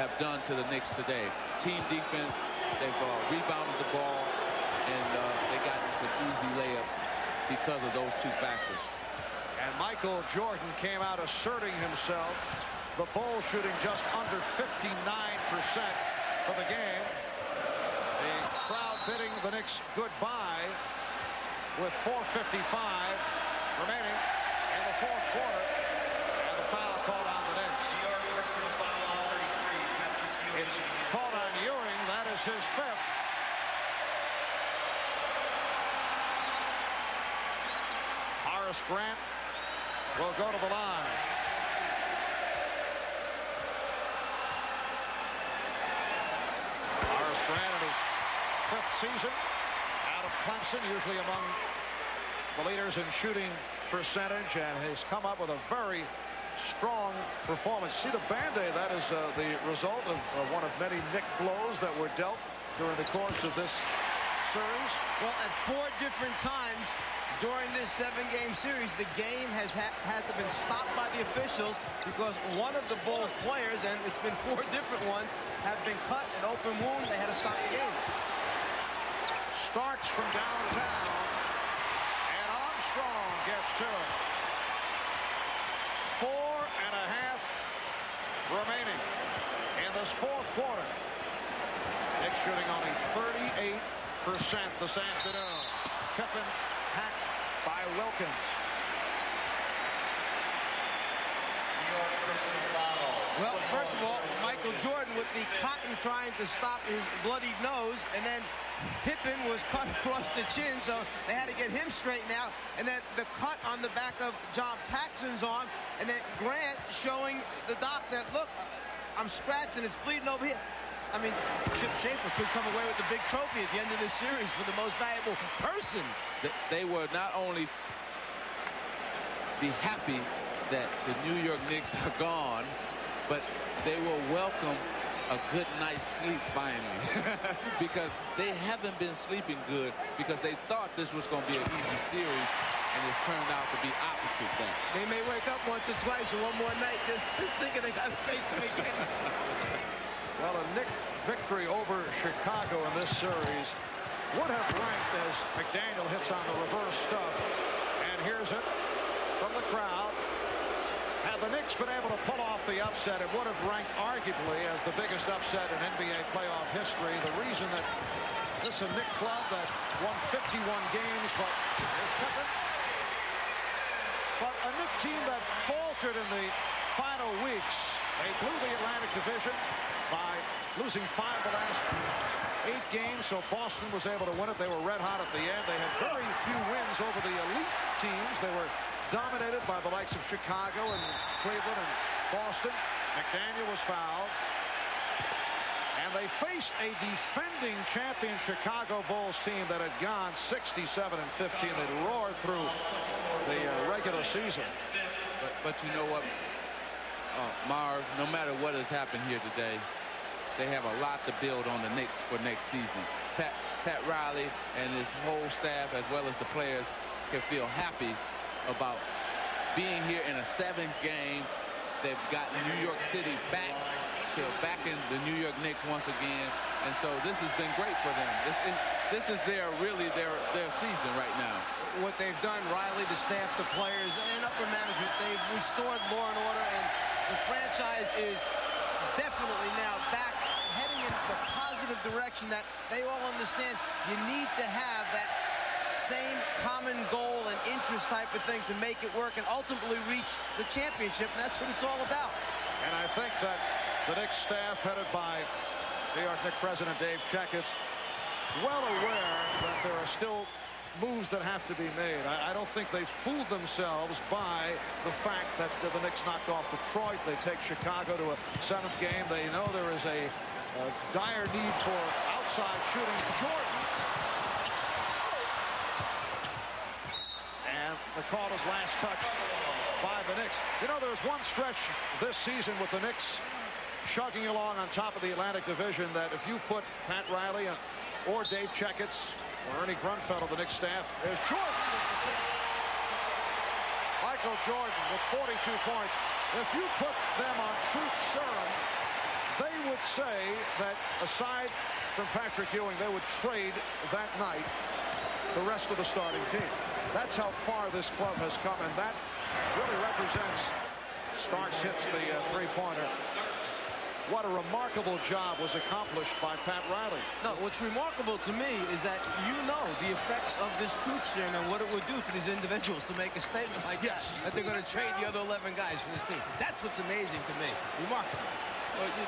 have done to the Knicks today. Team defense, they've rebounded the ball, and they got some easy layups because of those two factors. And Michael Jordan came out asserting himself. The Bulls shooting just under 59% for the game. The crowd bidding the Knicks goodbye with 4:55 remaining in the fourth quarter. And the foul called on the Knicks. It's called on Ewing. That is his 5th. Horace Grant will go to the line. Horace Grant in his 5th season out of Clemson, usually among the leaders in shooting percentage, and has come up with a very strong performance. See the Band-Aid, that is the result of one of many Knick blows that were dealt during the course of this series. Well, at 4 different times during this 7-game series, the game has had to been stopped by the officials because one of the Bulls players, and it's been 4 different ones, have been cut, an open wound. They had to stop the game. Starks from downtown, and Armstrong gets to it. 4.5 remaining in this fourth quarter. Knicks shooting only 38% this afternoon. Pippen hacked by Wilkins. Well, first of all, Michael Jordan with the cotton trying to stop his bloodied nose, and then Pippen was cut across the chin, so they had to get him straightened out. And then the cut on the back of John Paxson's arm, and then Grant showing the doc that, look, I'm scratched and it's bleeding over here. I mean, Chip Schaefer could come away with the big trophy at the end of this series for the most valuable person. They will not only be happy that the New York Knicks are gone, but they will welcome a good night's sleep finally because they haven't been sleeping good because they thought this was going to be an easy series, and it's turned out to be opposite that. They may wake up once or twice or one more night just thinking they got to face him again. Well, a Knick victory over Chicago in this series would have ranked as McDaniel hits on the reverse stuff. And here's it from the crowd. Had the Knicks been able to pull off the upset, it would have ranked arguably as the biggest upset in NBA playoff history. The reason that this is a Knick club that won 51 games, but here's Pippen. But a Knick team that faltered in the final weeks. They blew the Atlantic Division by losing 5 of the last 8 games, so Boston was able to win it. They were red hot at the end. They had very few wins over the elite teams. They were dominated by the likes of Chicago and Cleveland and Boston. McDaniel was fouled. And they faced a defending champion Chicago Bulls team that had gone 67-15. They roared through the regular season. But you know what, Marv, no matter what has happened here today, they have a lot to build on the Knicks for next season. Pat Riley and his whole staff, as well as the players, can feel happy about being here in a 7th game. They've gotten New York City back in the New York Knicks once again, and so this has been great for them. This is their season right now. What they've done, Riley, the staff, the players, and upper management, they've restored law and order, and the franchise is definitely now back heading in the positive direction that they all understand. You need to have that same common goal and interest type of thing to make it work and ultimately reach the championship, and that's what it's all about. And I think that the Knicks staff, headed by New York Knicks president Dave Checketts, well aware that there are still moves that have to be made. I don't think they fooled themselves by the fact that the Knicks knocked off Detroit. They take Chicago to a 7th game. They know there is a dire need for outside shooting. Jordan. And the call is last touch by the Knicks. You know, there's one stretch this season with the Knicks chugging along on top of the Atlantic Division that if you put Pat Riley or Dave Checketts or Ernie Grunfeld of the Knicks staff, there's Jordan. Michael Jordan with 42 points. If you put them on truth serum, they would say that aside from Patrick Ewing, they would trade that night the rest of the starting team. That's how far this club has come, and that really represents. Starks hits the three-pointer. What a remarkable job was accomplished by Pat Riley. No, what's remarkable to me is that you know the effects of this truth serum and what it would do to these individuals to make a statement like that they're going to trade the other 11 guys from this team. That's what's amazing to me. Remarkable.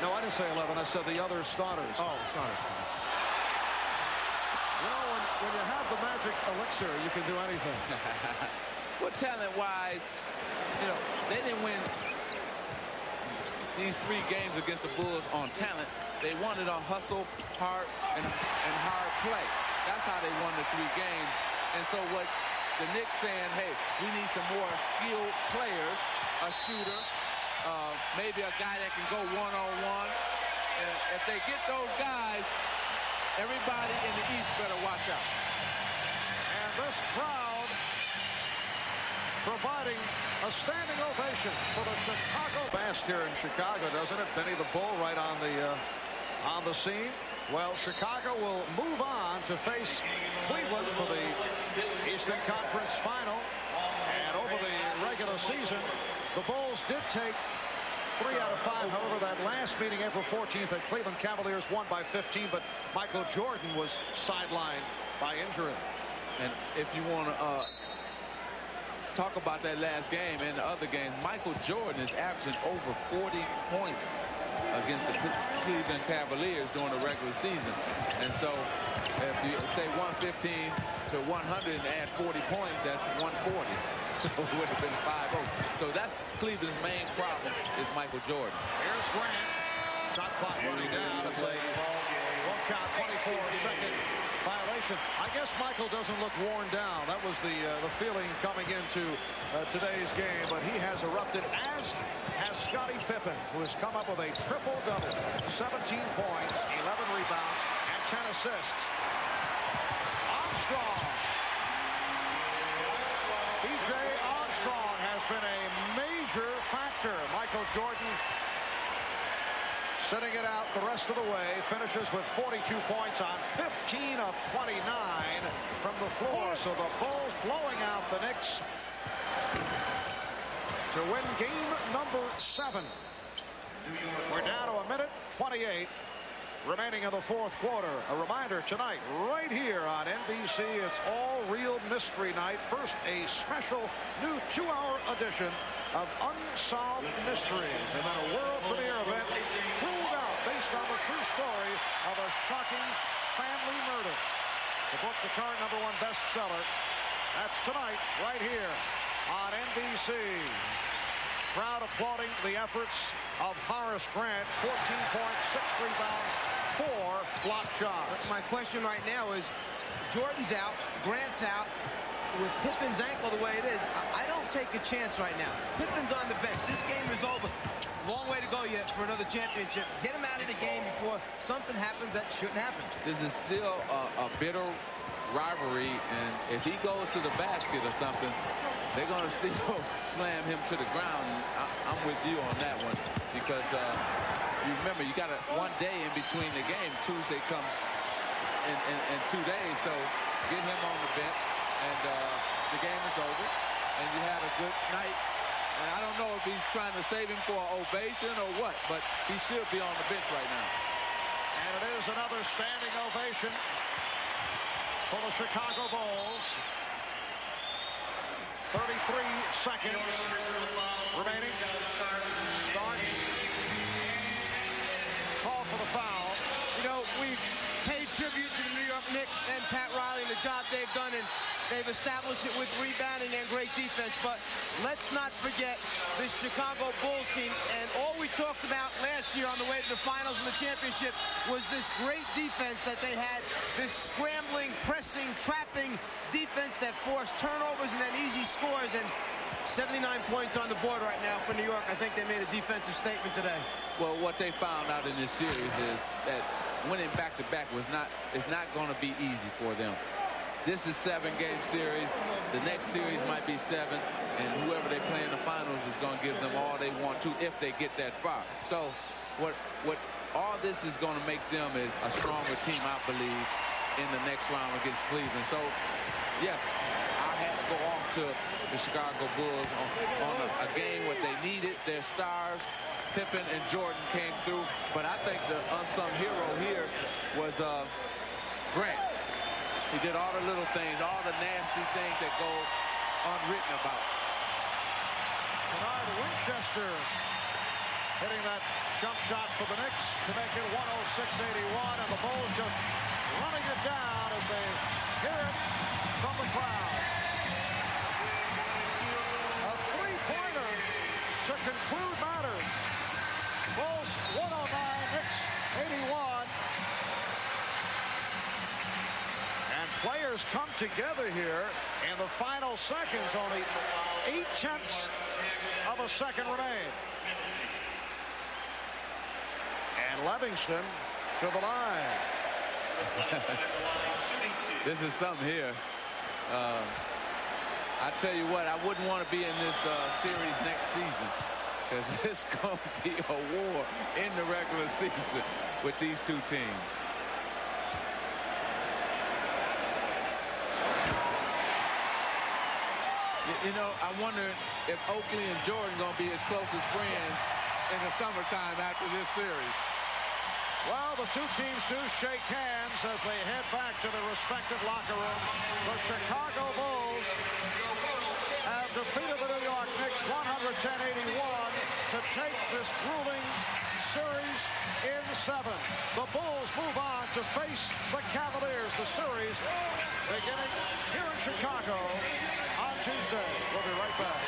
No, I didn't say 11. I said the other starters. Oh, starters. You know, when you have the magic elixir, you can do anything. Well, talent-wise, you know, they didn't win these 3 games against the Bulls on talent. They won it on hustle, heart, and hard play. That's how they won the 3 games. And so what the Knicks saying, hey, we need some more skilled players, a shooter, maybe a guy that can go one-on-one. And if they get those guys, everybody in the East better watch out. And this crowd providing a standing ovation for the Chicago. Fast here in Chicago, doesn't it? Benny the Bull right on the scene. Well, Chicago will move on to face Cleveland for the Eastern Conference Final. And over the regular season, the Bulls did take 3 out of 5. However, that last meeting, April 14th, at Cleveland Cavaliers won by 15, but Michael Jordan was sidelined by injury. And if you want to talk about that last game and the other games, Michael Jordan is averaging over 40 points against the Cleveland Cavaliers during the regular season. And so if you say 115 to 100 and add 40 points, that's 140. So it would have been 5-0. So that's Cleveland's main problem is Michael Jordan. Here's Grant. Shot clock running down. It's a one count, 24-second violation. I guess Michael doesn't look worn down. That was the feeling coming into today's game, but he has erupted, as has Scottie Pippen, who has come up with a triple-double. 17 points, 11 rebounds, and 10 assists. Armstrong. B.J. Armstrong has been a major factor. Michael Jordan sitting it out the rest of the way, finishes with 42 points on 15 of 29 from the floor. So the Bulls blowing out the Knicks to win game number 7. We're down to 1:28 remaining in the fourth quarter. A reminder tonight, right here on NBC, it's All Real Mystery Night. First, a special new 2-hour edition of Unsolved Mysteries, and then a world premiere event ruled out based on the true story of a shocking family murder. The book, the current #1 bestseller. That's tonight, right here on NBC. Crowd applauding the efforts of Horace Grant. 14 points, 6 rebounds, 4 block shots. My question right now is, Jordan's out, Grant's out. With Pippen's ankle the way it is, I don't take a chance right now. Pippen's on the bench. This game is over. Long way to go yet for another championship. Get him out of the game before something happens that shouldn't happen. This is still a bitter rivalry, and if he goes to the basket or something, they're going to still slam him to the ground. I'm with you on that one, because you remember, you got one day in between the game. Tuesday comes in 2 days, so get him on the bench, and the game is over, and you had a good night. And I don't know if he's trying to save him for an ovation or what, but he should be on the bench right now. And it is another standing ovation for the Chicago Bulls. 33 seconds remaining. Start. Call for the foul. You know, we paid tribute to the New York Knicks and Pat Riley and the job they've done, and they've established it with rebounding and great defense. But let's not forget this Chicago Bulls team, and all we talked about last year on the way to the finals and the championship was this great defense that they had, this scrambling, pressing, trapping defense that forced turnovers and then easy scores. And 79 points on the board right now for New York. I think they made a defensive statement today. Well, what they found out in this series is that winning back-to-back is not going to be easy for them. This is a 7-game series. The next series might be 7, and whoever they play in the finals is going to give them all they want to if they get that far. So what all this is going to make them is a stronger team, I believe, in the next round against Cleveland. So, yes, our hats go off to the Chicago Bulls on a game what they needed. Their stars, Pippen and Jordan, came through. But I think the unsung hero here was Grant. He did all the little things, all the nasty things that go unwritten about. Bernard Winchester hitting that jump shot for the Knicks to make it 106-81, and the Bulls just running it down as they hear it from the crowd. A three-pointer to conclude matters. Bulls 109, Knicks 81. And players come together here in the final seconds. Only 0.8 of a second remain. And Livingston to the line. This is something here. I tell you what, I wouldn't want to be in this series next season, because it's going to be a war in the regular season with these two teams. You know, I wonder if Oakley and Jordan going to be as close as friends in the summertime after this series. Well, the two teams do shake hands as they head back to their respective locker rooms. The Chicago Bulls have defeated the New York Knicks 110-81 to take this grueling series in 7. The Bulls move on to face the Cavaliers. The series beginning here in Chicago on Tuesday. We'll be right back.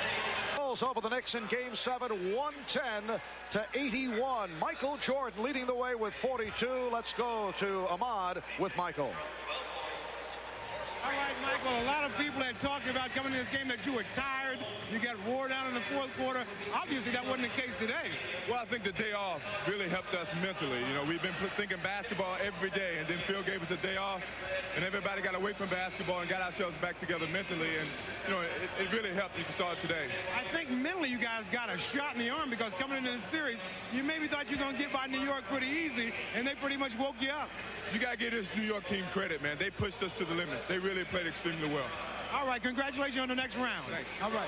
Bulls over the Knicks in Game 7, 110-81. Michael Jordan leading the way with 42. Let's go to Ahmad with Michael. All right, Michael, a lot of people had talked about coming in this game that you were tired. You got wore down in the fourth quarter. Obviously, that wasn't the case today. Well, I think the day off really helped us mentally. You know, we've been thinking basketball every day, and then Phil gave us a day off, and everybody got away from basketball and got ourselves back together mentally, and, you know, it really helped. You saw it today. I think mentally you guys got a shot in the arm because coming into the series, you maybe thought you were going to get by New York pretty easy, and they pretty much woke you up. You got to give this New York team credit, man. They pushed us to the limits. They really played extremely well. All right, congratulations on the next round. Thanks. All right.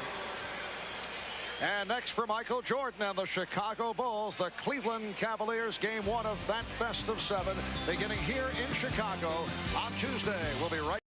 And next for Michael Jordan and the Chicago Bulls, the Cleveland Cavaliers, game one of that best of 7, beginning here in Chicago on Tuesday. We'll be right